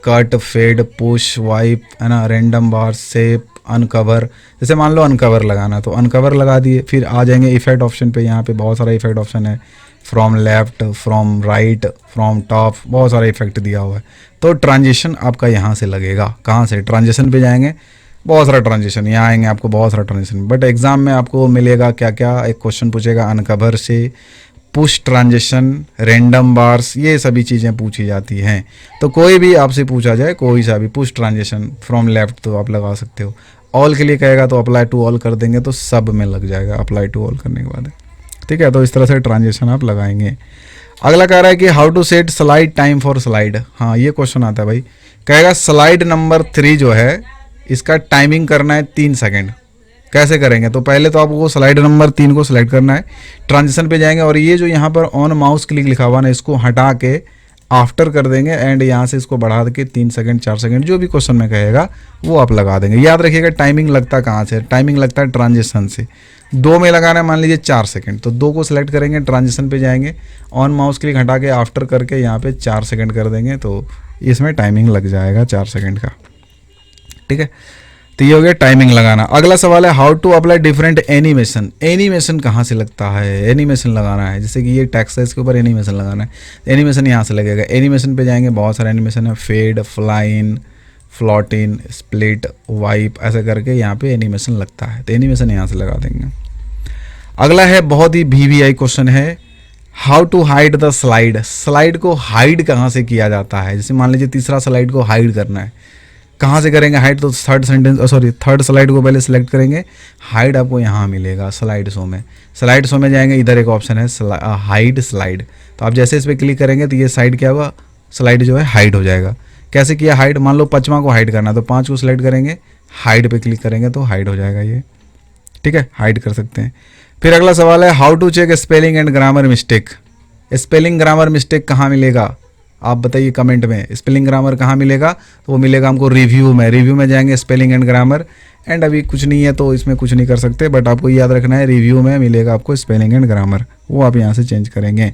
कट, फेड, पुश, वाइप है ना, रैंडम बार, शेप, अनकवर। जैसे मान लो अनकवर लगाना तो अनकवर लगा दिए। फिर आ जाएंगे इफेक्ट ऑप्शन पे। यहाँ पे बहुत सारा इफेक्ट ऑप्शन है, from left, from right, from top, बहुत सारा इफेक्ट दिया हुआ है। तो ट्रांजिशन आपका यहाँ से लगेगा। कहाँ से? ट्रांजिशन पे जाएंगे, बहुत सारा ट्रांजिशन, यहाँ आएंगे आपको बहुत सारा ट्रांजिशन। बट एग्जाम में आपको मिलेगा क्या क्या? एक क्वेश्चन पूछेगा अनकवर से, पुश ट्रांजिशन, रैंडम बार्स, ये सभी चीज़ें पूछी जाती हैं। तो कोई भी आपसे पूछा जाए, कोई सा भी, पुश ट्रांजिशन फ्रॉम लेफ्ट तो आप लगा सकते हो। ऑल के लिए कहेगा तो अप्लाई टू ऑल कर देंगे तो सब में लग जाएगा अप्लाई टू ऑल करने के बाद। ठीक है, तो इस तरह से ट्रांजिशन आप लगाएंगे। अगला कह रहा है कि how to set slide time for slide. हाँ, ये क्वेश्चन आता है भाई। कहेगा स्लाइड नंबर 3 जो है इसका टाइमिंग करना है 3 सेकेंड। कैसे करेंगे? तो पहले तो आपको स्लाइड नंबर 3 को सिलेक्ट करना है, ट्रांजिशन पे जाएंगे और ये जो यहाँ पर ऑन माउस क्लिक लिखा हुआ ना, इसको हटा के आफ्टर कर देंगे एंड यहाँ से इसको बढ़ा के 3 सेकंड 4 सेकंड जो भी क्वेश्चन में कहेगा वो आप लगा देंगे। याद रखिएगा टाइमिंग लगता कहाँ से? टाइमिंग लगता है ट्रांजिशन से। 2 में लगाना है मान लीजिए 4 सेकंड, तो 2 को सिलेक्ट करेंगे, ट्रांजिशन पे जाएंगे, ऑन माउस क्लिक हटा के आफ्टर करके यहाँ पे 4 सेकंड कर देंगे तो इसमें टाइमिंग लग जाएगा 4 सेकंड का। ठीक है, तो ये हो गया टाइमिंग लगाना। अगला सवाल है how to apply different animation. Animation कहाँ से लगता है? एनिमेशन लगाना है, जैसे कि ये टेक्स्ट है, इसके ऊपर एनिमेशन लगाना है। एनिमेशन यहाँ से लगेगा। एनिमेशन पे जाएंगे, बहुत सारे एनिमेशन है, फेड, फ्लाइन, फ्लॉटिन, स्प्लिट, वाइप, ऐसे करके यहाँ पे एनिमेशन लगता है। तो एनिमेशन यहाँ से लगा देंगे। अगला है बहुत ही VVI क्वेश्चन है, how to hide the slide. Slide को हाइड कहाँ से किया जाता है? जैसे मान लीजिए तीसरा स्लाइड को हाइड करना है, कहाँ से करेंगे हाइड? तो थर्ड स्लाइड को पहले सिलेक्ट करेंगे, हाइड आपको यहाँ मिलेगा स्लाइड शो में। स्लाइड शो में जाएंगे, इधर एक ऑप्शन है हाइड स्लाइड, तो आप जैसे इस पर क्लिक करेंगे तो ये साइड क्या हुआ? स्लाइड जो है हाइड हो जाएगा। कैसे किया हाइड? मान लो 5वां को हाइड करना है तो 5 को सिलेक्ट करेंगे, हाइड पे क्लिक करेंगे तो हाइड हो जाएगा ये। ठीक है, हाइड कर सकते हैं। फिर अगला सवाल है how to check spelling and grammar mistake. Spelling grammar mistake कहाँ मिलेगा? आप बताइए कमेंट में, स्पेलिंग ग्रामर कहाँ मिलेगा? तो वो मिलेगा हमको रिव्यू में। रिव्यू में जाएंगे, स्पेलिंग एंड ग्रामर, एंड अभी कुछ नहीं है तो इसमें कुछ नहीं कर सकते, बट आपको याद रखना है रिव्यू में मिलेगा आपको स्पेलिंग एंड ग्रामर, वो आप यहाँ से चेंज करेंगे।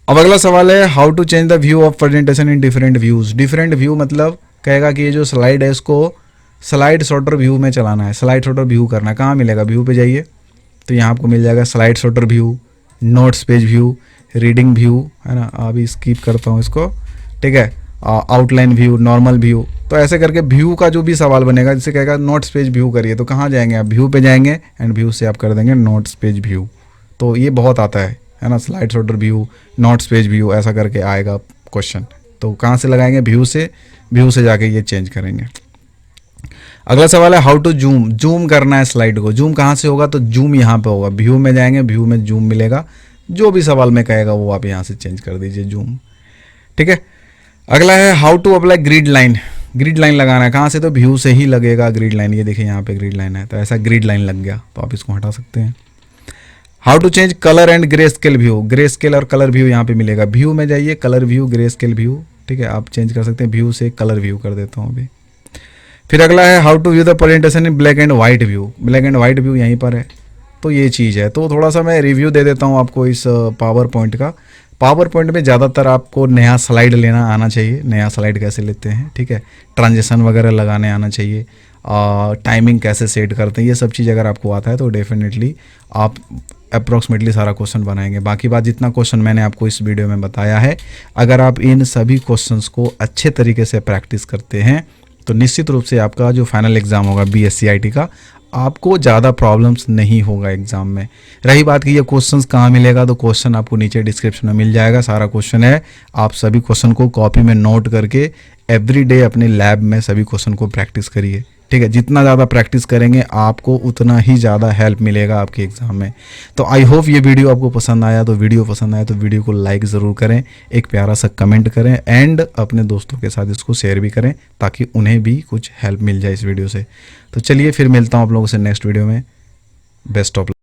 अब अगला सवाल है how to change the view of presentation in different views. Different view मतलब कहेगा कि ये जो स्लाइड है इसको स्लाइड सॉर्टर व्यू में चलाना है, स्लाइड सॉर्टर व्यू करना है। कहाँ मिलेगा? व्यू पे जाइए तो यहाँ आपको मिल जाएगा slide sorter view, notes page view, reading view, है ना, अभी स्किप करता हूँ इसको। ठीक है, आउटलाइन व्यू, नॉर्मल व्यू, तो ऐसे करके व्यू का जो भी सवाल बनेगा, जैसे कहेगा नोट्स पेज व्यू करिए तो कहाँ जाएंगे आप? व्यू पे जाएंगे एंड व्यू से आप कर देंगे नोट्स पेज व्यू। तो ये बहुत आता है ना, slide sorter view, notes page view, ऐसा करके आएगा क्वेश्चन। तो कहाँ से लगाएंगे? व्यू से जाके ये चेंज करेंगे। अगला सवाल है हाउ टू जूम। जूम करना है स्लाइड को, जूम कहाँ से होगा? तो जूम यहाँ पे होगा, व्यू में जाएंगे, व्यू में जूम मिलेगा, जो भी सवाल में कहेगा वो आप यहाँ से चेंज कर दीजिए जूम। ठीक है, अगला है how to apply grid line. Grid line लगाना है कहाँ से? तो व्यू से ही लगेगा ग्रिड लाइन। ये देखिए यहाँ पे ग्रिड लाइन है, तो ऐसा ग्रिड लाइन लग गया तो आप इसको हटा सकते हैं। How to change colour and grey scale view. Grey scale और कलर व्यू यहाँ पे मिलेगा। व्यू में जाइए, colour view, grey scale view. ठीक है, आप चेंज कर सकते हैं, व्यू से कलर व्यू कर देता हूँ अभी। फिर अगला है how to view the presentation in black and white view. Black and white view यहीं पर है, तो ये चीज़ है। तो थोड़ा सा मैं रिव्यू दे देता हूँ आपको इस पावर पॉइंट का। पावर पॉइंट में ज़्यादातर आपको नया स्लाइड लेना आना चाहिए। नया स्लाइड कैसे लेते हैं, ठीक है, ट्रांजिशन वगैरह लगाने आना चाहिए, टाइमिंग कैसे सेट करते हैं, ये सब चीज़ अगर आपको आता है तो डेफिनेटली आप अप्रॉक्सीमेटली सारा क्वेश्चन बनाएंगे। बाकी बात जितना क्वेश्चन मैंने आपको इस वीडियो में बताया है, अगर आप इन सभी क्वेश्चंस को अच्छे तरीके से प्रैक्टिस करते हैं तो निश्चित रूप से आपका जो फाइनल एग्ज़ाम होगा BSc का, आपको ज़्यादा प्रॉब्लम्स नहीं होगा एग्ज़ाम में। रही बात कि ये क्वेश्चंस कहाँ मिलेगा, तो क्वेश्चन आपको नीचे डिस्क्रिप्शन में मिल जाएगा, सारा क्वेश्चन है। आप सभी क्वेश्चन को कॉपी में नोट करके एवरीडे अपने लैब में सभी क्वेश्चन को प्रैक्टिस करिए। ठीक है, जितना ज़्यादा प्रैक्टिस करेंगे आपको उतना ही ज़्यादा हेल्प मिलेगा आपके एग्ज़ाम में। तो आई होप ये वीडियो आपको पसंद आया, तो वीडियो को लाइक ज़रूर करें, एक प्यारा सा कमेंट करें एंड अपने दोस्तों के साथ इसको शेयर भी करें ताकि उन्हें भी कुछ हेल्प मिल जाए इस वीडियो से। तो चलिए फिर मिलता हूँ आप लोगों से नेक्स्ट वीडियो में। Best of